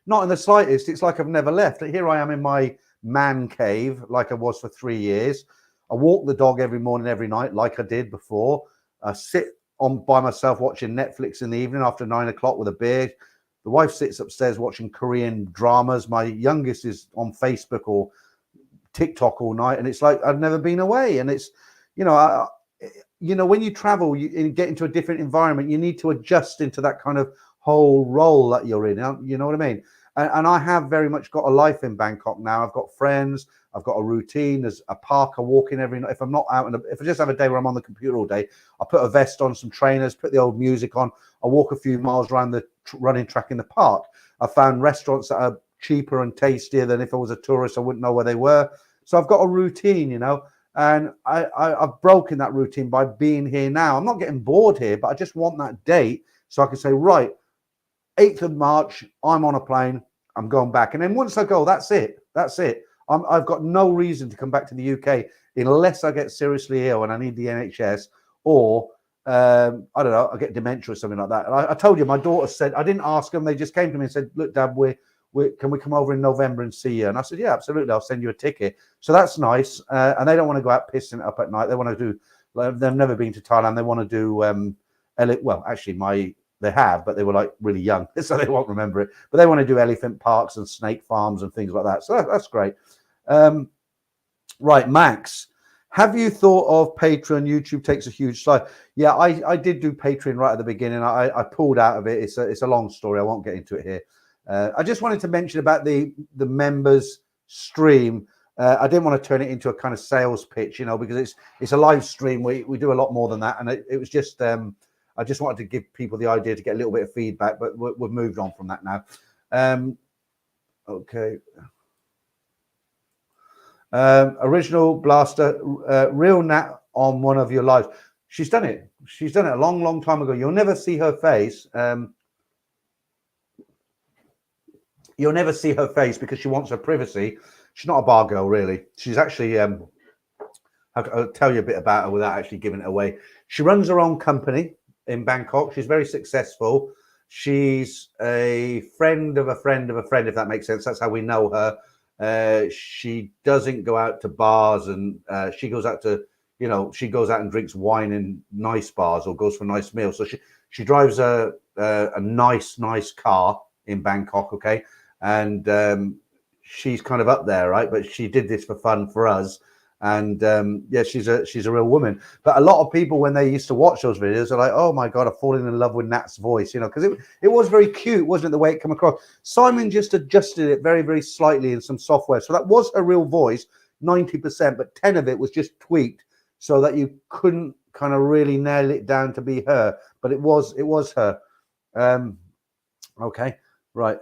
[SPEAKER 1] Not in the slightest. It's like I've never left. Here I am in my man cave, like I was for 3 years. I walk the dog every morning, every night, like I did before. I sit on by myself watching Netflix in the evening after 9 o'clock with a beer. The wife sits upstairs watching Korean dramas. My youngest is on Facebook or TikTok all night. And it's like I've never been away. And it's, when you travel and get into a different environment, you need to adjust into that kind of whole role that you're in. You know what I mean? And I have very much got a life in Bangkok now. I've got friends. I've got a routine. There's a park I walk in every night. If I'm not out, if I just have a day where I'm on the computer all day, I put a vest on, some trainers, put the old music on. I walk a few miles around the running track in the park. I found restaurants that are cheaper and tastier than if I was a tourist. I wouldn't know where they were. So I've got a routine, you know, and I've broken that routine by being here now. I'm not getting bored here, but I just want that date so I can say, right, 8th of March, I'm on a plane. I'm going back. And then once I go, that's it. That's it. I've got no reason to come back to the UK unless I get seriously ill and I need the NHS, or I don't know, I get dementia or something like that. And I told you, my daughter said, I didn't ask them. They just came to me and said, look, Dad, can we come over in November and see you? And I said, yeah, absolutely. I'll send you a ticket. So that's nice. And they don't want to go out pissing it up at night. They want to do, they've never been to Thailand. They want to do, well, actually, they have, but they were like really young, so they won't remember it. But they want to do elephant parks and snake farms and things like that. So that's great. Right, Max, have you thought of Patreon? YouTube takes a huge slide. Yeah, I did do Patreon right at the beginning. I pulled out of it. It's a long story. I won't get into it here. I just wanted to mention about the members stream. I didn't want to turn it into a kind of sales pitch, you know, because it's a live stream. We do a lot more than that, and it was just I just wanted to give people the idea to get a little bit of feedback, but we've moved on from that now. Okay. Original Blaster, real Nat on one of your lives. She's done it. She's done it a long, long time ago. You'll never see her face. You'll never see her face because she wants her privacy. She's not a bar girl, really. She's actually, I'll tell you a bit about her without actually giving it away. She runs her own company in Bangkok. She's very successful. She's a friend of a friend of a friend, if that makes sense. That's how we know her. She doesn't go out to bars, and she goes out to, you know, she goes out and drinks wine in nice bars or goes for nice meals. So she drives a nice car in Bangkok, okay? And she's kind of up there, right? But she did this for fun for us. And yeah, she's a real woman. But a lot of people, when they used to watch those videos, are like, oh my God, I've fallen in love with Nat's voice, you know, because it was very cute, wasn't it, the way it came across? Simon just adjusted it very, very slightly in some software. So that was her real voice, 90%, but 10 of it was just tweaked so that you couldn't kind of really nail it down to be her. But it was her. Okay, right.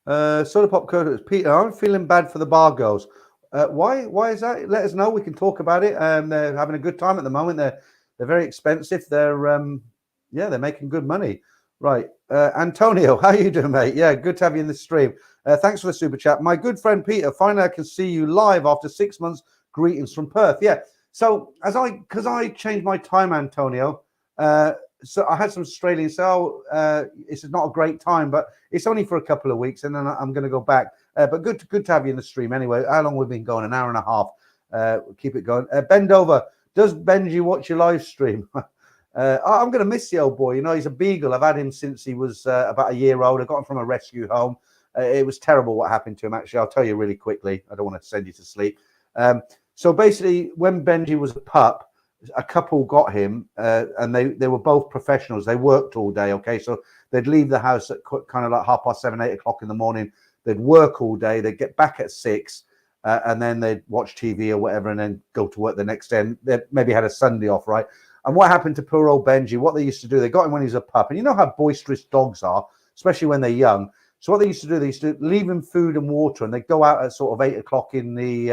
[SPEAKER 1] Soda Pop Curtis, Peter, I'm feeling bad for the bar girls. Why is that? Let us know. We can talk about it. They're having a good time at the moment. They're very expensive. They're making good money. Right. Antonio, how you doing, mate? Yeah, good to have you in the stream. Thanks for the super chat. My good friend Peter, finally I can see you live after 6 months. Greetings from Perth. Yeah. So because I changed my time, Antonio, so I had some Australian, so it's not a great time, but it's only for a couple of weeks, and then I'm going to go back. But good to have you in the stream anyway. How long we've been going? An hour and a half. We'll keep it going. Bend over. Does Benji watch your live stream? I'm going to miss the old boy. You know, he's a beagle. I've had him since he was about a year old. I got him from a rescue home. It was terrible what happened to him, actually. I'll tell you really quickly. I don't want to send you to sleep. So basically, when Benji was a pup, a couple got him, and they were both professionals. They worked all day, okay? So they'd leave the house at kind of like 7:30, 8 o'clock in the morning. They'd work all day. They'd get back at 6, and then they'd watch TV or whatever, and then go to work the next day. And they maybe had a Sunday off, right? And what happened to poor old Benji? What they used to do, they got him when he was a pup. And you know how boisterous dogs are, especially when they're young. So what they used to do, they used to leave him food and water, and they'd go out at sort of 8 o'clock in the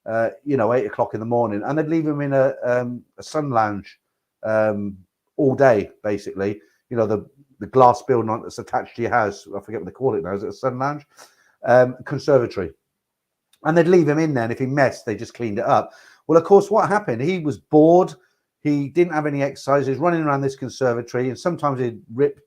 [SPEAKER 1] 8 o'clock in the morning, and they'd leave him in a sun lounge all day, basically. You know, the glass building that's attached to your house. I forget what they call it now. Is it a sun lounge? Conservatory. And they'd leave him in there, and if he messed, they just cleaned it up. Well, of course, what happened? He was bored. He didn't have any exercise. He was running around this conservatory, and sometimes he'd rip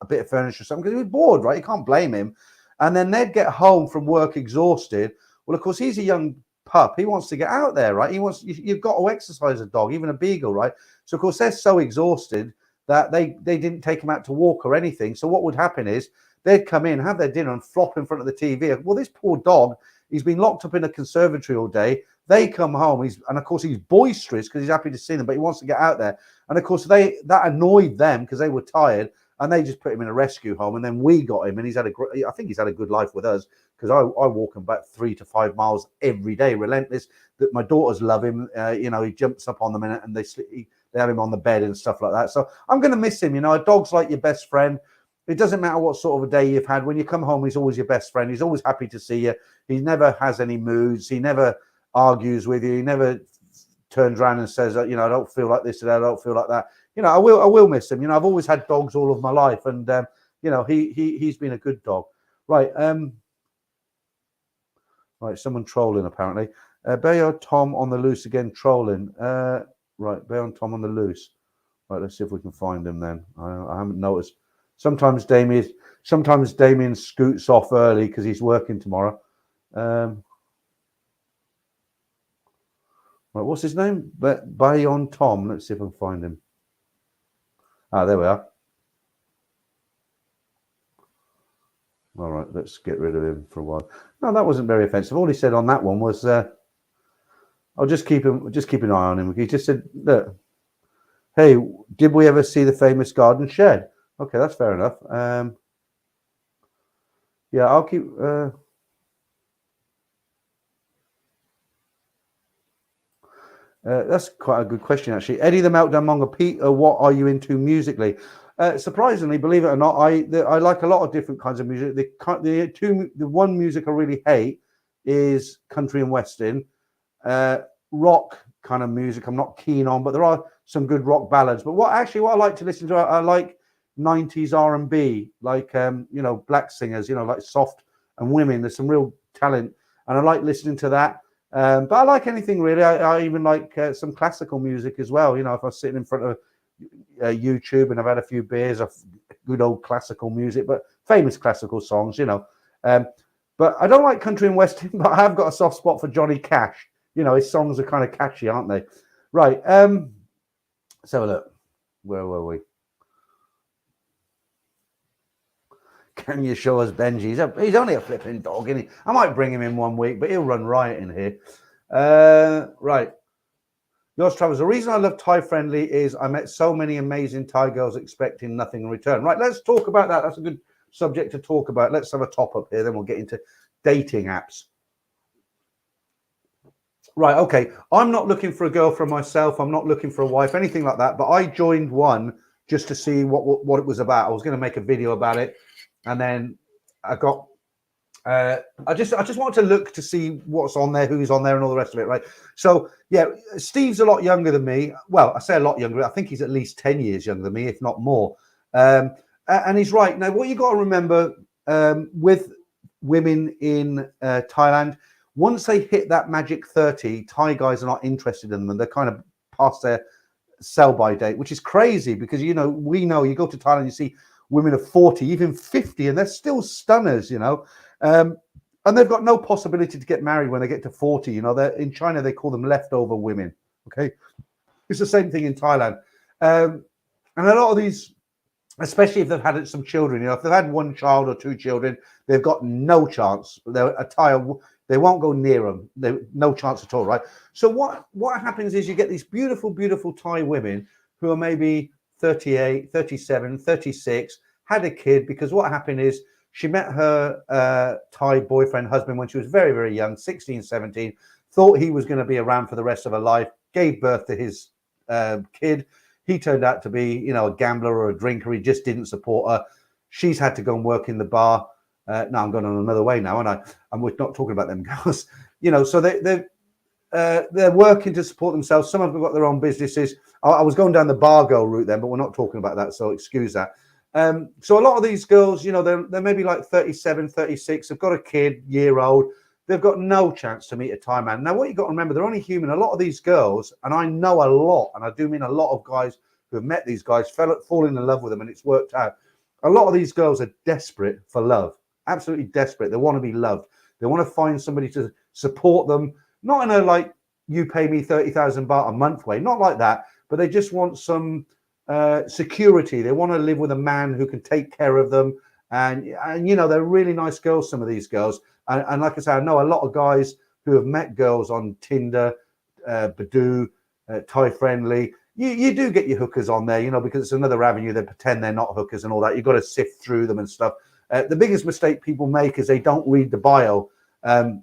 [SPEAKER 1] a bit of furniture or something because he was bored, right? You can't blame him. And then they'd get home from work exhausted. Well, of course, he's a young pup. He wants to get out there, right? You've got to exercise a dog, even a beagle, right? So of course they're so exhausted that they didn't take him out to walk or anything. So what would happen is they'd come in, have their dinner, and flop in front of the TV. Well, this poor dog He's been locked up in a conservatory all day. They come home, and of course he's boisterous because he's happy to see them, but he wants to get out there. And of course that annoyed them because they were tired, and they just put him in a rescue home. And then we got him, and I think he's had a good life with us, because I walk him about 3 to 5 miles every day, relentless. That my daughters love him. He jumps up on them and they have him on the bed and stuff like that. So I'm going to miss him. A dog's like your best friend. It doesn't matter what sort of a day you've had. When you come home, he's always your best friend. He's always happy to see you. He never has any moods. He never argues with you. He never turns around and says, I don't feel like this today. I don't feel like that. I will miss him. I've always had dogs all of my life, and he's been a good dog. Right. Right. Someone trolling apparently. Bayo Tom on the loose again, trolling. Right. Bayo Tom on the loose. Right. Let's see if we can find him then. I haven't noticed. Sometimes Damien scoots off early because he's working tomorrow. Right, what's his name? Bayon Tom. Let's see if I can find him. There we are. All right, let's get rid of him for a while. No, that wasn't very offensive. All he said on that one was, "I'll just keep an eye on him." He just said, "Look, hey, did we ever see the famous garden shed?" Okay, that's fair enough. Yeah, I'll keep. That's quite a good question, actually. Eddie the Meltdown Monger, Peter, what are you into musically? Surprisingly, believe it or not, I like a lot of different kinds of music. The one music I really hate is country and western. Rock kind of music I'm not keen on, but there are some good rock ballads. But what I like to listen to, I like 90s R&B, like black singers, like Soft and Women. There's some real talent, and I like listening to that. But I like anything really. I even like some classical music as well. If I'm sitting in front of YouTube and I've had a few beers, of good old classical music, but famous classical songs, But I don't like country and western, but I have got a soft spot for Johnny Cash. His songs are kind of catchy, aren't they? Right. Let's have a look. Where were we? Can you show us Benji? He's only a flipping dog, isn't he? I might bring him in one week, but he'll run riot in here. Right. Yours Travels. The reason I love Thai Friendly is I met so many amazing Thai girls expecting nothing in return. Right, let's talk about that. That's a good subject to talk about. Let's have a top up here, then we'll get into dating apps. Right, okay. I'm not looking for a girlfriend myself. I'm not looking for a wife, anything like that. But I joined one just to see what it was about. I was going to make a video about it. And then I got, I just wanted to look to see what's on there, who's on there, and all the rest of it, right? So yeah, Steve's a lot younger than me. Well, I say a lot younger. I think he's at least 10 years younger than me, if not more. And he's right. Now, what you got to remember with women in Thailand, once they hit that magic 30, Thai guys are not interested in them. They're kind of past their sell-by date, which is crazy because we know you go to Thailand, you see women of 40, even 50, and they're still stunners, and they've got no possibility to get married when they get to 40. They're in China, they call them leftover women. Okay, it's the same thing in Thailand, and a lot of these, especially if they've had some children, if they've had one child or two children, they've got no chance. They won't go near them. No chance at all, right? So what happens is you get these beautiful, beautiful Thai women who are maybe 38, 37, 36, had a kid, because what happened is she met her Thai boyfriend, husband, when she was very, very young, 16, 17, thought he was going to be around for the rest of her life, gave birth to his kid. He turned out to be, a gambler or a drinker. He just didn't support her. She's had to go and work in the bar. No, I'm going on another way now, and we're not talking about them girls. So they're working to support themselves. Some of them have got their own businesses. I was going down the bar girl route then, but we're not talking about that, so excuse that. So a lot of these girls, they're maybe like 37, 36, they've got a kid, year-old. They've got no chance to meet a Thai man. Now, what you've got to remember, they're only human. A lot of these girls, and I know a lot, and I do mean a lot of guys who have met these guys, falling in love with them, and it's worked out. A lot of these girls are desperate for love, absolutely desperate. They want to be loved. They want to find somebody to support them, not in a like, you pay me 30,000 baht a month way, not like that, but they just want some security. They want to live with a man who can take care of them. And they're really nice girls, some of these girls. And like I say, I know a lot of guys who have met girls on Tinder, Badoo, Thai Friendly. You do get your hookers on there, because it's another avenue. They pretend they're not hookers and all that. You've got to sift through them and stuff. The biggest mistake people make is they don't read the bio. So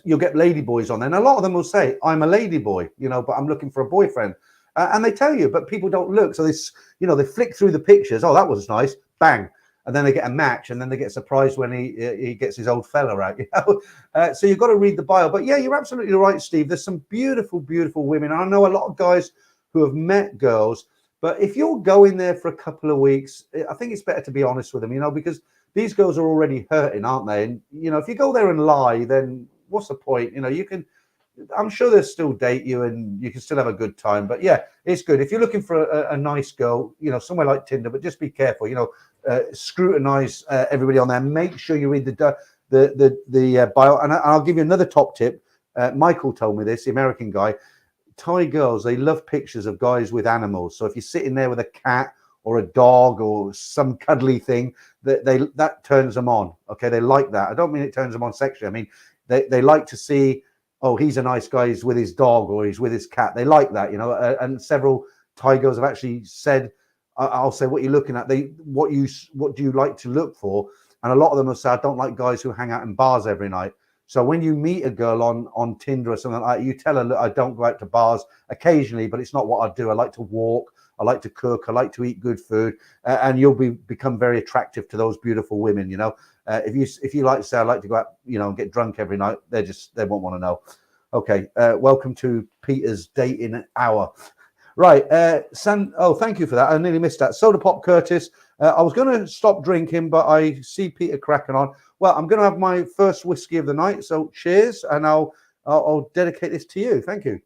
[SPEAKER 1] you'll get lady boys on there, and a lot of them will say, "I'm a lady boy," but I'm looking for a boyfriend, and they tell you, but people don't look. So they flick through the pictures. Oh, that was nice, bang, and then they get a match, and then they get surprised when he gets his old fella out. So you've got to read the bio. But yeah, you're absolutely right, Steve. There's some beautiful, beautiful women. I know a lot of guys who have met girls, but if you're going there for a couple of weeks, I think it's better to be honest with them, because these girls are already hurting, aren't they? And, if you go there and lie, then what's the point? I'm sure they'll still date you and you can still have a good time. But yeah, it's good. If you're looking for a nice girl, somewhere like Tinder, but just be careful, scrutinize everybody on there. Make sure you read the bio. And I'll give you another top tip. Michael told me this, the American guy. Thai girls, they love pictures of guys with animals. So if you're sitting there with a cat or a dog or some cuddly thing, that turns them on. Okay, they like that. I don't mean it turns them on sexually. I mean they like to see, oh, he's a nice guy, he's with his dog or he's with his cat. They like that, and several Thai girls have actually said, I'll say, what you're looking at, what do you like to look for? And a lot of them have said, I don't like guys who hang out in bars every night. So when you meet a girl on Tinder or something like that, you tell her, look, I don't go out to bars occasionally, but it's not what I do. I like to walk, I like to cook, I like to eat good food, and you'll become very attractive to those beautiful women. If you like to say, I like to go out, and get drunk every night, they won't want to know. Okay, welcome to Peter's dating hour. Right, thank you for that. I nearly missed that. Soda Pop Curtis. I was going to stop drinking, but I see Peter cracking on. Well, I'm going to have my first whiskey of the night, so cheers, and I'll dedicate this to you. Thank you.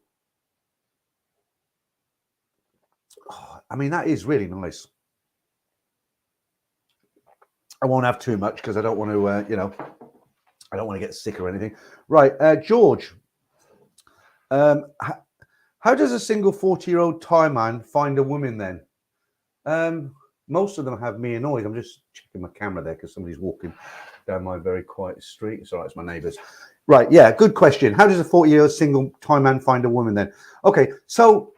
[SPEAKER 1] Oh, I mean, that is really nice. I won't have too much because I don't want to, I don't want to get sick or anything. Right, George. How does a single 40-year-old Thai man find a woman then? Most of them have me annoyed. I'm just checking my camera there because somebody's walking down my very quiet street. It's all right, it's my neighbours. Right, yeah, good question. How does a 40-year-old single Thai man find a woman then? Okay, so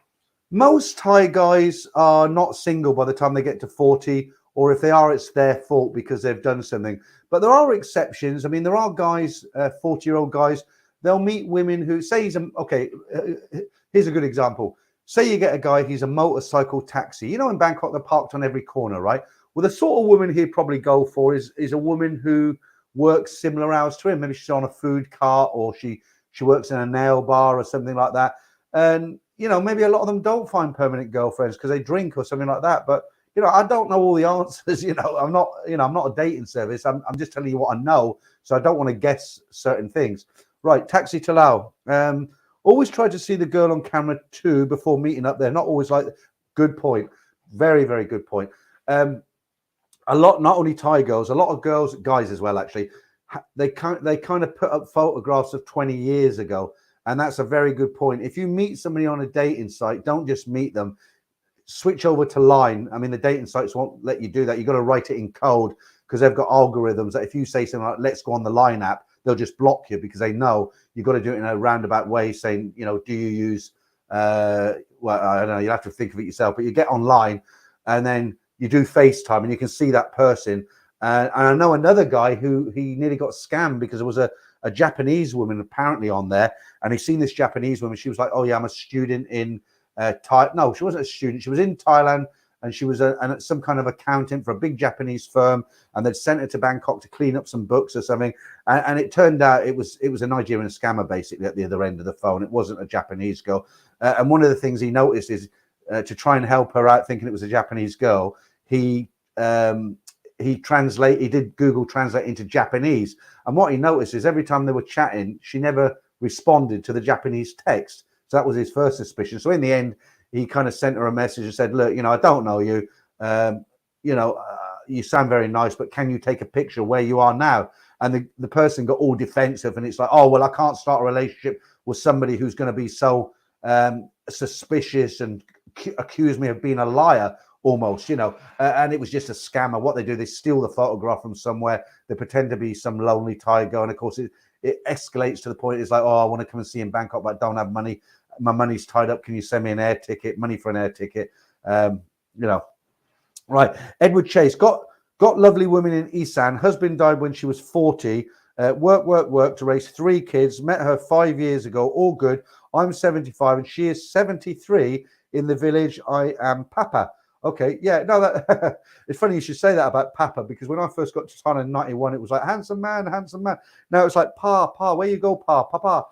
[SPEAKER 1] most Thai guys are not single by the time they get to 40, or if they are, it's their fault because they've done something. But there are exceptions. I mean, there are guys, 40-year-old guys, they'll meet women who say here's a good example. Say you get a guy, he's a motorcycle taxi. In Bangkok, they're parked on every corner, right? Well, the sort of woman he'd probably go for is a woman who works similar hours to him. Maybe she's on a food cart or she works in a nail bar or something like that. And, maybe a lot of them don't find permanent girlfriends because they drink or something like that. But, I don't know all the answers. I'm not a dating service. I'm just telling you what I know. So I don't want to guess certain things. Right, Taxi Talal. Always try to see the girl on camera too before meeting up there. Not always like. Good point. Very, very good point. A lot, not only Thai girls, a lot of girls, guys as well. Actually, they kind of put up photographs of 20 years ago, and that's a very good point. If you meet somebody on a dating site, don't just meet them. Switch over to Line. I mean, the dating sites won't let you do that. You've got to write it in code because they've got algorithms that if you say something like "Let's go on the Line app," they'll just block you because they know you've got to do it in a roundabout way, saying, do you use, well, I don't know, you'll have to think of it yourself, but you get online and then you do FaceTime and you can see that person. And I know another guy who he nearly got scammed because there was a Japanese woman apparently on there, and he's seen this Japanese woman. She was like, oh yeah, I'm a student in no, she wasn't a student. She was in Thailand. And she was some kind of accountant for a big Japanese firm, and they'd sent her to Bangkok to clean up some books or something. And it turned out it was a Nigerian scammer basically at the other end of the phone. It wasn't a Japanese girl. And one of the things he noticed is to try and help her out, thinking it was a Japanese girl, he did Google Translate into Japanese. And what he noticed is every time they were chatting, she never responded to the Japanese text. So that was his first suspicion. So in the end, he kind of sent her a message and said, look, I don't know you. You sound very nice, but can you take a picture where you are now? And the person got all defensive, and it's like, oh, well, I can't start a relationship with somebody who's going to be so suspicious and accuse me of being a liar. almost, and it was just a scammer. What they do, they steal the photograph from somewhere. They pretend to be some lonely Thai girl, and of course it escalates to the point. It's like, oh, I want to come and see in Bangkok, but I don't have money. My money's tied up. Can you send me an air ticket? Money for an air ticket. Right. Edward Chase got lovely woman in Isan. Husband died when she was 40. Work to raise 3 kids. Met her 5 years ago. All good. I'm 75 and she is 73. In the village, I am Papa. Okay, yeah, no, that it's funny you should say that about Papa, because when I first got to Thailand in 91, it was like handsome man. Now it's like Pa, where you go, Papa.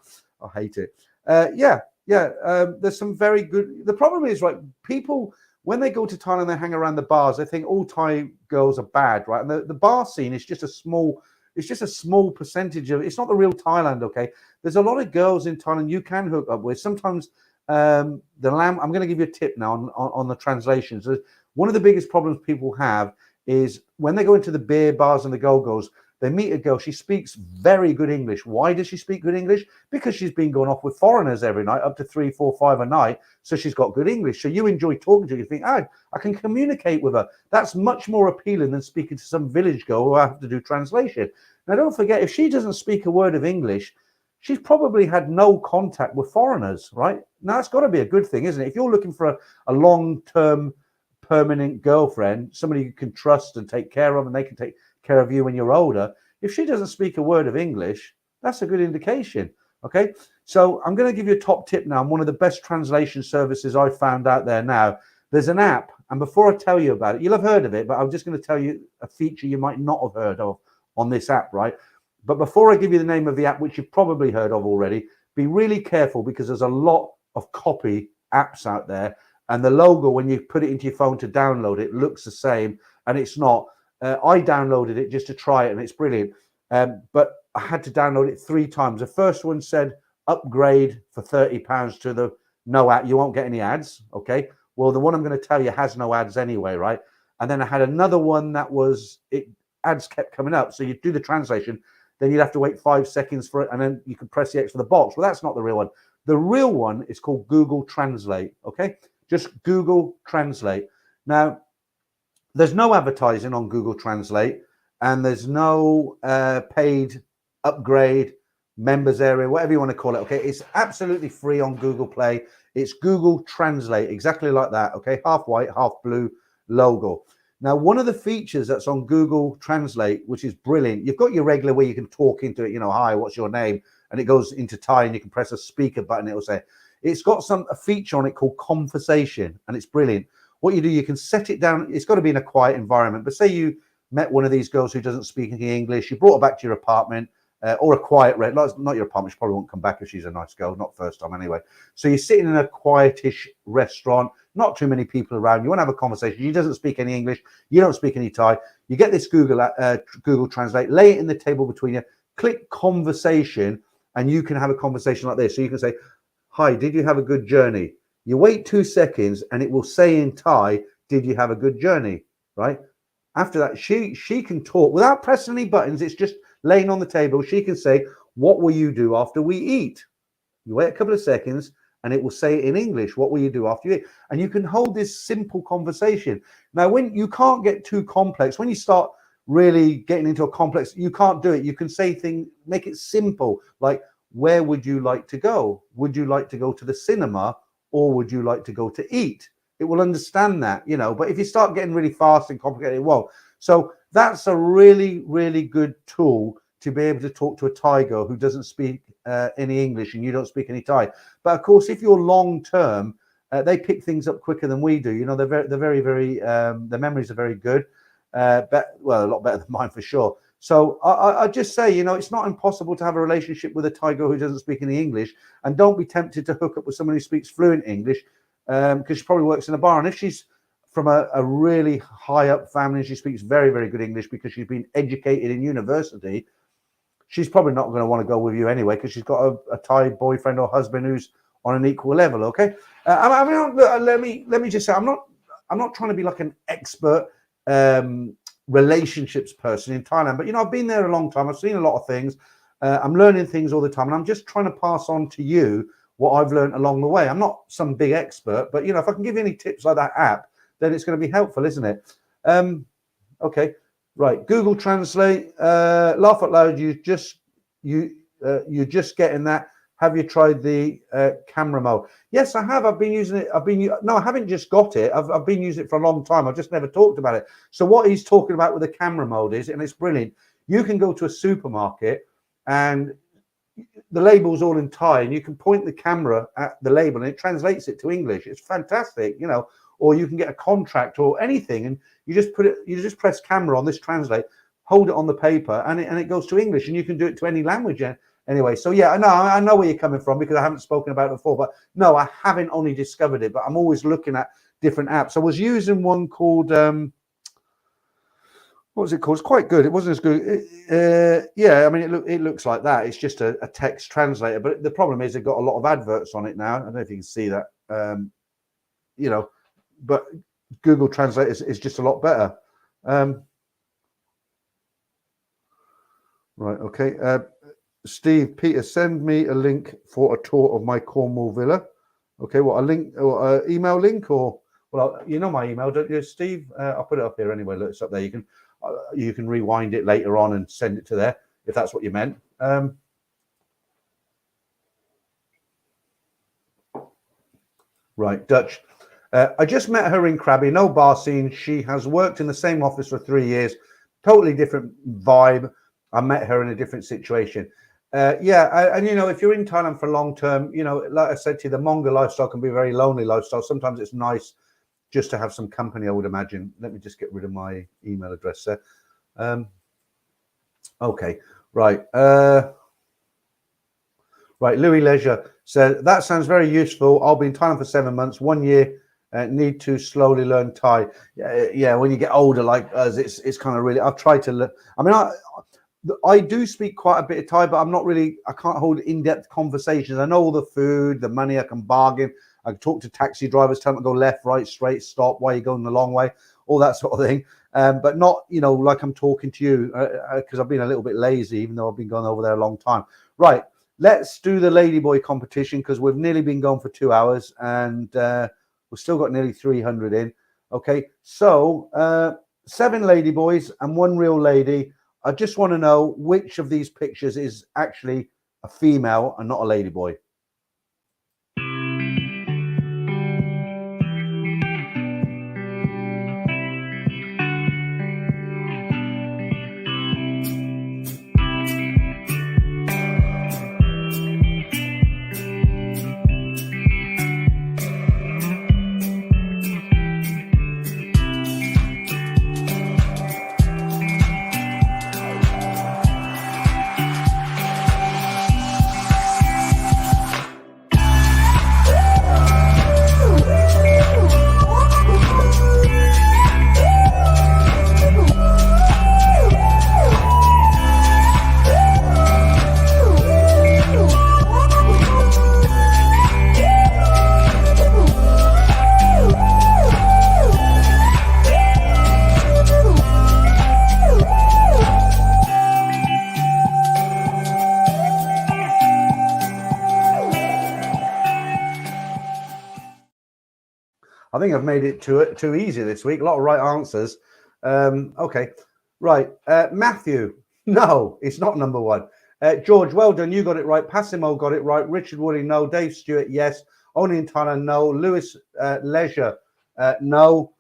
[SPEAKER 1] I hate it. There's some very good. The problem is, right, people when they go to Thailand, they hang around the bars. They think all Thai girls are bad, right? And the bar scene is just a small. It's just a small percentage of. It's not the real Thailand, okay? There's a lot of girls in Thailand you can hook up with. Sometimes I'm going to give you a tip now on the translations. One of the biggest problems people have is when they go into the beer bars and the go-go's, they meet a girl. She speaks very good English. Why does she speak good English? Because she's been going off with foreigners every night, up to 3, 4, 5 a night. So she's got good English. So you enjoy talking to her. You think, I can communicate with her. That's much more appealing than speaking to some village girl who I have to do translation. Now, don't forget, if she doesn't speak a word of English, she's probably had no contact with foreigners, right? Now, that's got to be a good thing, isn't it? If you're looking for a long-term, permanent girlfriend, somebody you can trust and take care of, and they can take care of you when you're older, if she doesn't speak a word of English, that's a good indication, okay? So I'm going to give you a top tip now. One of the best translation services I've found out there now. There's an app, and before I tell you about it, you'll have heard of it, but I'm just going to tell you a feature you might not have heard of on this app, right? But before I give you the name of the app, which you've probably heard of already, be really careful, because there's a lot of copy apps out there, and the logo, when you put it into your phone to download it, looks the same, and it's not. I downloaded it just to try it, and it's brilliant. But I had to download it 3 times. The first one said upgrade for £30 to the no ad. You won't get any ads. Okay. Well, the one I'm going to tell you has no ads anyway, right? And then I had another one that was ads kept coming up. So you do the translation, then you'd have to wait 5 seconds for it, and then you could press the X for the box. Well, that's not the real one. The real one is called Google Translate. Okay. Just Google Translate. Now, there's no advertising on Google Translate, and there's no paid upgrade, members area, whatever you want to call it. Okay, it's absolutely free on Google Play. It's Google Translate, exactly like that. Okay, half white, half blue logo. Now, one of the features that's on Google Translate, which is brilliant, you've got your regular where you can talk into it. Hi, what's your name? And it goes into Thai, and you can press a speaker button. It will say. It's got a feature on it called conversation, and it's brilliant. What you do, you can set it down. It's got to be in a quiet environment. But say you met one of these girls who doesn't speak any English. You brought her back to your apartment or a quiet not your apartment. She probably won't come back if she's a nice girl. Not first time anyway. So you're sitting in a quietish restaurant, not too many people around. You want to have a conversation. She doesn't speak any English. You don't speak any Thai. You get this Google Translate, lay it in the table between you, click conversation, and you can have a conversation like this. So you can say, hi, did you have a good journey? You wait 2 seconds, and it will say in Thai, did you have a good journey, right? After that, she can talk without pressing any buttons. It's just laying on the table. She can say, what will you do after we eat? You wait a couple of seconds, and it will say it in English, what will you do after you eat? And you can hold this simple conversation. Now, when you can't get too complex, when you start really getting into a complex, you can't do it. You can say things, make it simple, like, where would you like to go? Would you like to go to the cinema? Or would you like to go to eat? It will understand that, but if you start getting really fast and complicated, it won't. So that's a really, really good tool to be able to talk to a Thai girl who doesn't speak any English and you don't speak any Thai. But of course, if you're long term, they pick things up quicker than we do. They're very, very, their memories are very good. A lot better than mine for sure. So I just say, it's not impossible to have a relationship with a Thai girl who doesn't speak any English, and don't be tempted to hook up with someone who speaks fluent English, because she probably works in a bar. And if she's from a really high up family and she speaks very, very good English because she's been educated in university, she's probably not going to want to go with you anyway, because she's got a Thai boyfriend or husband who's on an equal level. Okay, let me just say, I'm not trying to be like an expert relationships person in Thailand, but I've been there a long time. I've seen a lot of things. I'm learning things all the time, and I'm just trying to pass on to you what I've learned along the way. I'm not some big expert, but if I can give you any tips like that app, then it's going to be helpful, isn't it? Okay, right. Google Translate. Laugh out loud. You're just getting that. Have you tried the camera mode? Yes, I have. I've been using it. No, I haven't just got it. I've been using it for a long time. I've just never talked about it. So what he's talking about with the camera mode is, and it's brilliant. You can go to a supermarket and the label's all in Thai, and you can point the camera at the label and it translates it to English. It's fantastic, you know. Or you can get a contract or anything, and you just press camera on this translate, hold it on the paper, and it goes to English, and you can do it to any language. Anyway, so yeah, I know where you're coming from because I haven't spoken about it before, but no, I haven't only discovered it, but I'm always looking at different apps. I was using one called what was it called? It's quite good. It wasn't as good. Yeah, I mean, it looks like that. It's just a text translator, but the problem is they've got a lot of adverts on it now. I don't know if you can see that. You know, but Google Translate is just a lot better. Right. Okay. Steve, Peter, send me a link for a tour of my Cornwall villa. Okay. What, a link or email link or? Well, you know my email, don't you, Steve? I'll put it up here anyway. Look, it's up there. You can rewind it later on and send it to there if that's what you meant. Right, Dutch. I just met her in Krabi, no bar scene. She has worked in the same office for 3 years. Totally different vibe. I met her in a different situation. Yeah, and you know, if you're in Thailand for long term, you know, like I said to you, the Monga lifestyle can be a very lonely lifestyle. Sometimes it's nice just to have some company, I would imagine. Let me just get rid of my email address there. Okay, right. Right, Louis Leisure said, that sounds very useful. I'll be in Thailand for 7 months, 1 year. Need to slowly learn Thai. Yeah, when you get older like us, it's kind of really, I've tried to learn. I mean, I do speak quite a bit of Thai, but I can't hold in-depth conversations. I know all the food, the money, I can bargain. I can talk to taxi drivers, tell them to go left, right, straight, stop, why are you going the long way, all that sort of thing. But not, you know, like I'm talking to you because I've been a little bit lazy, even though I've been going over there a long time. Right, let's do the Ladyboy competition because we've nearly been going for 2 hours and we've still got nearly 300 in. Okay, so 7 Ladyboys and 1 real lady. I just want to know which of these pictures is actually a female and not a ladyboy. I think I've made it too easy this week. A lot of right answers. Okay, right. Matthew, no, it's not number 1. George, well done. You got it right. Passimo got it right. Richard Woody, no. Dave Stewart, yes. Only in Thailand, no. Lewis Leisure, no.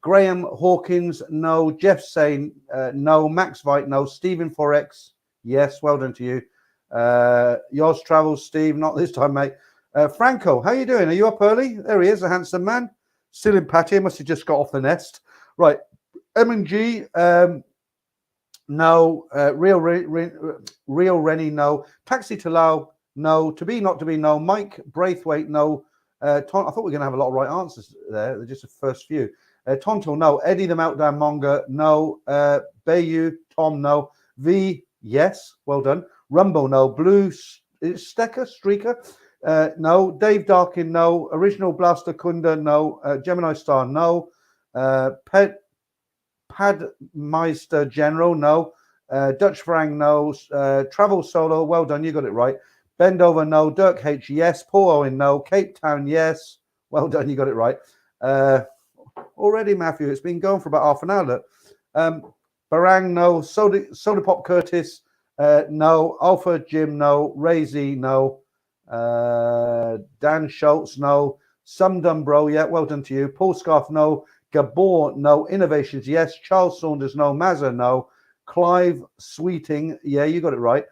[SPEAKER 1] Graham Hawkins, no. Jeff saying no. Max Veit, no. Stephen Forex, yes. Well done to you. Yours Travels, Steve, not this time, mate. Franco, how you doing? Are you up early? There he is, a handsome man. Still in pattaya, must have just got off the nest. Right, M&G, no. Real Rennie, no. Taxi to Lao, no. To be, not to be, no. Mike Braithwaite, no. I thought we were going to have a lot of right answers there. They're just the first few. Tonto, no. Eddie the Meltdown Monga, no. Bayu, Tom, no. V, yes. Well done. Rumble, no. Blue, Streaker, no. Dave Darkin, no. Original Blaster Kunda, no. Gemini Star, no. Padmeister General, no. Dutch Farang, no. Travel Solo, well done, you got it right. Bend Over, no. Dirk H, yes. Paul Owen, no. Cape Town, yes. Well done, you got it right. already, Matthew. It's been going for about half an hour. Look. Barang, no. Soda Pop Curtis, no. Alpha Jim, no. Razy, no. Dan Schultz, no. Some Done Bro, yeah, well done to you. Paul Scarf, no. Gabor, no. Innovations, yes. Charles Saunders, no. Mazza, no. Clive Sweeting, yeah, you got it right.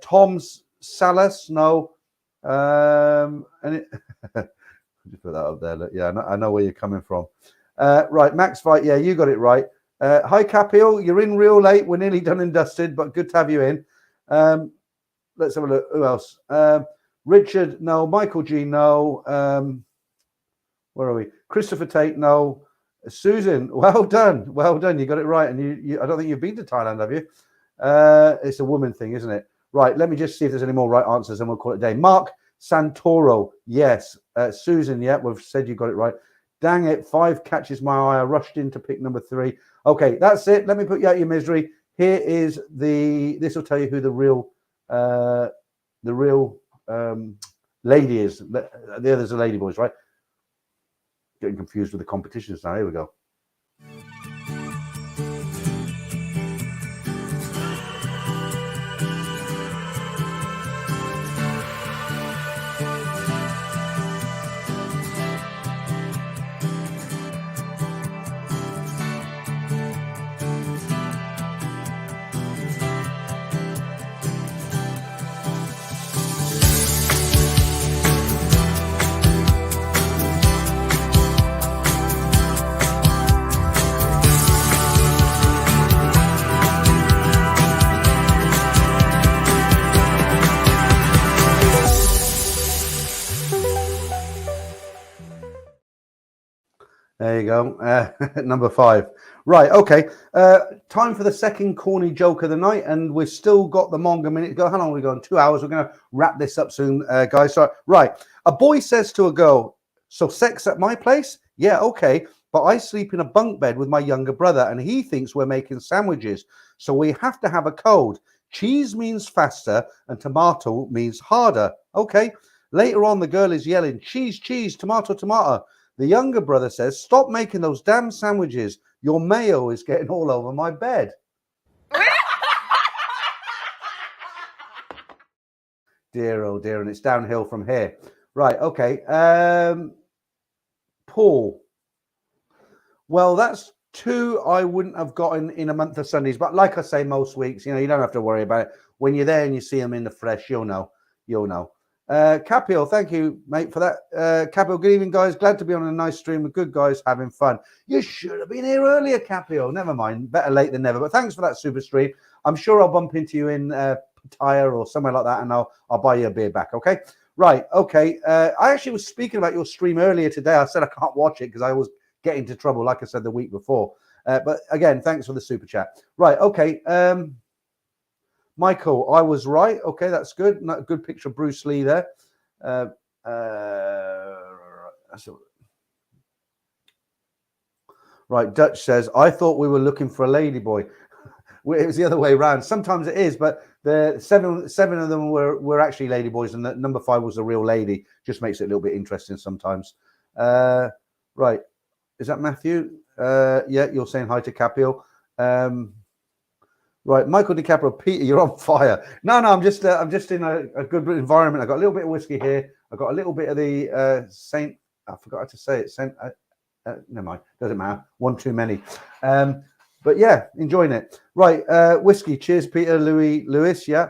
[SPEAKER 1] Tom's Salas, no. And it just put that up there. Look, yeah, I know where you're coming from. Right, Max Fight, yeah, you got it right. Hi, Capio, you're in real late. We're nearly done and dusted, but good to have you in. Let's have a look. Who else? Richard, no. Michael G, no. Where are we? Christopher Tate, no. Susan, well done. Well done. You got it right. And you I don't think you've been to Thailand, have you? It's a woman thing, isn't it? Right, let me just see if there's any more right answers and we'll call it a day. Mark Santoro, yes. Susan, yeah, we've said you got it right. Dang it, 5 catches my eye. I rushed in to pick number 3. Okay, that's it. Let me put you out your misery. Here is this will tell you who the real lady is. The others are lady boys, right? Getting confused with the competitions now. Here we go. There you go. Number 5. Right. Okay. Time for the second corny joke of the night, and we've still got the manga minute to go. How long have we gone? 2 hours. We're going to wrap this up soon, guys. So, right. A boy says to a girl, "So sex at my place? Yeah, okay. But I sleep in a bunk bed with my younger brother, and he thinks we're making sandwiches. So we have to have a code. Cheese means faster, and tomato means harder. Okay. Later on, the girl is yelling, 'Cheese, cheese, tomato, tomato.' The younger brother says, 'Stop making those damn sandwiches. Your mayo is getting all over my bed.'" Dear, oh dear, and it's downhill from here. Right, okay. Paul. Well, that's 2 I wouldn't have gotten in a month of Sundays. But like I say, most weeks, you don't have to worry about it. When you're there and you see them in the flesh, you'll know. Capio, thank you, mate, for that. Capio, good evening, guys. Glad to be on a nice stream with good guys having fun. You should have been here earlier, Capio. Never mind. Better late than never. But thanks for that super stream. I'm sure I'll bump into you in Pattaya or somewhere like that, and I'll buy you a beer back, okay? Right, okay. I actually was speaking about your stream earlier today. I said I can't watch it because I always get into trouble, like I said the week before. But again, thanks for the super chat. Right, okay. Michael, I was right. Okay, that's good. Good picture of Bruce Lee there. Right, Dutch says, "I thought we were looking for a lady boy." It was the other way around. Sometimes it is, but the seven of them were actually lady boys, and the number 5 was a real lady. Just makes it a little bit interesting sometimes. Right, is that Matthew? Yeah, you're saying hi to Capio. Right, Michael DiCaprio, Peter, you're on fire. No, I'm just in a good environment. I got a little bit of whiskey here. I got a little bit of the Saint. I forgot how to say it. Saint. Never mind. Doesn't matter. One too many. But yeah, enjoying it. Right, whiskey. Cheers, Peter. Lewis. Yeah.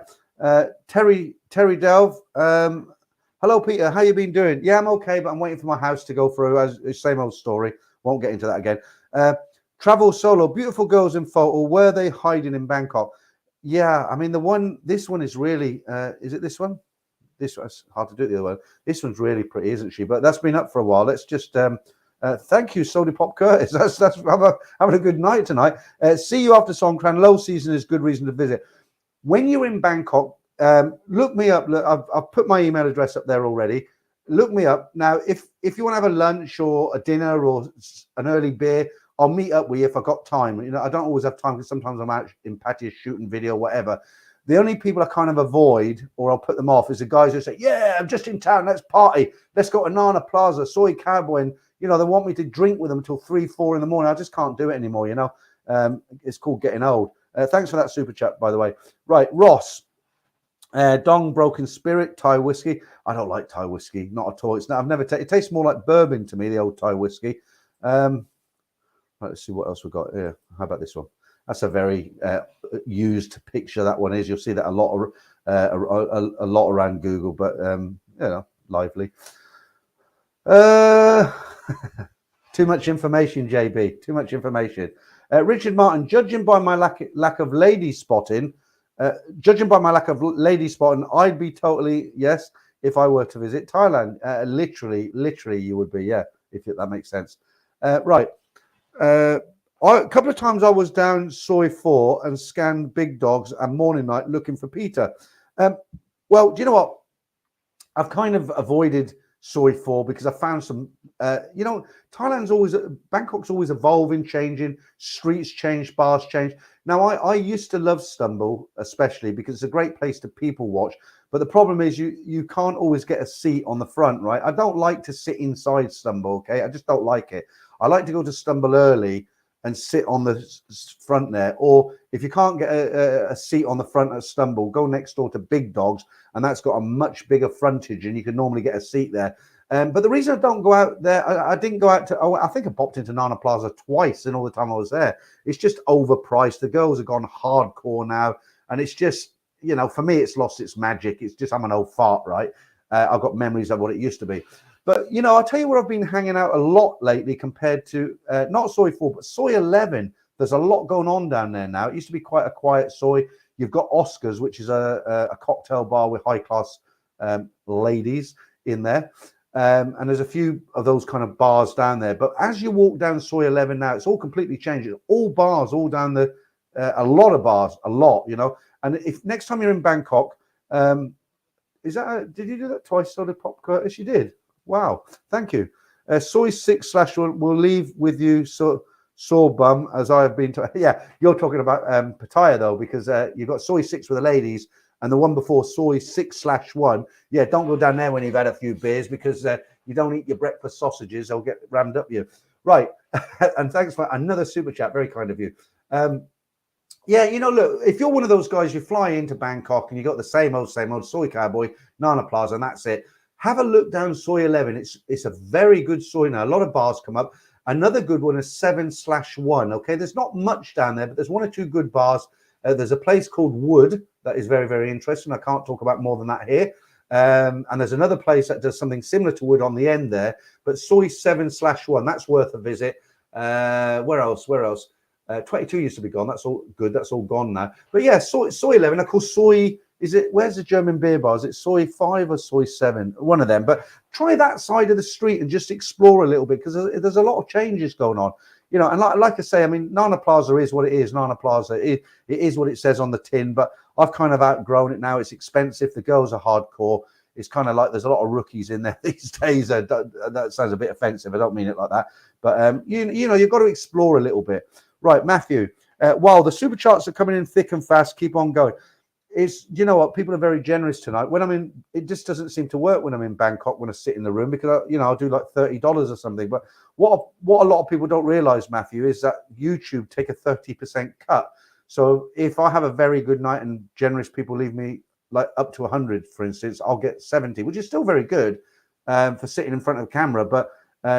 [SPEAKER 1] Terry Delve. Hello, Peter. How you been doing? Yeah, I'm okay, but I'm waiting for my house to go through. As same old story. Won't get into that again. Travel solo, beautiful girls in photo. Were they hiding in Bangkok? Yeah, I mean this one is really. Is it this one? This one's hard to do. The other one. This one's really pretty, isn't she? But that's been up for a while. Let's just. Thank you, Soda Pop Curtis. That's having a good night tonight. See you after Songkran. Low season is good reason to visit. When you're in Bangkok, look me up. Look, I've put my email address up there already. Look me up now. If you want to have a lunch or a dinner or an early beer, I'll meet up with you if I've got time. I don't always have time because sometimes I'm out in patio shooting video, whatever. The only people I kind of avoid or I'll put them off is the guys who say, "Yeah, I'm just in town. Let's party. Let's go to Nana Plaza, Soy Cowboy, and you know, they want me to drink with them till 3, 4 in the morning. I just can't do it anymore, you know. It's called getting old. Thanks for that super chat, by the way. Right, Ross. Dong Broken Spirit, Thai whiskey. I don't like Thai whiskey, not at all. I've never taken. It tastes more like bourbon to me, the old Thai whiskey. Right, let's see what else we've got here. How about this one? That's a very used picture. That one is. You'll see that a lot around Google, but you know, lively. Too much information, JB. Too much information. Richard Martin, judging by my lack of lady spotting, I'd be totally yes if I were to visit Thailand. Literally, you would be, yeah, if that makes sense. Right. A couple of times I was down Soi 4 and scanned big dogs and morning night looking for Peter. Well, do you know what? I've kind of avoided Soi 4 because I found some, you know, Bangkok's always evolving, changing, streets change, bars change. Now, I used to love Stumble, especially because it's a great place to people watch. But the problem is you can't always get a seat on the front, right? I don't like to sit inside Stumble, okay? I just don't like it. I like to go to Stumble early and sit on the front there. Or if you can't get a seat on the front at Stumble, go next door to Big Dogs, and that's got a much bigger frontage, and you can normally get a seat there. But the reason I don't go out there, I didn't go out to, I think I popped into Nana Plaza twice in all the time I was there. It's just overpriced. The girls have gone hardcore now, and it's just, you know, for me, it's lost its magic. It's just, I'm an old fart, right? I've got memories of what it used to be. But, you know, I'll tell you where I've been hanging out a lot lately compared to, not Soi 4, but Soi 11. There's a lot going on down there now. It used to be quite a quiet Soi. You've got Oscars, which is a cocktail bar with high-class ladies in there. And there's a few of those kind of bars down there. But as you walk down Soi 11 now, it's all completely changed. It's all bars, all down the, a lot of bars, a lot, you know. And if next time you're in Bangkok, is that, did you do that twice, Soda Pop Curtis? You did. Wow, thank you. Soi 6/1 will leave with you, sore bum, as I have been to. Yeah, you're talking about Pattaya, though, because you've got Soi 6 with the ladies, and the one before Soi 6/1. Yeah, don't go down there when you've had a few beers, because you don't eat your breakfast sausages. They'll get rammed up you. Right, and thanks for another super chat. Very kind of you. Yeah, you know, look, if you're one of those guys, you fly into Bangkok and you got the same old Soi Cowboy, Nana Plaza, and that's it. Have a look down Soi 11. It's a very good Soi now. A lot of bars come up. Another good one is 7/1. Okay, there's not much down there, but there's one or two good bars. There's a place called Wood that is very, very interesting. I can't talk about more than that here. And there's another place that does something similar to Wood on the end there. But Soi 7/1, that's worth a visit. Where else? 22 used to be gone. That's all good. That's all gone now. But yeah, Soi 11. Of course, Soi. Is it, where's the German beer bar? Is it Soi 5 or Soi 7? One of them. But try that side of the street and just explore a little bit, because there's a lot of changes going on. You know, and like I say, I mean, Nana Plaza is what it is. Nana Plaza, it is what it says on the tin, but I've kind of outgrown it now. It's expensive. The girls are hardcore. It's kind of like there's a lot of rookies in there these days. That sounds a bit offensive. I don't mean it like that. But, you know, you've got to explore a little bit. Right, Matthew. While the super charts are coming in thick and fast, keep on going. It's, you know what, people are very generous tonight. When I'm in, it just doesn't seem to work when I'm in Bangkok, when I sit in the room, because you know, I'll do like $30 or something. But what a lot of people don't realize, Matthew, is that YouTube take a 30% cut. So if I have a very good night and generous people leave me like up to 100, for instance, I'll get 70, which is still very good for sitting in front of the camera. But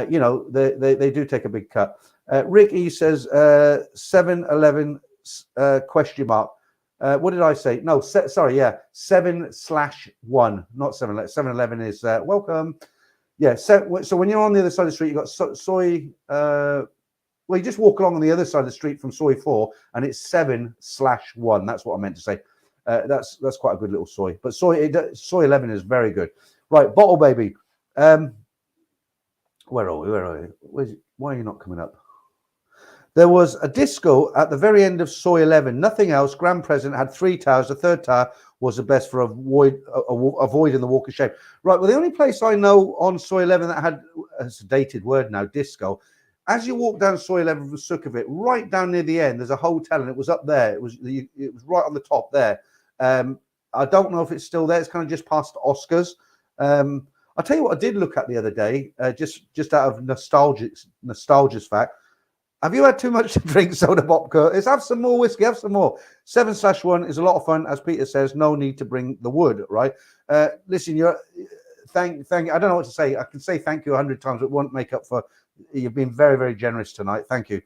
[SPEAKER 1] you know, they do take a big cut. Rick E says 7-11 question mark. What did I say? No, sorry, yeah, 7/1, not 7-11. 7-11 is welcome. Yeah, so when you're on the other side of the street, you've got Soi. Well, you just walk along on the other side of the street from Soi 4, and it's 7/1. That's what I meant to say. That's quite a good little Soi. But Soi 11 is very good. Right, Bottle Baby. Where are we? Why are you not coming up? There was a disco at the very end of Soi 11. Nothing else. Grand President had 3 towers. The third tower was the best for avoiding the walk of shame. Right. Well, the only place I know on Soi 11 that had, it's a dated word now, disco. As you walk down Soi 11 from Sukhumvit, right down near the end, there's a hotel, and it was up there. It was right on the top there. I don't know if it's still there. It's kind of just past Oscars. I'll tell you what I did look at the other day, just out of nostalgia's fact. Have you had too much to drink, Soda Pop Curtis? Have some more whiskey, have some more. 7/1 is a lot of fun. As Peter says, no need to bring the wood, right? Listen, thank you. I don't know what to say. I can say thank you 100 times. It won't make up for, you've been very, very generous tonight. Thank you.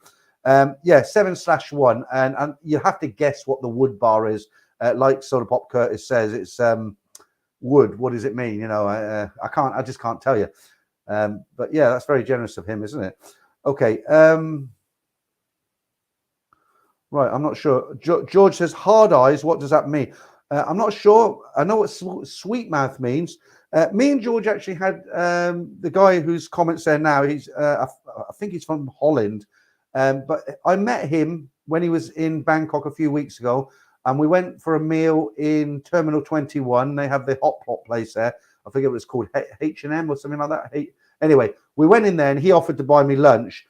[SPEAKER 1] 7/1. And you have to guess what the wood bar is. Like Soda Pop Curtis says, it's wood. What does it mean? You know, I just can't tell you. But yeah, that's very generous of him, isn't it? Okay. Right, I'm not sure. George says, hard eyes, what does that mean? I'm not sure. I know what sweet mouth means. Me and George actually had the guy whose comments there now, I think he's from Holland. But I met him when he was in Bangkok a few weeks ago, and we went for a meal in Terminal 21. They have the hot pot place there. I forget what it's called, H&M or something like that. Anyway, we went in there and he offered to buy me lunch.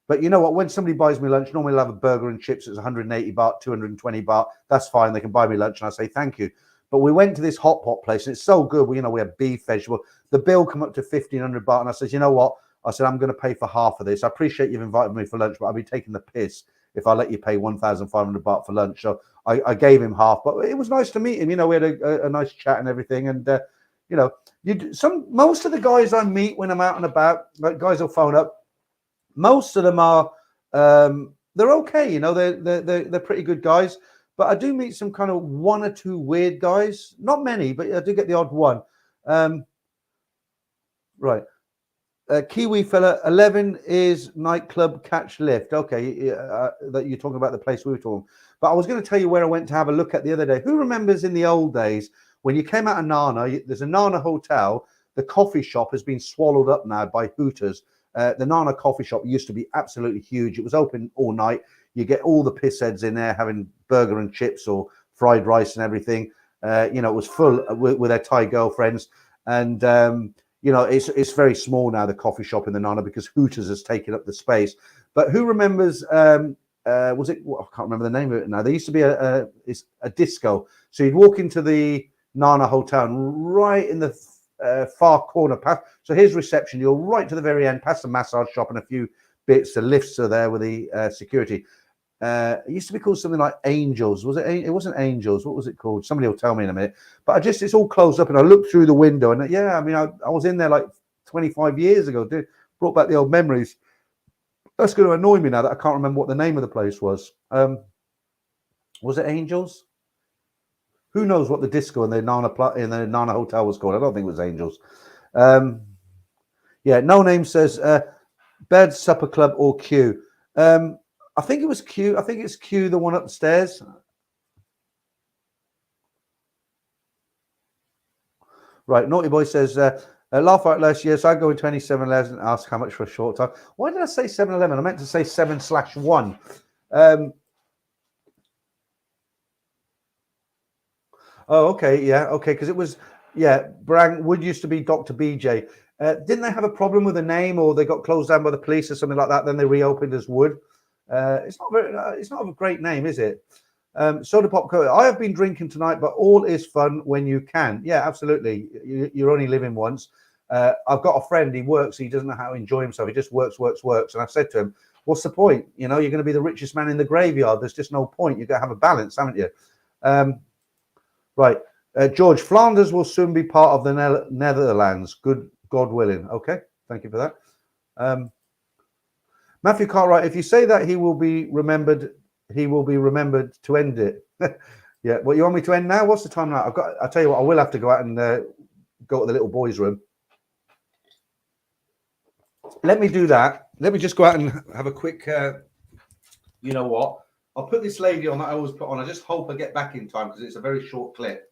[SPEAKER 1] But you know what? When somebody buys me lunch, normally I'll have a burger and chips. It's 180 baht, 220 baht. That's fine. They can buy me lunch, and I say thank you. But we went to this hot pot place, and it's so good. We had beef, vegetable. The bill come up to 1,500 baht, and I said, you know what? I said, I'm going to pay for half of this. I appreciate you've invited me for lunch, but I'll be taking the piss if I let you pay 1,500 baht for lunch. So I gave him half, but it was nice to meet him. We had a nice chat and everything. And most of the guys I meet when I'm out and about, like guys will phone up. Most of them are they're okay, they're pretty good guys. But I do meet some kind of one or two weird guys. Not many, but I do get the odd one. Right. Kiwi fella, 11 is nightclub catch lift. Okay, that you're talking about the place we were talking. But I was going to tell you where I went to have a look at the other day. Who remembers in the old days when you came out of Nana, there's a Nana hotel, the coffee shop has been swallowed up now by Hooters. The Nana coffee shop used to be absolutely huge. It was open all night. You get all the pissheads in there having burger and chips or fried rice and everything. It was full with their Thai girlfriends. And, it's very small now, the coffee shop in the Nana, because Hooters has taken up the space. But who remembers, I can't remember the name of it now. There used to be a disco. So you'd walk into the Nana hotel and right in the far corner so here's reception, you're right to the very end, past the massage shop and a few bits. The lifts are there with the security. It used to be called something like Angels. Was it? It wasn't Angels. What was it called? Somebody will tell me in a minute. But it's all closed up, and I looked through the window, and I was in there like 25 years ago. Brought back the old memories. That's going to annoy me now that I can't remember what the name of the place was. Was it Angels? Who knows what the disco in the Nana hotel was called? I don't think it was Angels. No name says Bed Supper Club or Q. I think it was Q. I think it's Q, the one upstairs. Right, Naughty Boy says, laugh out last year, so I go into any 7-Eleven and ask how much for a short time. Why did I say 7-Eleven? I meant to say 7/1. Oh, okay, yeah, okay, because it was, Brang Wood used to be Dr. BJ. Didn't they have a problem with the name, or they got closed down by the police or something like that? Then they reopened as Wood. It's not a great name, is it? Soda Pop Cola. I have been drinking tonight, but all is fun when you can. Yeah, absolutely. You're only living once. I've got a friend. He works. He doesn't know how to enjoy himself. He just works. And I said to him, "What's the point? You're going to be the richest man in the graveyard. There's just no point. You've got to have a balance, haven't you?" Right. George, Flanders will soon be part of the Netherlands. Good God willing. Okay. Thank you for that. Matthew Cartwright, if you say that he will be remembered to end it. Yeah. Well, you want me to end now? What's the time now? I'll tell you what, I will have to go out and go to the little boys' room. Let me do that. Let me just go out and have a quick, you know what? I'll put this lady on that I always put on. I just hope I get back in time because it's a very short clip.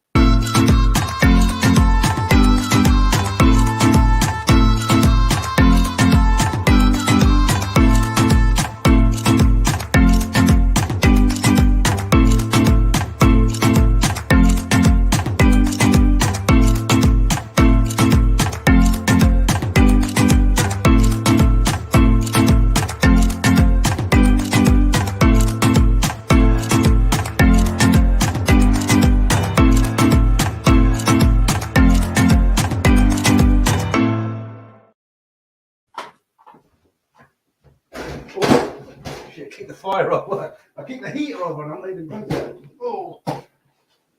[SPEAKER 1] fire up. I keep the heater over and I'm leaving blanket. Oh,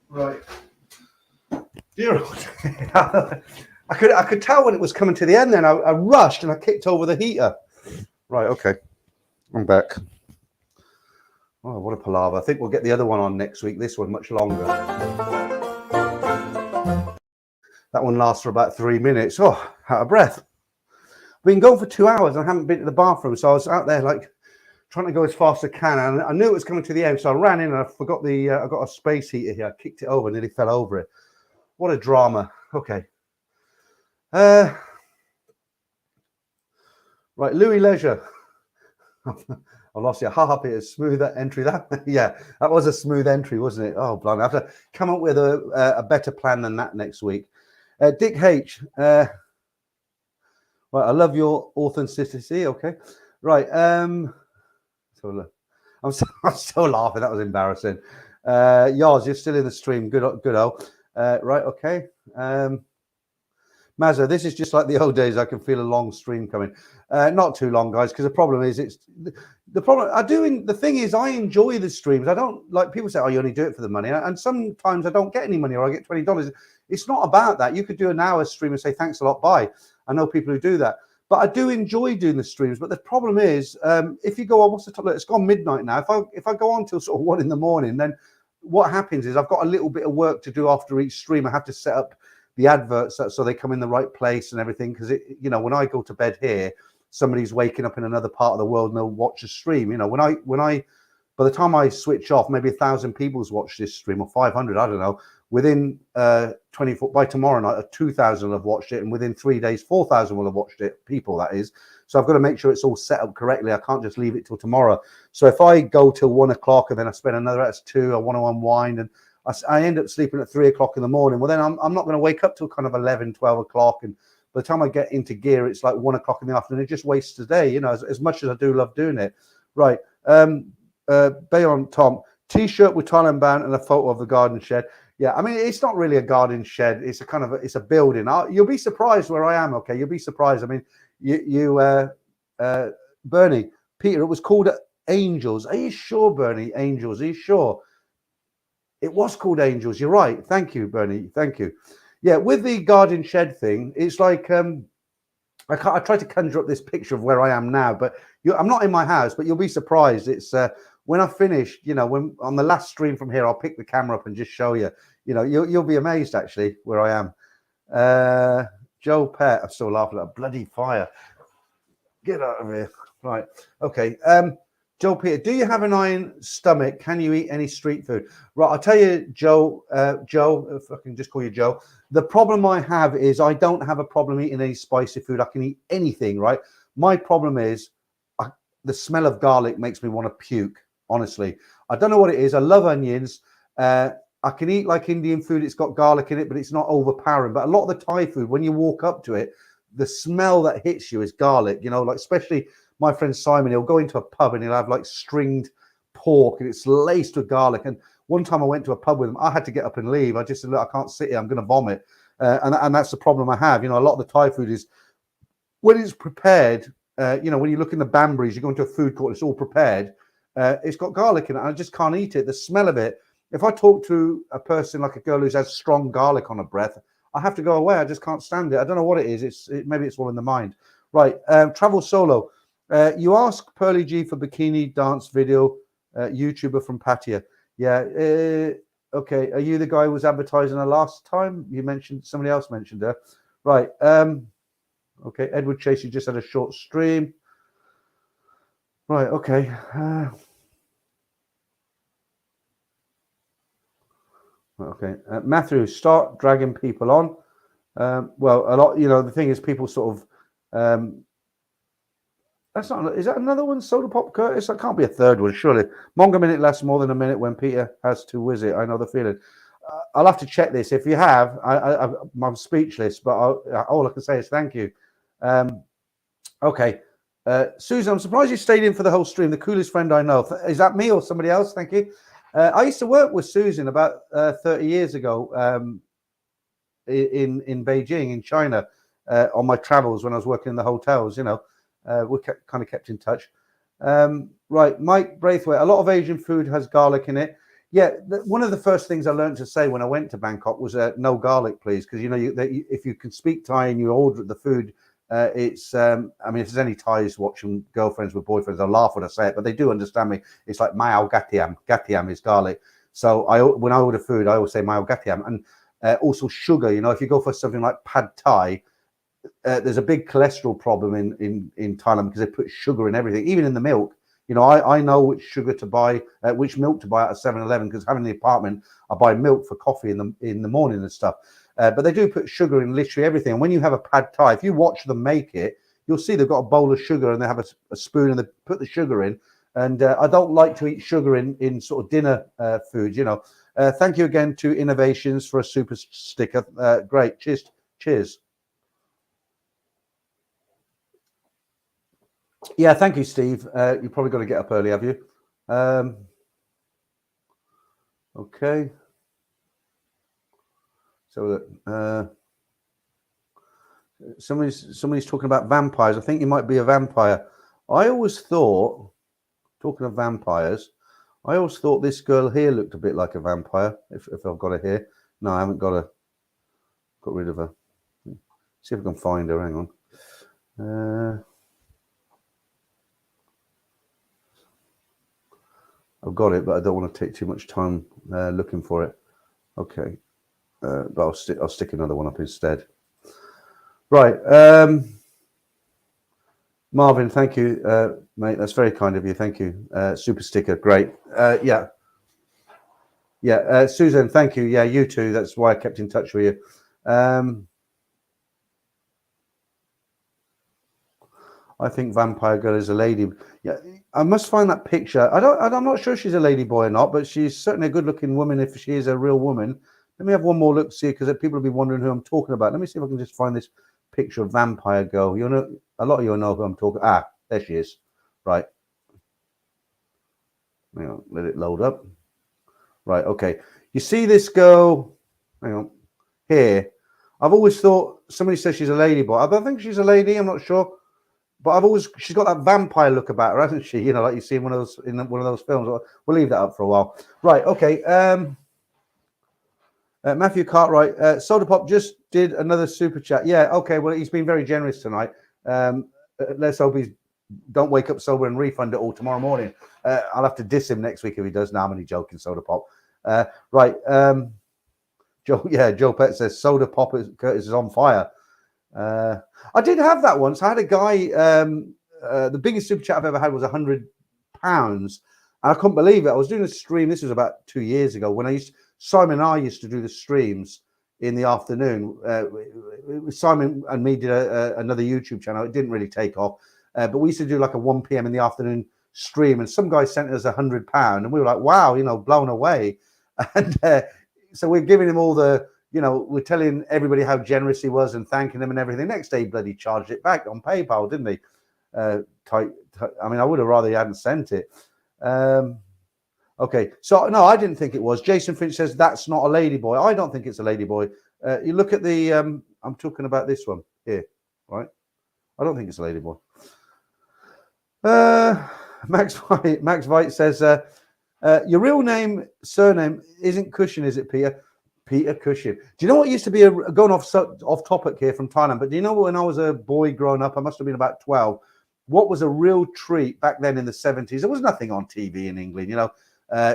[SPEAKER 1] right. Dear old. I could tell when it was coming to the end. Then I rushed and I kicked over the heater. Right. Okay. I'm back. Oh, what a palaver. I think we'll get the other one on next week. This one much longer. That one lasts for about 3 minutes. Oh, out of breath. I've been going for 2 hours and I haven't been to the bathroom. So I was out there like trying to go as fast as I can. And I knew it was coming to the end. So I ran in and I forgot I got a space heater here. I kicked it over and nearly fell over it. What a drama. Okay. Right. Louis Leisure. I lost you. Ha ha, Peter. Smooth entry. That yeah, that was a smooth entry, wasn't it? Oh, blimey. I have to come up with a better plan than that next week. Dick H. Right, I love your authenticity. Okay. Right. So I'm still laughing. That was embarrassing. Yars, you're still in the stream. Good. Right. Okay. Mazza, this is just like the old days. I can feel a long stream coming. Not too long, guys, because the problem is the problem. The thing is, I enjoy the streams. I don't like people say, "Oh, you only do it for the money," and sometimes I don't get any money, or I get $20. It's not about that. You could do an hour stream and say, "Thanks a lot, bye." I know people who do that, but I do enjoy doing the streams. But the problem is, if you go on, what's the time? It's gone midnight now. If I go on till sort of 1 a.m, then what happens is I've got a little bit of work to do after each stream. I have to set up the adverts so they come in the right place and everything, because when I go to bed here, somebody's waking up in another part of the world and they'll watch a stream. When I by the time I switch off, maybe 1,000 people's watched this stream, or 500, I don't know. Within 24 by tomorrow night, 2,000 will have watched it, and within 3 days, 4,000 will have watched it. People, that is. So I've got to make sure it's all set up correctly. I can't just leave it till tomorrow. So if I go till 1 o'clock and then I spend another that's 2, I want to unwind, and I end up sleeping at 3 o'clock in the morning. Well, then I'm not going to wake up till kind of 11, 12 o'clock. And by the time I get into gear, it's like 1 o'clock in the afternoon. It just wastes the day, as much as I do love doing it. Right. Bayon Tom, T-shirt with Thailand band and a photo of the garden shed. Yeah, I mean, it's not really a garden shed. It's a kind of it's a building. You'll be surprised where I am. Okay, you'll be surprised. I mean, Bernie, Peter, it was called Angels. Are you sure, Bernie? Angels? Are you sure? It was called Angels. You're right. Thank you, Bernie. Thank you. Yeah, with the garden shed thing, it's like I tried to conjure up this picture of where I am now, but I'm not in my house. But you'll be surprised. It's when I finish, when on the last stream from here, I'll pick the camera up and just show you. You'll be amazed actually where I am. Joe Pett, I'm still laughing at a bloody fire. Get out of here. Right. Okay. Joe Peter, do you have an iron stomach? Can you eat any street food? Right, I'll tell you, Joe, if I can just call you Joe. The problem I have is I don't have a problem eating any spicy food. I can eat anything, right? My problem is the smell of garlic makes me want to puke, honestly. I don't know what it is. I love onions. I can eat like Indian food. It's got garlic in it, but it's not overpowering. But a lot of the Thai food, when you walk up to it, the smell that hits you is garlic, like especially my friend Simon, he'll go into a pub and he'll have like stringed pork and it's laced with garlic. And one time I went to a pub with him, I had to get up and leave. I just said, look, I can't sit here. I'm going to vomit. And that's the problem I have. A lot of the Thai food is when it's prepared, when you look in the Banburys, you go into a food court, it's all prepared. It's got garlic in it. And I just can't eat it. The smell of it. If I talk to a person like a girl who has strong garlic on her breath, I have to go away. I just can't stand it. I don't know what it is. Maybe it's all in the mind. Right. Travel solo. You ask Pearly G for bikini dance video, YouTuber from Pattaya. Yeah. Okay. Are you the guy who was advertising her last time? Somebody else mentioned her. Right. Okay. Edward Chase, you just had a short stream. Right. Okay. Okay. Matthew, start dragging people on. Well, a lot, the thing is people sort of, is that another one? Soda Pop Curtis? That can't be a third one, surely. Monga minute lasts more than a minute when Peter has to whiz it. I know the feeling. I'll have to check this. If you have, I'm speechless, but all I can say is thank you. Okay. Susan, I'm surprised you stayed in for the whole stream. The coolest friend I know. Is that me or somebody else? Thank you. I used to work with Susan about 30 years ago in Beijing, in China, on my travels when I was working in the hotels. We kind of kept in touch. Right, Mike Braithwaite. A lot of Asian food has garlic in it. Yeah, one of the first things I learned to say when I went to Bangkok was no garlic, please, because if you can speak Thai and you order the food, it's. I mean, if there's any Thais watching girlfriends with boyfriends, they'll laugh when I say it, but they do understand me. It's like mao gatiam. Gatiam is garlic. So when I order food, I always say mao gatiam, and also sugar. You know, if you go for something like pad Thai, there's a big cholesterol problem in Thailand because they put sugar in everything, even in the milk. You know, I know which sugar to buy, which milk to buy at a 7-Eleven, because having the apartment, I buy milk for coffee in the morning and stuff. But they do put sugar in literally everything. And when you have a pad Thai, if you watch them make it, you'll see they've got a bowl of sugar and they have a spoon and they put the sugar in. And I don't like to eat sugar in sort of dinner food, you know. Thank you again to Innovations for a super sticker. Great. Cheers. Yeah, thank you, Steve. You've probably got to get up early, have you? Okay. So somebody's talking about vampires. I think you might be a vampire. I always thought, talking of vampires, I always thought this girl here looked a bit like a vampire. If I've got her here, no, I haven't got her. Got rid of her. See if I can find her. Hang on. I've got it, but I don't want to take too much time looking for it. Okay, but I'll stick another one up instead. Right, Marvin, thank you, mate. That's very kind of you. Thank you. Super sticker, great. Yeah, Susan, thank you. Yeah, you too. That's why I kept in touch with you. I think Vampire Girl is a lady. Yeah, I must find that picture. I'm not sure she's a lady boy or not, but she's certainly a good-looking woman if she is a real woman. Let me have one more look, see, because people will be wondering who I'm talking about. Let me see if I can just find this picture of Vampire Girl. You know, a lot of you know who I'm talking. Ah, there she is. Right. Hang on, let it load up. Right. Okay. You see this girl? Hang on. Here. I've always thought somebody says she's a lady boy. I don't think she's a lady. I'm not sure. But she's got that vampire look about her, hasn't she? You know, like you see in one of those films. We'll leave that up for a while. Right, okay. Matthew Cartwright, Soda Pop just did another super chat. Yeah, okay. Well, he's been very generous tonight. Let's hope he don't wake up sober and refund it all tomorrow morning. I'll have to diss him next week if he does. Now I'm only joking, Soda Pop. Right. Joe Pett says Soda Pop Curtis is on fire. I did have that once. I had a guy, the biggest super chat I've ever had was £100. And I couldn't believe it. I was doing a stream. This was about 2 years ago when Simon and I used to do the streams in the afternoon. Simon and me did another YouTube channel. It didn't really take off, but we used to do like a 1 p.m. in the afternoon stream. And some guy sent us £100 and we were like, wow, blown away. And so we're giving him all the, we're telling everybody how generous he was and thanking them and everything. Next day, he bloody charged it back on PayPal, didn't he? I mean, I would have rather he hadn't sent it. Okay, so no, I didn't think it was. Jason Finch says that's not a ladyboy. I don't think it's a ladyboy. You look at the, I'm talking about this one here, right? I don't think it's a ladyboy. Max Veit says, your real surname isn't Cushion, is it, Peter? Peter Cushion. Do you know what used to be going off topic here from Thailand? But do you know when I was a boy growing up, I must have been about 12. What was a real treat back then in the 70s? There was nothing on TV in England.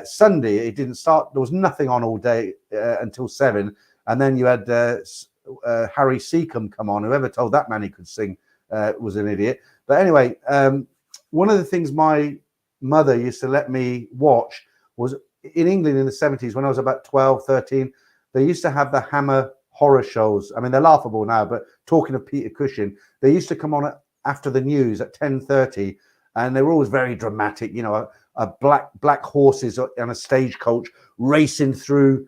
[SPEAKER 1] Sunday it didn't start. There was nothing on all day until 7, and then you had Harry Seacombe come on. Whoever told that man he could sing was an idiot. But anyway, one of the things my mother used to let me watch was in England in the 70s when I was about 12, 13. They used to have the Hammer horror shows. I mean, they're laughable now, but talking of Peter Cushing, they used to come on after the news at 10:30, and they were always very dramatic. A black horses on a stagecoach racing through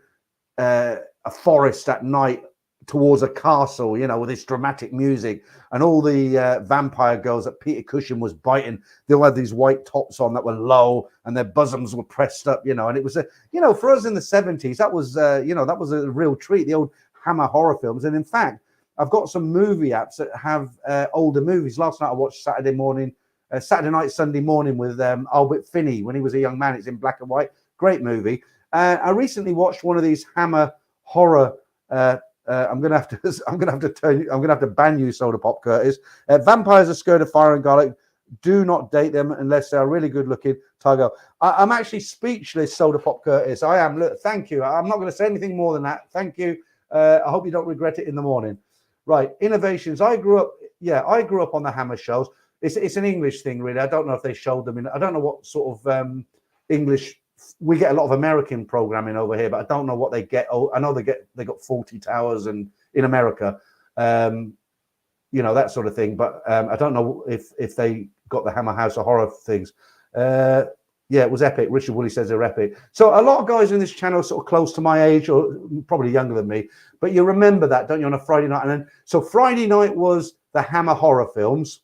[SPEAKER 1] a forest at night towards a castle, with this dramatic music, and all the vampire girls that Peter Cushing was biting, they all had these white tops on that were low and their bosoms were pressed up, and it was for us in the 70s, that was that was a real treat, the old Hammer horror films. And in fact, I've got some movie apps that have older movies. Last night I watched Saturday Morning Saturday Night, Sunday Morning with Albert Finney when he was a young man. It's in black and white. Great movie. I recently watched one of these Hammer horror. I'm gonna have to ban you, Soda Pop Curtis. Vampires are scared of fire and garlic. Do not date them unless they are really good looking. Tygo. I'm actually speechless, Soda Pop Curtis. I am. Look, thank you. I'm not going to say anything more than that. Thank you. I hope you don't regret it in the morning. Right. Innovations. I grew up on the Hammer shows. It's an English thing, really. I don't know if they showed them in. I don't know what sort of English. We get a lot of American programming over here, but I don't know what they get. Oh, I know they got 40 Towers and in America, that sort of thing. But I don't know if they got the Hammer House of Horror things. It was epic. Richard Woolley says they're epic. So a lot of guys in this channel are sort of close to my age or probably younger than me. But you remember that, don't you, on a Friday night? And then so Friday night was the Hammer horror films.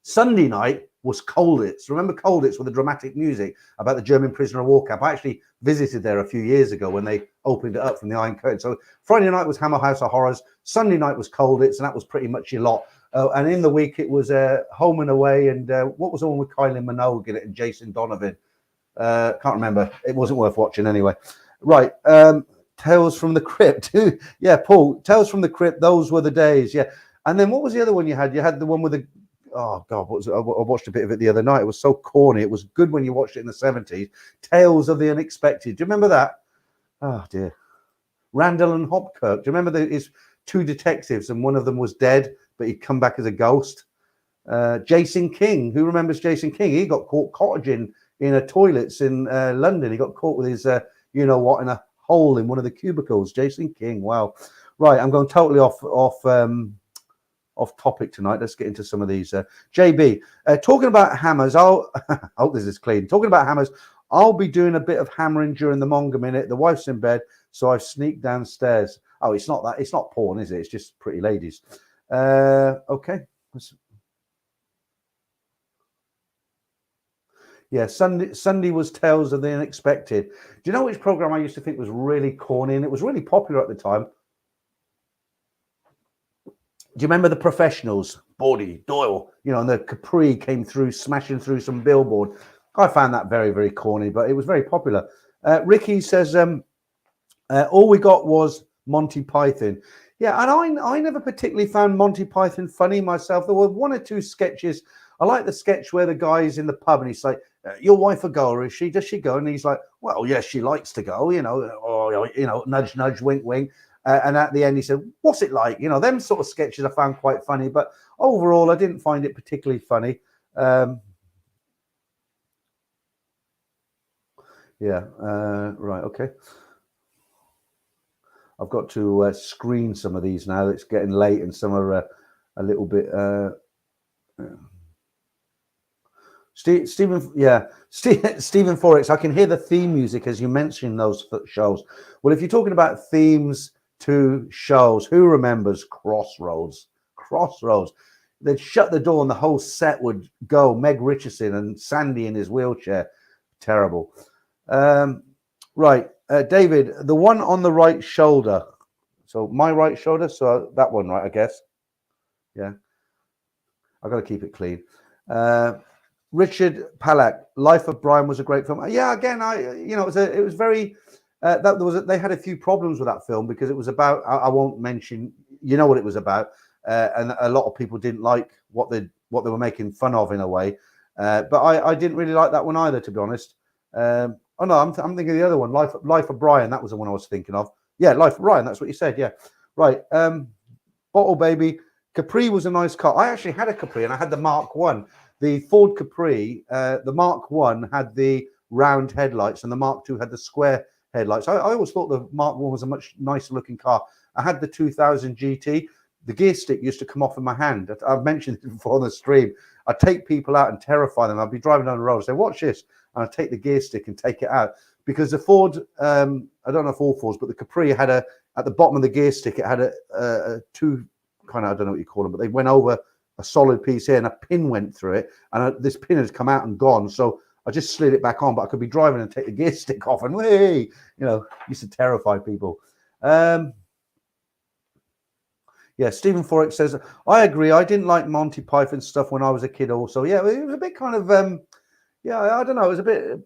[SPEAKER 1] Sunday night was Colditz. Remember Colditz with the dramatic music about the German prisoner of war camp? I actually visited there a few years ago when they opened it up from the Iron Curtain. So Friday night was Hammer House of Horrors. Sunday night was Colditz, and that was pretty much your lot. And in the week, it was Home and Away, and what was the one with Kylie Minogue in it and Jason Donovan? Can't remember. It wasn't worth watching anyway. Right. Tales from the Crypt. Yeah, Paul. Tales from the Crypt. Those were the days. Yeah. And then what was the other one you had? You had the one with the... Oh, God. What was it? I watched a bit of it the other night. It was so corny. It was good when you watched it in the 70s. Tales of the Unexpected. Do you remember that? Oh, dear. Randall and Hopkirk. Do you remember his two detectives and one of them was dead, but he'd come back as a ghost? Jason King. Who remembers Jason King? He got caught cottaging in a toilets in London. He got caught with his, in a hole in one of the cubicles. Jason King. Wow. Right. I'm going totally off topic tonight. Let's get into some of these. JB, talking about hammers. I hope this is clean. Talking about hammers. I'll be doing a bit of hammering during the manga minute. The wife's in bed, so I've sneaked downstairs. Oh, it's not that. It's not porn, is it? It's just pretty ladies. Okay. Yeah, Sunday was Tales of the Unexpected. Do you know which program I used to think was really corny and it was really popular at the time? Do you remember The Professionals? Bordy, Doyle, and the Capri came through, smashing through some billboard. I found that very, very corny, but it was very popular. Ricky says, all we got was Monty Python. Yeah, and I never particularly found Monty Python funny myself. There were one or two sketches. I like the sketch where the guy's in the pub and he's like, your wife a go, or is she? Does she go? And he's like, well, yes, she likes to go, or, nudge, nudge, wink, wink. And at the end, he said, what's it like? Them sort of sketches I found quite funny, but overall, I didn't find it particularly funny. Right, okay. I've got to screen some of these now. It's getting late and some are a little bit... Stephen Forex, I can hear the theme music as you mention those shows. Well, if you're talking about themes to shows, who remembers Crossroads? They'd shut the door and the whole set would go. Meg Richardson and Sandy in his wheelchair. Terrible. Right. David, the one on the right shoulder. So my right shoulder. So that one, right, I guess. Yeah. I've got to keep it clean. Richard Palak, Life of Brian was a great film. Yeah, again, it was very. They had a few problems with that film because it was about. I won't mention. You know what it was about, and a lot of people didn't like what they were making fun of in a way. But I didn't really like that one either, to be honest. Oh no, I'm thinking of the other one, Life of Brian. That was the one I was thinking of. Yeah, Life of Brian. That's what you said. Yeah, right. Bottle Baby. Capri was a nice car. I actually had a Capri, and I had the Mark One. The Ford Capri, the Mark One had the round headlights, and the Mark Two had the square headlights. I always thought the Mark One was a much nicer looking car. I had the 2000 GT. The gear stick used to come off in my hand. I've mentioned it before on the stream. I'd take people out and terrify them. I'd be driving down the road and say, watch this. And I'd take the gear stick and take it out. Because the Ford, I don't know if all Fords, but the Capri had at the bottom of the gear stick, it had a two kind of, I don't know what you call them, but they went over a solid piece here and a pin went through it. And this pin has come out and gone. So I just slid it back on, but I could be driving and take the gear stick off and, used to terrify people. Yeah, Stephen Forex says, I agree. I didn't like Monty Python stuff when I was a kid also. Yeah, it was a bit kind of, yeah, I don't know. It was a bit,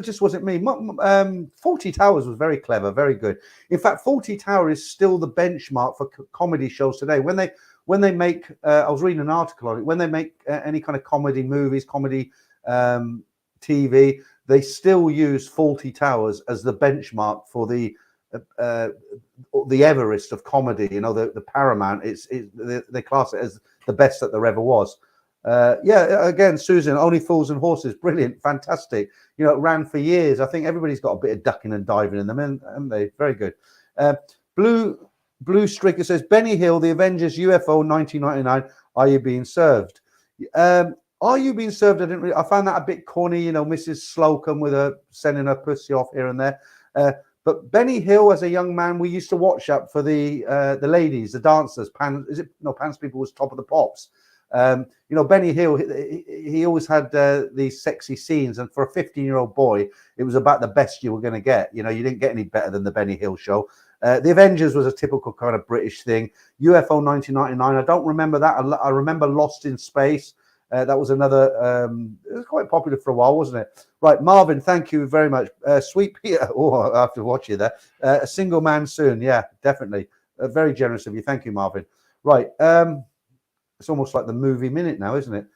[SPEAKER 1] just wasn't me. Fawlty Towers was very clever, very good. In fact, Fawlty Tower is still the benchmark for comedy shows today. When they make, I was reading an article on it, when they make any kind of comedy movies, comedy TV, they still use Fawlty Towers as the benchmark for the Everest of comedy. You know, the Paramount. They class it as the best that there ever was. Yeah, again, Susan, Only Fools and Horses, brilliant, fantastic. You know, it ran for years. I think everybody's got a bit of ducking and diving in them, haven't they? Very good. Blue Stricker says, Benny Hill, The Avengers, UFO, 1999. Are you being served? Are you being served? I found that a bit corny. You know, Mrs. Slocum with her sending her pussy off here and there. But Benny Hill, as a young man, we used to watch up for the ladies, the dancers. Pants People was Top of the Pops. You know, Benny Hill, he always had these sexy scenes, and for a 15-year-old boy, it was about the best you were going to get. You know, you didn't get any better than the Benny Hill show. The Avengers was a typical kind of British thing. UFO 1999, I don't remember that. I remember Lost in Space. That was another, it was quite popular for a while, wasn't it? Right, Marvin, thank you very much. Sweet Peter, I have to watch you there. A single man soon, yeah, definitely. Very generous of you. Thank you, Marvin. Right, it's almost like the movie minute now, isn't it?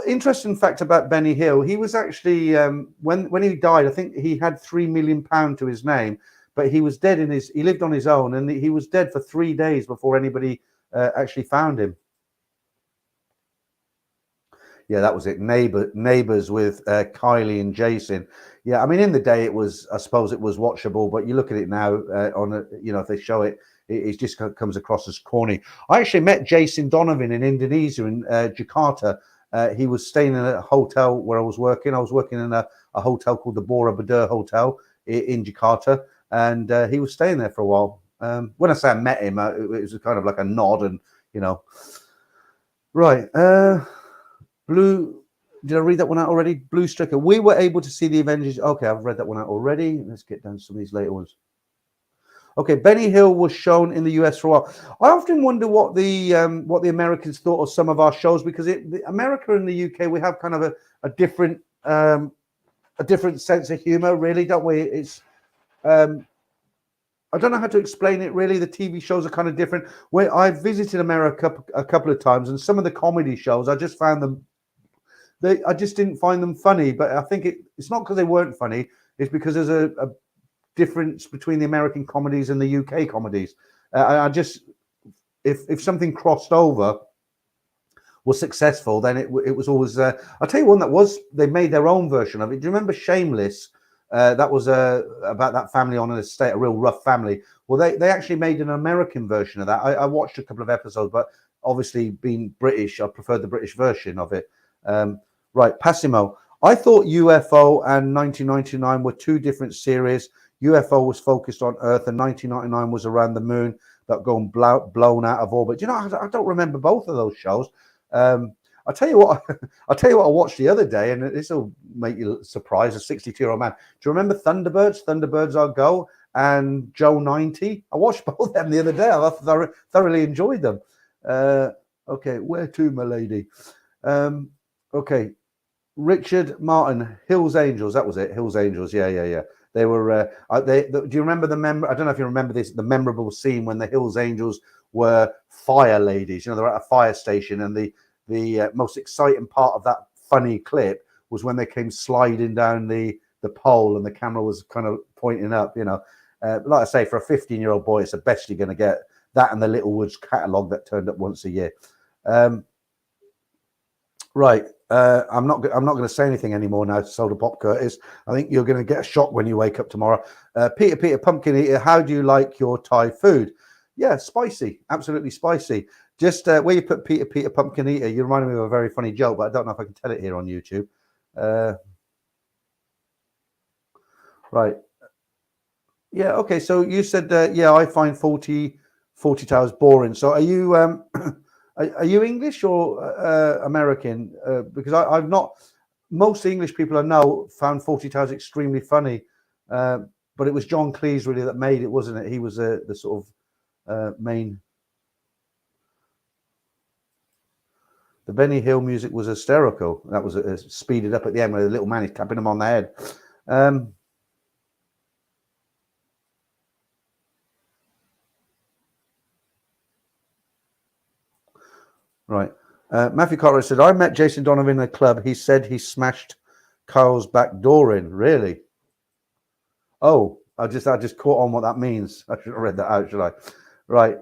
[SPEAKER 1] Interesting fact about Benny Hill, he was actually, when he died, I think he had £3 million to his name, but he was dead he lived on his own, and he was dead for 3 days before anybody actually found him. Yeah, that was it. Neighbours with Kylie and Jason. Yeah, I mean, in the day, I suppose it was watchable, but you look at it now if they show it, it just comes across as corny. I actually met Jason Donovan in Indonesia, in Jakarta. He was staying in a hotel where I was working. I was working in a hotel called the Borobudur Hotel in Jakarta, and he was staying there for a while. When I say I met him, it was kind of like a nod, and right. Blue, did I read that one out already? Blue Stricker. We were able to see the Avengers. Okay, I've read that one out already. Let's get down to some of these later ones. Okay, Benny Hill was shown in the US for a while. I often wonder what the Americans thought of some of our shows, because America and the UK, we have kind of a different sense of humor, really, don't we? It's I don't know how to explain it, really. The TV shows are kind of different. Where I've visited America a couple of times, and some of the comedy shows, I just found them. I just didn't find them funny. But I think it's not because they weren't funny. It's because there's a difference between the American comedies and the UK comedies. I just, if something crossed over, was successful, then it was always. I'll tell you one they made their own version of it. Do you remember Shameless? That was about that family on an estate, a real rough family. Well, they actually made an American version of that. I watched a couple of episodes, but obviously being British, I preferred the British version of it. Right, Passimo. I thought UFO and 1999 were two different series. UFO was focused on Earth, and 1999 was around the moon, that going blown out of orbit. You know, I don't remember both of those shows. I'll tell you what. I watched the other day, and this will make you surprised. A 62-year-old man. Do you remember Thunderbirds? Thunderbirds Are Go and Joe 90. I watched both of them the other day. I thoroughly enjoyed them. Okay, where to, my lady? Okay, Richard Martin, Hill's Angels. That was it. Hill's Angels. Yeah. They were. Do you remember I don't know if you remember this. The memorable scene when the Hill's Angels were fire ladies. You know, they're at a fire station, and the most exciting part of that funny clip was when they came sliding down the pole, and the camera was kind of pointing up. You know, like I say, for a 15-year-old boy, it's the best you're going to get. That and the Little Woods catalogue that turned up once a year. Right, I'm not going to say anything anymore now, Soda Pop Curtis. I think you're going to get a shock when you wake up tomorrow. Peter Pumpkin Eater, how do you like your Thai food? Yeah, spicy, absolutely spicy. Just where you put Peter Pumpkin Eater, you reminded me of a very funny joke, but I don't know if I can tell it here on YouTube. Right. Yeah, okay, so you said, yeah, I find 40 Towers boring. So are you are you English or American? Because I've not, most English people I know found 40 Towers extremely funny, but it was John Cleese really that made it, wasn't it? He was the sort main. The Benny Hill music was hysterical. That was speeded up at the end where the little man is tapping him on the head. Right. Matthew Carter said, I met Jason Donovan in a club. He said he smashed Kyle's back door in. Really? Oh, I just caught on what that means. I should have read that out, should I? Right.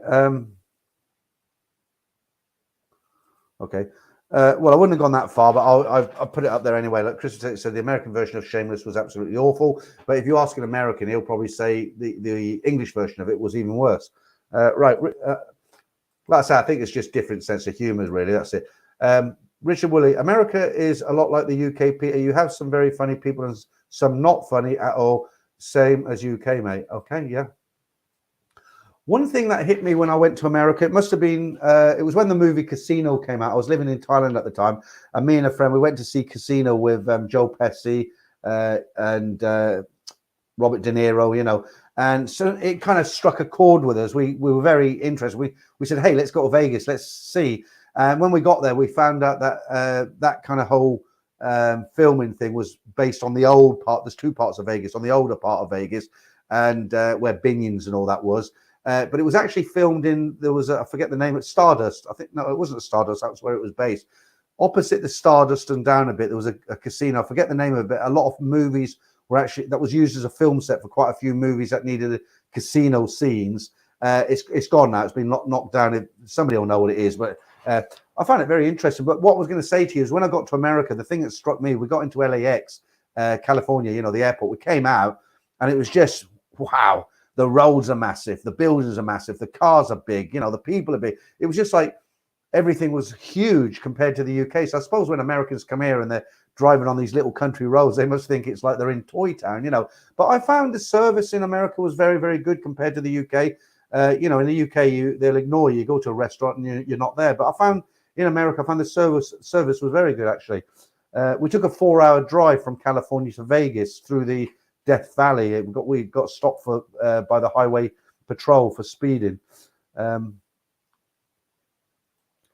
[SPEAKER 1] Okay. Well, I wouldn't have gone that far, but I'll put it up there anyway. Like Chris said, the American version of Shameless was absolutely awful. But if you ask an American, he'll probably say the English version of it was even worse. Right. Like I say, I think it's just different sense of humour, really. That's it. Richard Woolley, America is a lot like the UK, Peter. You have some very funny people and some not funny at all. Same as UK, mate. Okay, yeah. One thing that hit me when I went to America, it must have been, it was when the movie Casino came out. I was living in Thailand at the time, and me and a friend, we went to see Casino with Joe Pesci and Robert De Niro, you know. And so it kind of struck a chord with us. We were very interested. We said, hey, let's go to Vegas. Let's see. And when we got there, we found out that that kind of whole filming thing was based on the old part. There's two parts of Vegas, on the older part of Vegas, and where Binion's and all that was. But it was actually filmed in, there was, I forget the name, it's Stardust. I think, no, it wasn't Stardust. That was where it was based. Opposite the Stardust and down a bit, there was a casino. I forget the name of it. A lot of movies were actually, that was used as a film set for quite a few movies that needed casino scenes. It's gone now. It's been knocked down. Somebody will know what it is, but I found it very interesting. But what I was going to say to you is when I got to America, the thing that struck me, we got into LAX, California, you know, the airport. We came out and it was just, wow. The roads are massive. The buildings are massive. The cars are big. You know, the people are big. It was just like everything was huge compared to the UK. So I suppose when Americans come here and they're driving on these little country roads, they must think it's like they're in Toy Town, you know. But I found the service in America was very, very good compared to the UK. You know, in the UK, they'll ignore you. You go to a restaurant and you're not there. But I found in America, I found the service was very good, actually. We took a 4-hour drive from California to Vegas through the Death Valley. We got stopped for by the highway patrol for speeding.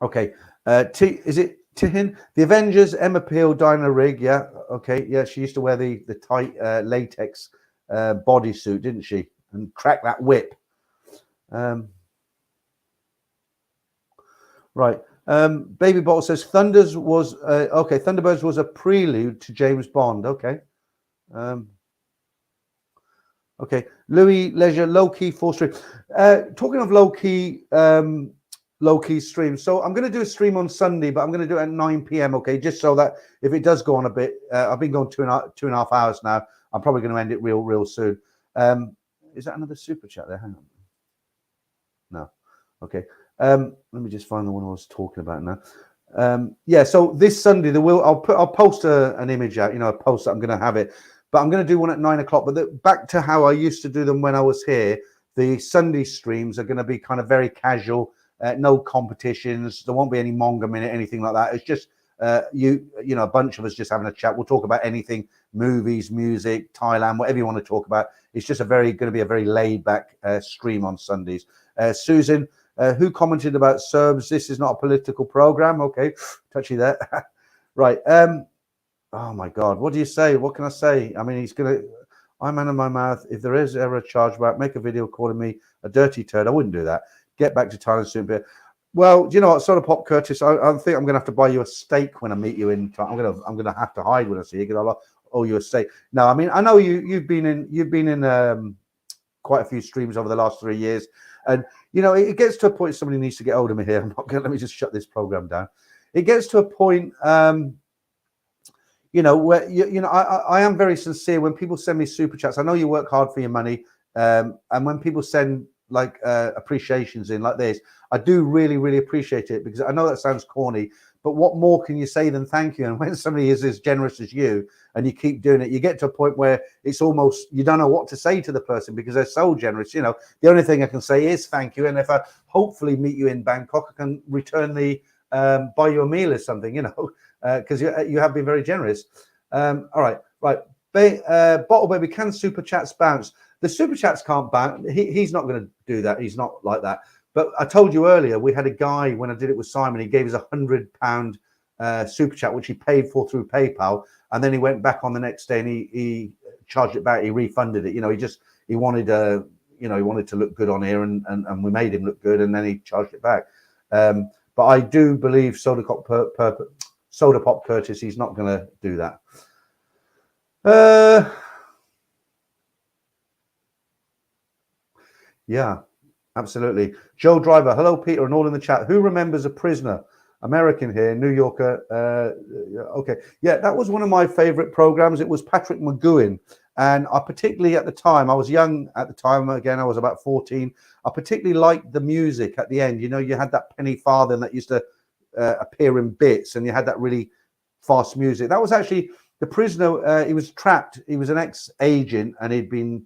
[SPEAKER 1] Okay, is it Tihin? The Avengers, Emma Peel, Dinah Rigg. Yeah, okay, yeah. She used to wear the tight latex bodysuit, didn't she? And crack that whip. Right. Baby Bottle says Thunderbirds was a prelude to James Bond. Okay. Okay, Louis Leisure, low-key full stream. Talking of low-key streams, so I'm going to do a stream on Sunday, but I'm going to do it at 9 p.m. Okay, just so that if it does go on a bit, I've been going two and a half hours now. I'm probably going to end it real soon. Is that another super chat there? Hang on. No. Okay. Let me just find the one I was talking about now. Yeah. So this Sunday, I'll post an image out. You know, a post that I'm going to have it. But I'm going to do one at 9 o'clock. But back to how I used to do them when I was here, the Sunday streams are going to be kind of very casual, no competitions. There won't be any Monga Minute, anything like that. It's just you know, a bunch of us just having a chat. We'll talk about anything, movies, music, Thailand, whatever you want to talk about. It's just going to be a very laid back stream on Sundays. Susan, who commented about Serbs? This is not a political program. Okay, touchy there. Right. Oh my God, what do you say? What can I say? I mean, I'm man of my mouth. If there is ever a charge about, make a video calling me a dirty turd. I wouldn't do that. Get back to Thailand soon. But, well, do you know what? Sort of Pop Curtis, I think I'm going to have to buy you a steak when I meet you in Thailand. I'm going to have to hide when I see you because I'll owe you a steak. No, I mean, I know you've been in quite a few streams over the last 3 years. And, you know, it gets to a point somebody needs to get hold of me here. I'm not going to, let me just shut this program down. It gets to a point, you know, where you know, I am very sincere when people send me super chats. I know you work hard for your money, and when people send like appreciations in like this, I do really appreciate it because I know that sounds corny, but what more can you say than thank you? And when somebody is as generous as you and you keep doing it, you get to a point where it's almost you don't know what to say to the person because they're so generous. You know, the only thing I can say is thank you, and if I hopefully meet you in Bangkok, I can return the buy you a meal or something. You know. Because you have been very generous. All right. Bottle Baby, can super chats bounce? The super chats can't ban. He's not going to do that. He's not like that. But I told you earlier, we had a guy when I did it with Simon. He gave us £100 super chat, which he paid for through PayPal, and then he went back on the next day and he charged it back. He refunded it. You know, he wanted to look good on here, and we made him look good, and then he charged it back. But I do believe Soda Pop Curtis, he's not going to do that. Yeah, absolutely. Joe Driver, hello, Peter, and all in the chat. Who remembers A Prisoner? American here, New Yorker. Okay. Yeah, that was one of my favorite programs. It was Patrick McGowan. And I particularly at the time, I was young at the time. Again, I was about 14. I particularly liked the music at the end. You know, you had that penny farthing that used to appear in bits, and you had that really fast music. That was actually The Prisoner. He was trapped. He was an ex-agent, and he'd been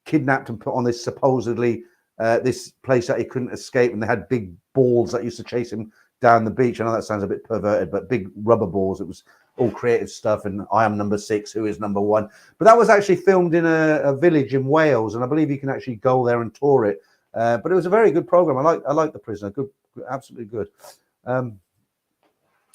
[SPEAKER 1] kidnapped and put on this supposedly this place that he couldn't escape, and they had big balls that used to chase him down the beach. I know that sounds a bit perverted, but big rubber balls. It was all creative stuff, and I am number 6, who is number 1. But that was actually filmed in a village in Wales, and I believe you can actually go there and tour it. But it was a very good program. I like The Prisoner. Good, absolutely good.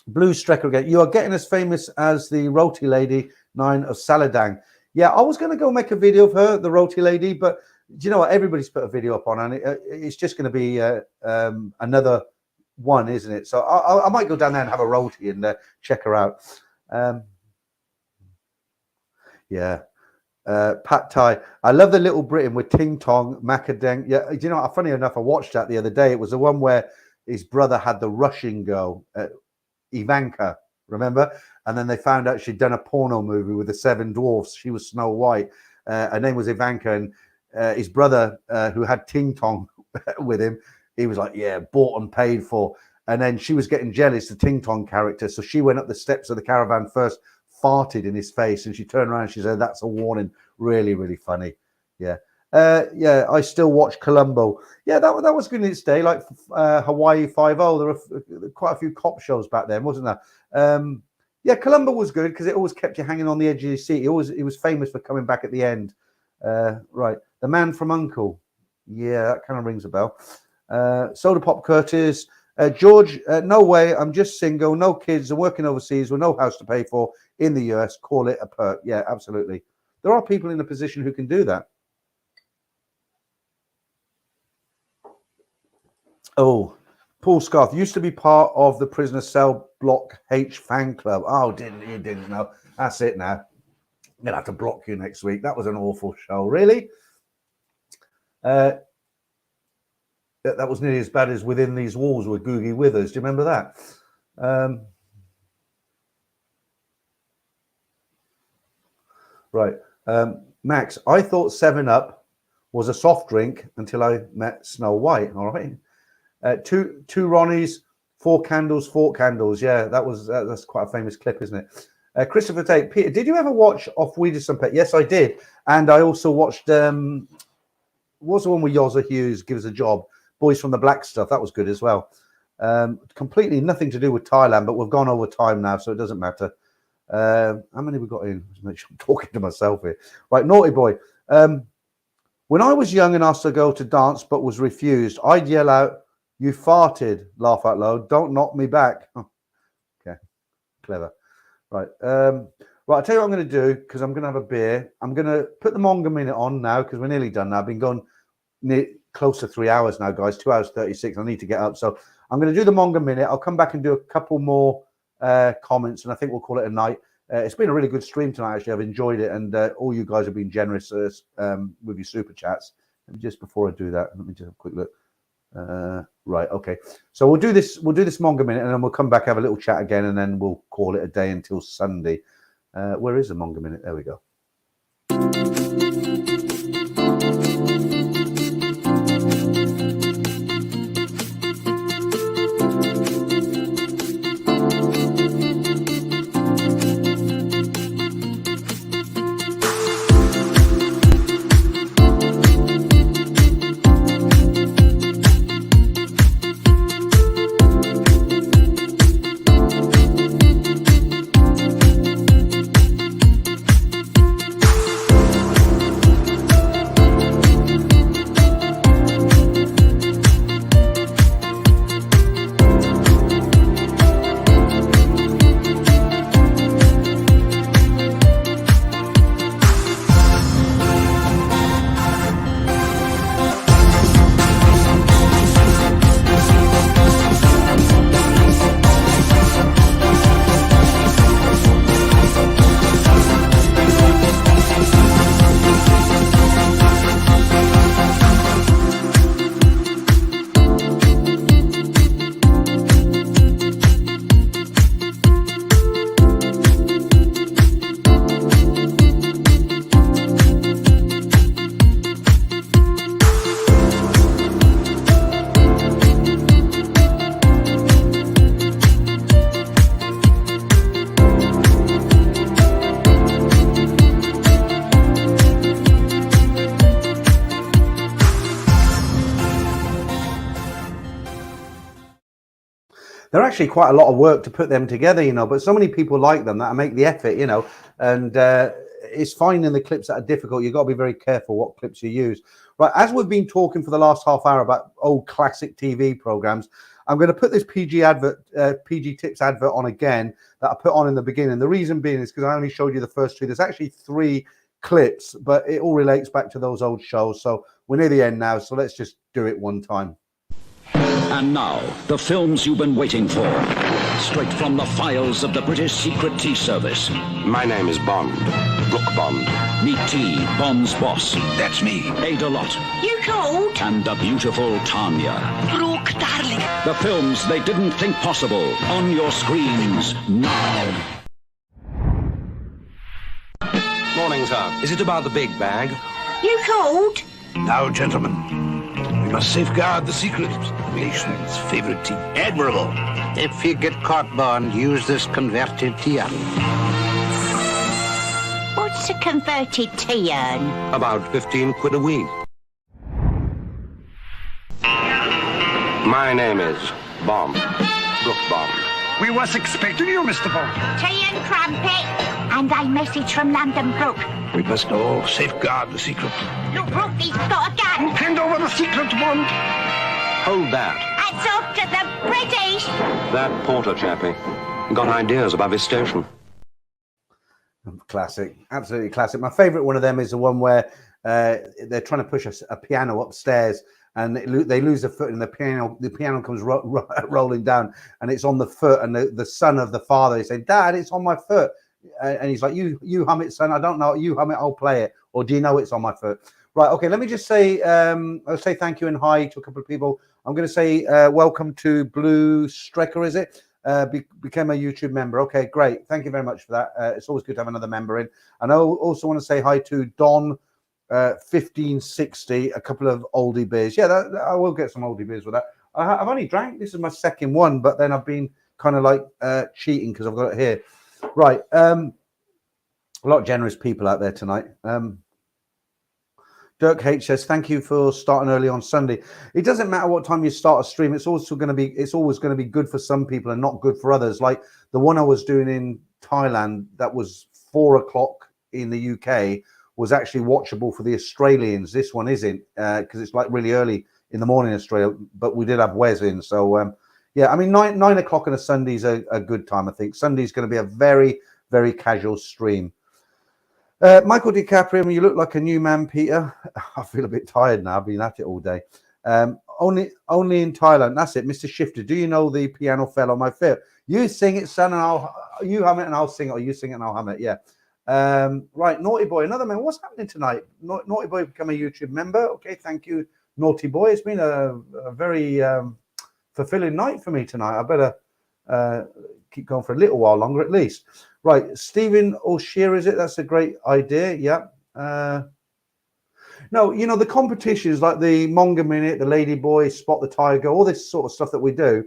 [SPEAKER 1] Blue Strecker again. You are getting as famous as the Roti Lady 9 of Saladang. Yeah, I was going to go make a video of her, the Roti Lady, but do you know what? Everybody's put a video up on, and it's just going to be another one, isn't it? So I might go down there and have a roti and check her out. Yeah. Pad Thai. I love the Little Britain with Ting Tong, Macadeng. Yeah, you know, funny enough, I watched that the other day. It was the one where his brother had the Russian girl, Ivanka, remember? And then they found out she'd done a porno movie with the 7 Dwarfs. She was Snow White. Her name was Ivanka, and his brother, who had Ting Tong with him, he was like, yeah, bought and paid for. And then she was getting jealous, the Ting Tong character. So she went up the steps of the caravan first, farted in his face, and she turned around and she said, that's a warning. Really, really funny. Yeah. Yeah, I still watch Columbo. Yeah, that was good in its day, like Hawaii 5-0. There were quite a few cop shows back then, wasn't there? Yeah, Columbo was good because it always kept you hanging on the edge of your seat. He was famous for coming back at the end. Right. The Man from U.N.C.L.E. Yeah, that kind of rings a bell. Soda Pop Curtis. George, no way. I'm just single, no kids, and working overseas with no house to pay for in the US. Call it a perk. Yeah, absolutely. There are people in a position who can do that. Oh, Paul Scarth used to be part of the Prisoner Cell Block H fan club. Oh, you didn't know. That's it now. I'm going to have to block you next week. That was an awful show. Really? That was nearly as bad as Within These Walls with Googie Withers. Do you remember that? Right. Max, I thought 7-Up was a soft drink until I met Snow White. All right. Two Ronnies, 4 candles, 4 candles. Yeah, that's quite a famous clip, isn't it? Christopher Tate. Peter, did you ever watch Off We Did Some Pet? Yes, I did. And I also watched, what's the one with Yozza Hughes, Give Us a Job? Boys from the Black Stuff. That was good as well. Completely nothing to do with Thailand, but we've gone over time now, so it doesn't matter. How many we got in? Just make sure I'm talking to myself here. Right, Naughty Boy. When I was young and asked to go to dance but was refused, I'd yell out, "You farted," laugh out loud. Don't knock me back. Okay, clever. Right. Right, I'll tell you what I'm going to do, because I'm going to have a beer. I'm going to put the Monga Minute on now, because we're nearly done now. I've been going close to 3 hours now, guys. 2 hours 36. I need to get up. So I'm going to do the Monga Minute. I'll come back and do a couple more comments, and I think we'll call it a night. It's been a really good stream tonight, actually. I've enjoyed it, and all you guys have been generous with your super chats. And just before I do that, let me just have a quick look. Right, okay. So we'll do this Monga Minute, and then we'll come back, have a little chat again, and then we'll call it a day until Sunday. Where is the Monga Minute? There we go. They're actually quite a lot of work to put them together, you know, but so many people like them that I make the effort, you know, and it's finding the clips that are difficult. You've got to be very careful what clips you use. Right, as we've been talking for the last half hour about old classic TV programs, I'm going to put this PG Tips advert on again that I put on in the beginning. The reason being is because I only showed you the first two. There's actually 3 clips, but it all relates back to those old shows. So we're near the end now, so let's just do it one time.
[SPEAKER 2] And now, the films you've been waiting for. Straight from the files of the British Secret Tea Service.
[SPEAKER 3] My name is Bond. Brooke Bond.
[SPEAKER 2] Meet T, Bond's boss.
[SPEAKER 5] That's me.
[SPEAKER 2] Ada Lot.
[SPEAKER 4] You called?
[SPEAKER 2] And the beautiful Tanya.
[SPEAKER 4] Brooke, darling.
[SPEAKER 2] The films they didn't think possible. On your screens now.
[SPEAKER 3] Morning, sir. Is it about the big bag?
[SPEAKER 4] You called?
[SPEAKER 5] Now, gentlemen, we must safeguard the secrets of the nation's favorite tea. Admirable.
[SPEAKER 6] If you get caught, Bond, use this converted tea urn.
[SPEAKER 4] What's a converted tea urn?
[SPEAKER 3] About 15 quid a week. My name is Bond. Brooke Bond.
[SPEAKER 5] We was expecting you, Mr. Bond.
[SPEAKER 4] Tea and crumpet. And a message from London Brooke.
[SPEAKER 5] We must all safeguard the secret.
[SPEAKER 4] Look, Brooke, he's got a gun.
[SPEAKER 5] Hand over the secret, Bond.
[SPEAKER 3] Hold that.
[SPEAKER 4] That's off to the British.
[SPEAKER 3] That porter chappie. Got ideas above his station.
[SPEAKER 1] Classic, absolutely classic. My favourite one of them is the one where they're trying to push a piano upstairs, and they lose a foot, and the piano comes rolling down, and it's on the foot, and the son of the father is saying, "Dad, it's on my foot," and he's like, "You hum it, son. I don't know. You hum it. I'll play it. Or do you know it's on my foot?" Right. Okay. Let me just say, I'll say thank you and hi to a couple of people. I'm going to say welcome to Blue Strecker. Is it? Became a YouTube member. Okay, great. Thank you very much for that. It's always good to have another member in. And I also want to say hi to Don 1560, a couple of oldie beers. Yeah, I will get some oldie beers with that. I've only drank, this is my second one, but then I've been kind of like cheating because I've got it here. Right. A lot of generous people out there tonight. Dirk H says, thank you for starting early on Sunday. It doesn't matter what time you start a stream. It's always going to be good for some people and not good for others. Like the one I was doing in Thailand, that was 4 o'clock in the UK, was actually watchable for the Australians. This one isn't because it's like really early in the morning in Australia, but we did have Wes in. So yeah, I mean, 9 o'clock on a Sunday is a good time. I think Sunday's going to be a very, very casual stream. Michael DiCaprio, you look like a new man, Peter. I feel a bit tired now. I've been at it all day. Only in Thailand. That's it, Mr. Shifter. Do you know the piano fell on my foot? You sing it, son, and you hum it, and I'll sing it, or you sing it and I'll hum it. Yeah. Right, Naughty Boy, another man. What's happening tonight? Naughty Boy become a YouTube member. Okay, thank you, Naughty Boy. It's been a very fulfilling night for me tonight. I better keep going for a little while longer at least. Right, Stephen O'Shea, is it? That's a great idea. Yeah. No, you know, the competitions like the Monga Minute, the Lady Boy, Spot the Tiger, all this sort of stuff that we do,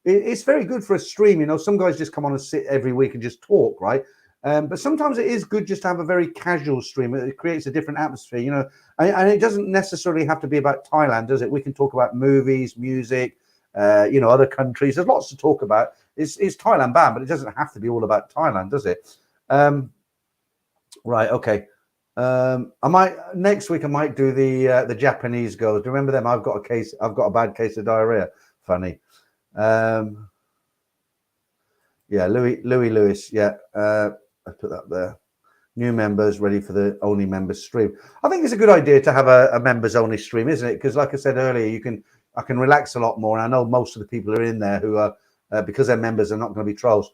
[SPEAKER 1] it's very good for a stream. You know, some guys just come on and sit every week and just talk, right? But sometimes it is good just to have a very casual stream. It creates a different atmosphere, you know, and it doesn't necessarily have to be about Thailand, does it? We can talk about movies, music, you know, other countries. There's lots to talk about. Is Thailand banned? But it doesn't have to be all about Thailand, does it? Right. Okay. Next week I might do the Japanese girls. Do you remember them? I've got a bad case of diarrhea. Funny. Yeah, Louis Lewis. Yeah, I put that there. New members ready for the only members stream. I think it's a good idea to have a members only stream, isn't it? Because like I said earlier, I can relax a lot more. And I know most of the people are in there who are because they're members are not going to be trolls.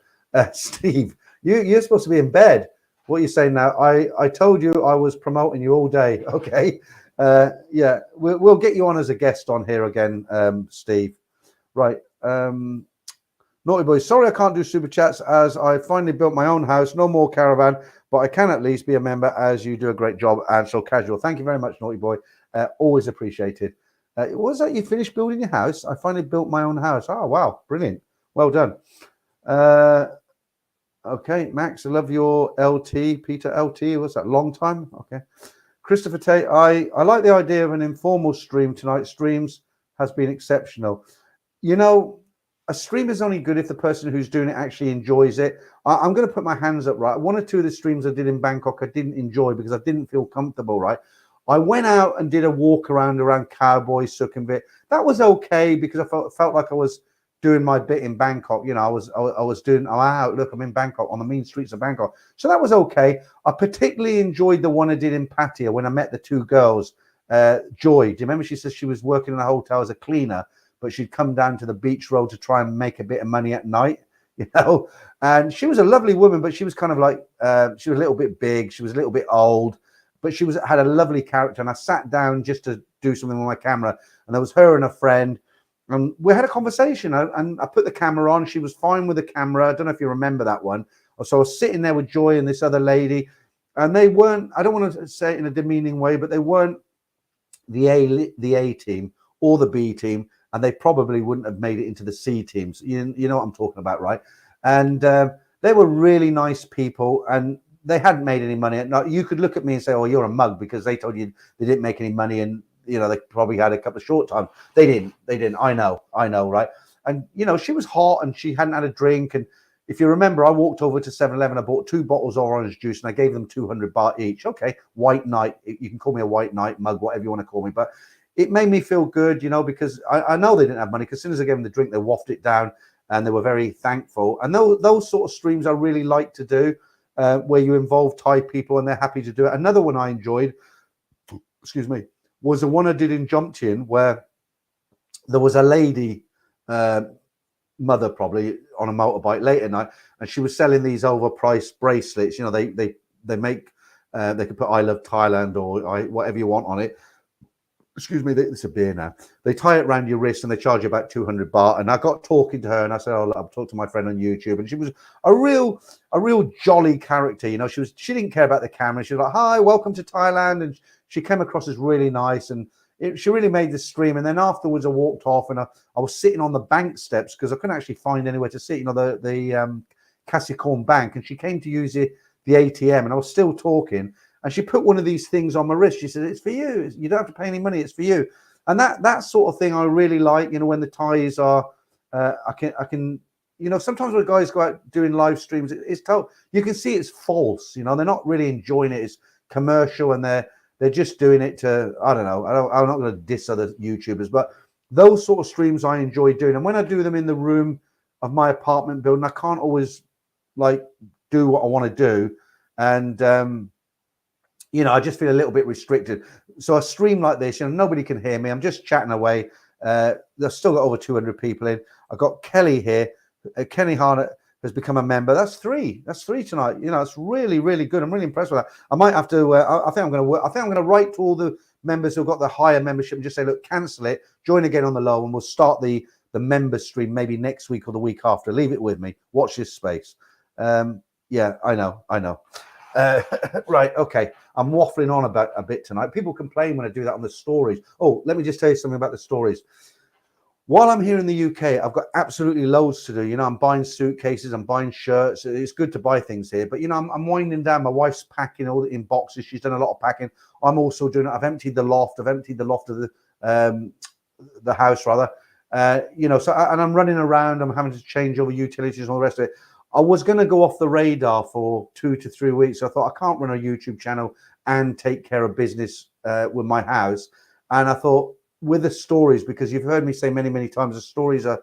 [SPEAKER 1] Steve, you're supposed to be in bed. What are you saying now? I told you I was promoting you all day. Okay. Yeah, we'll get you on as a guest on here again, Steve. Right. Naughty Boy, sorry I can't do super chats as I finally built my own house. No more caravan, but I can at least be a member as you do a great job and so casual. Thank you very much, Naughty Boy. Always appreciated. Was that you finished building your house? I finally built my own house. Oh, wow. Brilliant. Well done. Okay, Max, I love your LT. Peter LT, what's that? Long time? Okay. Christopher Tate, I like the idea of an informal stream tonight. Streams has been exceptional. You know, a stream is only good if the person who's doing it actually enjoys it. I'm going to put my hands up, right? One or two of the streams I did in Bangkok, I didn't enjoy because I didn't feel comfortable, right? I went out and did a walk around Cowboy Sukhumvit. That was okay because I felt like I was doing my bit in Bangkok. You know, I was doing, oh, wow, look, I'm in Bangkok, on the mean streets of Bangkok. So that was okay. I particularly enjoyed the one I did in Pattaya when I met the two girls. Joy, do you remember? She says she was working in a hotel as a cleaner, but she'd come down to the beach road to try and make a bit of money at night, you know. And she was a lovely woman, but she was kind of like, she was a little bit big. She was a little bit old, but she had a lovely character. And I sat down just to do something with my camera, and there was her and a friend, and we had a conversation. And I put the camera on. She was fine with the camera. I don't know if you remember that one. So I was sitting there with Joy and this other lady, and they weren't, I don't want to say it in a demeaning way, but they weren't the A team or the B team, and they probably wouldn't have made it into the C teams. You know what I'm talking about, right? And they were really nice people, and they hadn't made any money. Now, you could look at me and say, oh, you're a mug, because they told you they didn't make any money, and you know, they probably had a couple of short times. They didn't. I know, right? And you know, she was hot and she hadn't had a drink. And if you remember, I walked over to 7-Eleven, I bought 2 bottles of orange juice, and I gave them 200 baht each. Okay, white knight. You can call me a white knight, mug, whatever you want to call me. But it made me feel good, you know, because I know they didn't have money, because as soon as I gave them the drink, they wafted it down, and they were very thankful. And those sort of streams I really like to do, where you involve Thai people and they're happy to do it. Another one I enjoyed, excuse me, was the one I did in Jomtien, where there was a lady, mother probably, on a motorbike late at night, and she was selling these overpriced bracelets. You know, they make, they could put "I love Thailand" or whatever you want on it. Excuse me, it's a beer now. They tie it around your wrist and they charge you about 200 baht. And I got talking to her, and I said, "Oh, I've talked to my friend on YouTube," and she was a real jolly character. You know, she didn't care about the camera. She was like, "Hi, welcome to Thailand," and she came across as really nice, and she really made the stream. And then afterwards, I walked off, and I was sitting on the bank steps because I couldn't actually find anywhere to sit. You know, the Kasikorn Bank, and she came to use the ATM, and I was still talking. And she put one of these things on my wrist. She said, "It's for you. You don't have to pay any money. It's for you." And that sort of thing I really like. You know, when the Thais are, I can, you know, sometimes when guys go out doing live streams, it's told, you can see it's false. You know, they're not really enjoying it. It's commercial, and they're just doing it to, I don't know. I'm not going to diss other YouTubers, but those sort of streams I enjoy doing. And when I do them in the room of my apartment building, I can't always like do what I want to do, and you know, I just feel a little bit restricted. So a stream like this, you know, nobody can hear me. I'm just chatting away. They've still got over 200 people in. I've got Kelly here. Kenny Harnett has become a member. That's three tonight. You know, it's really, really good. I'm really impressed with that. I might have to. I think I'm going to write to all the members who've got the higher membership and just say, look, cancel it, join again on the low, and we'll start the member stream maybe next week or the week after. Leave it with me. Watch this space. Yeah, I know. Right, okay. I'm waffling on about a bit tonight. People complain when I do that on the stories. Oh, let me just tell you something about the stories. While I'm here in the UK, I've got absolutely loads to do. You know, I'm buying suitcases, I'm buying shirts. It's good to buy things here, but you know, I'm winding down. My wife's packing all in boxes. She's done a lot of packing. I'm also doing it. I've emptied the loft. I've emptied the loft of the house rather. You know, so and I'm running around. I'm having to change over utilities and all the rest of it. I was going to go off the radar for 2 to 3 weeks. I thought I can't run a YouTube channel and take care of business with my house. And I thought with the stories, because you've heard me say many, many times, the stories are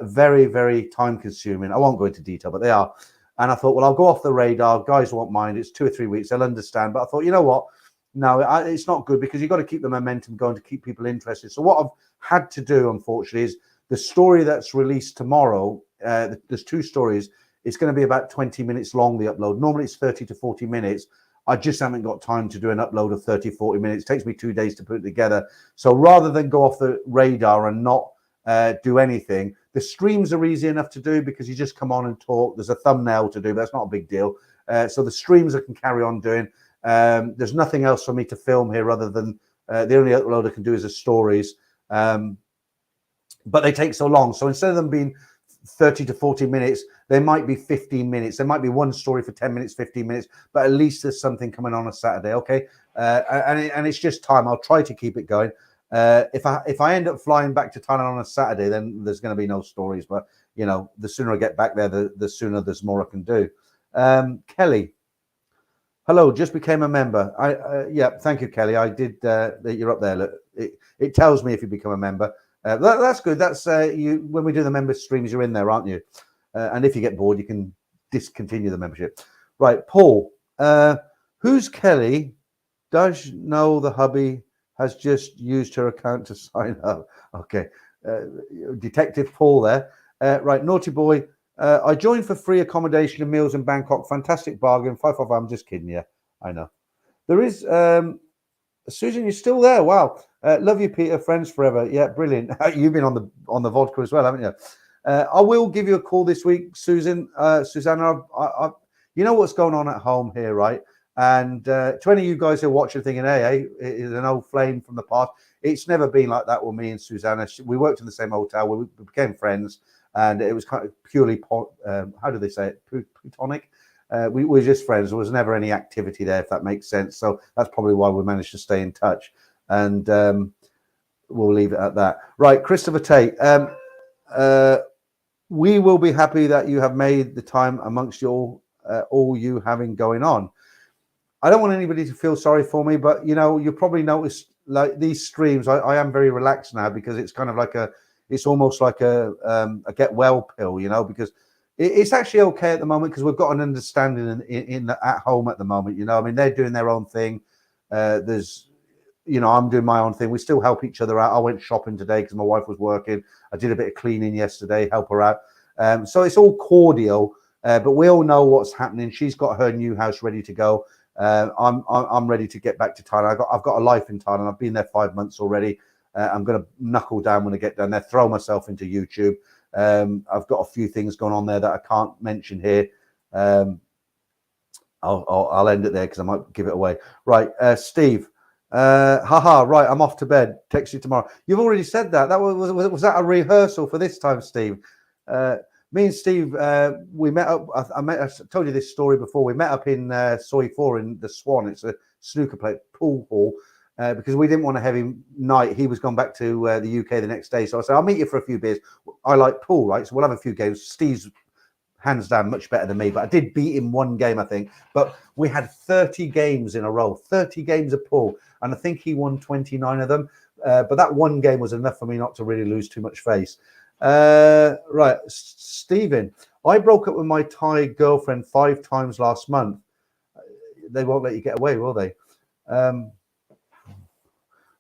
[SPEAKER 1] very, very time consuming. I won't go into detail, but they are. And I thought, well, I'll go off the radar. Guys won't mind. It's 2 or 3 weeks. They'll understand. But I thought, you know what? No, it's not good, because you've got to keep the momentum going to keep people interested. So what I've had to do, unfortunately, is the story that's released tomorrow. There's 2 stories. It's going to be about 20 minutes long, the upload. Normally it's 30 to 40 minutes. I just haven't got time to do an upload of 30, 40 minutes. It takes me 2 days to put it together. So rather than go off the radar and not do anything, the streams are easy enough to do, because you just come on and talk. There's a thumbnail to do, but that's not a big deal. So the streams I can carry on doing. There's nothing else for me to film here other than the only upload I can do is the stories. But they take so long. So instead of them being 30 to 40 minutes, there might be 15 minutes. There might be one story for 10 minutes, 15 minutes, but at least there's something coming on a Saturday. Okay. And it's just time. I'll try to keep it going. If I end up flying back to Thailand on a Saturday, then there's going to be no stories. But the sooner I get back there, the sooner there's more I can do. Kelly, hello, just became a member. Yeah, thank you, Kelly. I did. You're up there. Look, it tells me if you become a member. That's good. That's you. When we do the member streams, you're in there, aren't you? And if you get bored, you can discontinue the membership. Right, Paul. Who's Kelly? Does know the hubby has just used her account to sign up. Okay, Detective Paul there. Right, naughty boy. I joined for free accommodation and meals in Bangkok. Fantastic bargain. 555. I'm just kidding you. I know. There is Susan. You're still there. Wow. Love you, Peter. Friends forever. Yeah, brilliant. You've been on the vodka as well, haven't you? I will give you a call this week, Susan. Susanna, you know what's going on at home here, right? And to any of you guys who are watching thinking, hey, it is an old flame from the past. It's never been like that with me and Susanna. We worked in the same hotel. We became friends, and it was kind of purely, how do they say it, platonic? We were just friends. There was never any activity there, if that makes sense. So that's probably why we managed to stay in touch. And we'll leave it at that. Right, Christopher Tate. We will be happy that you have made the time amongst all you having going on. I don't want anybody to feel sorry for me, but you probably noticed like these streams. I am very relaxed now because it's kind of it's almost like a get well pill, because it's actually okay at the moment because we've got an understanding at home at the moment. I mean, they're doing their own thing. There's, I'm doing my own thing. We still help each other out. I went shopping today because my wife was working. I did a bit of cleaning yesterday, help her out. So it's all cordial, but we all know what's happening. She's got her new house ready to go. I'm ready to get back to Thailand. I've got a life in Thailand. I've been there 5 months already. I'm going to knuckle down when I get down there, throw myself into YouTube. I've got a few things going on there that I can't mention here. I'll end it there because I might give it away. Right, Steve. Right, I'm off to bed. Text you tomorrow. You've already said that. Was that a rehearsal for this time, Steve? Me and Steve, we met up. I told you this story before. We met up in Soi 4 in the Swan. It's a snooker play pool hall because we didn't want a heavy night. He was gone back to the UK the next day, so I said I'll meet you for a few beers. I like pool, right? So we'll have a few games. Steve's hands down much better than me, but I did beat him one game, I think. But we had 30 games in a row, 30 games of pool, and I think he won 29 of them. But that one game was enough for me not to really lose too much face. Right, Stephen, I broke up with my Thai girlfriend 5 times last month. They won't let you get away, will they?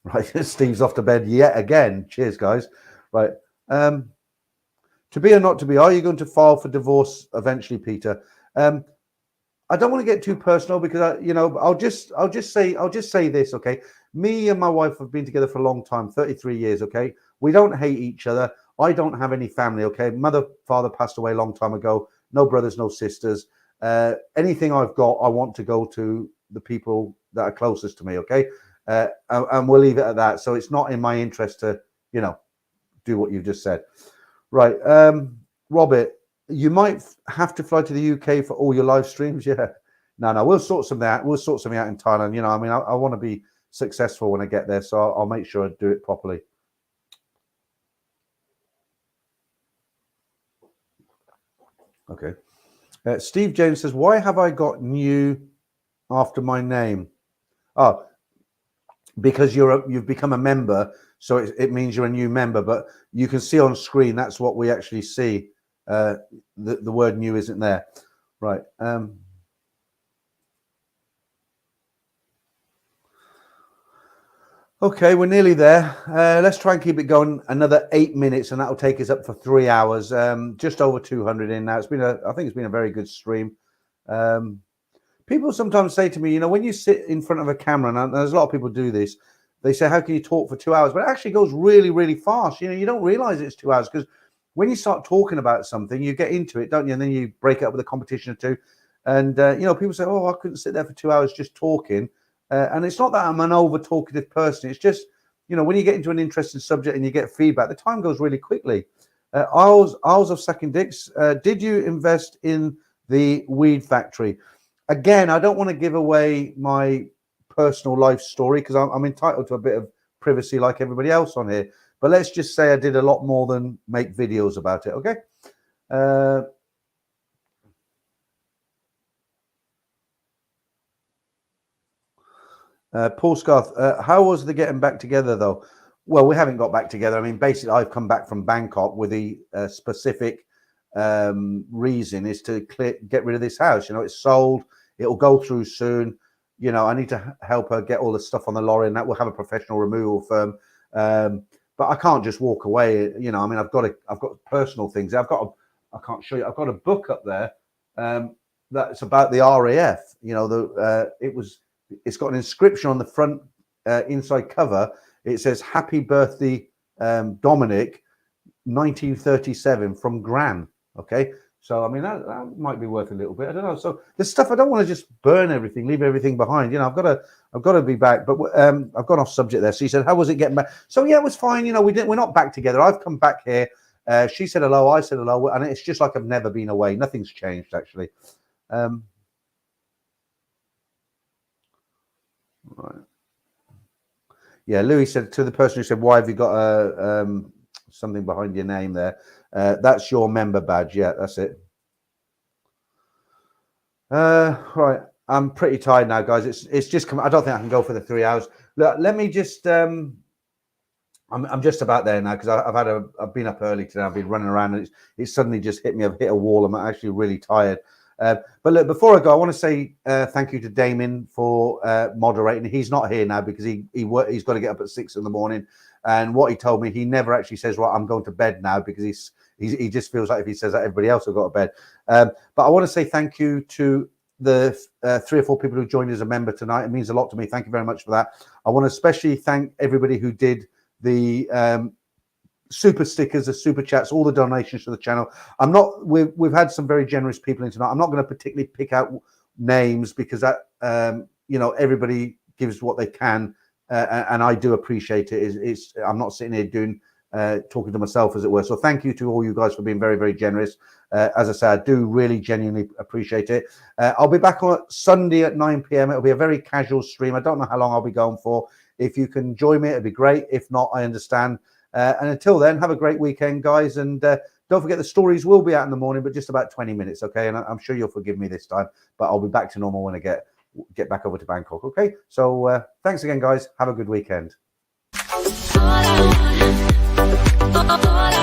[SPEAKER 1] Right, Steve's off to bed yet again. Cheers, guys. Right, to be or not to be, are you going to file for divorce eventually, Peter? I don't want to get too personal because I'll just say this, okay? Me and my wife have been together for a long time, 33 years, okay? We don't hate each other. I don't have any family, okay? Mother, father passed away a long time ago. No brothers, no sisters. Anything I've got, I want to go to the people that are closest to me, okay? And we'll leave it at that. So it's not in my interest to, do what you've just said. Right. Robert, you might have to fly to the UK for all your live streams. Yeah. No, we'll sort something out. We'll sort something out in Thailand. I want to be successful when I get there. So I'll make sure I do it properly. Okay. Steve James says, why have I got new after my name? Oh, because you've become a member, so it means you're a new member. But you can see on screen that's what we actually see. The word new isn't there, right? Okay, we're nearly there. Let's try and keep it going another 8 minutes, and that'll take us up for 3 hours. Just over 200 in now. I think it's been a very good stream. People sometimes say to me, when you sit in front of a camera, and there's a lot of people do this, they say, how can you talk for 2 hours? But it actually goes really, really fast. You don't realize it's 2 hours because when you start talking about something, you get into it, don't you? And then you break it up with a competition or two. And, people say, oh, I couldn't sit there for 2 hours just talking. And it's not that I'm an over-talkative person. It's just, when you get into an interesting subject and you get feedback, the time goes really quickly. Isles of Dicks, did you invest in the weed factory? Again, I don't want to give away my personal life story because I'm entitled to a bit of privacy like everybody else on here. But let's just say I did a lot more than make videos about it, okay? Paul Scarth, how was the getting back together, though? Well, we haven't got back together. I mean, basically, I've come back from Bangkok with the specific reason is to get rid of this house. You know, it's sold. It'll go through soon. You know, I need to help her get all the stuff on the lorry, and that will have a professional removal firm. But I can't just walk away. You know, I mean, I've got personal things. I can't show you. I've got a book up there that's about the RAF. You know, it's got an inscription on the front inside cover. It says "Happy Birthday, Dominic, 1937 from Gran." Okay, so I mean that might be worth a little bit. I don't know. So there's stuff I don't want to just burn everything, leave everything behind. You know, I've got to be back. But I've gone off subject there. So he said, "How was it getting back?" So yeah, it was fine. You know, we're not back together. I've come back here. She said hello. I said hello, and it's just like I've never been away. Nothing's changed actually. Right. Yeah, Louis said to the person who said, "Why have you got something behind your name there?" That's your member badge. Yeah, that's it. Right, I'm pretty tired now, guys. It's just come. I don't think I can go for the 3 hours. Look, let me just. I'm just about there now because I've been up early today. I've been running around, and it's suddenly just hit me. I've hit a wall. I'm actually really tired. But look, before I go, I want to say thank you to Damien for moderating. He's not here now because he's got to get up at 6 in the morning. And what he told me, he never actually says, "Right, I'm going to bed now," because he just feels like if he says that, everybody else will go to bed. But I want to say thank you to the 3 or 4 people who joined as a member tonight. It means a lot to me. Thank you very much for that. I want to especially thank everybody who did the super stickers, the super chats, all the donations to the channel. We've had some very generous people in tonight. I'm not going to particularly pick out names because that you know, everybody gives what they can, and I do appreciate it. I'm not sitting here doing talking to myself, as it were. So thank you to all you guys for being very, very generous. As I say, I do really genuinely appreciate it. I'll be back on Sunday at 9 p.m. It'll be a very casual stream. I don't know how long I'll be going for. If you can join me, it'd be great. If not, I understand. And until then, have a great weekend, guys. And don't forget the stories will be out in the morning, but just about 20 minutes, okay? And I'm sure you'll forgive me this time, but I'll be back to normal when I get back over to Bangkok, okay? So thanks again, guys. Have a good weekend. All I want.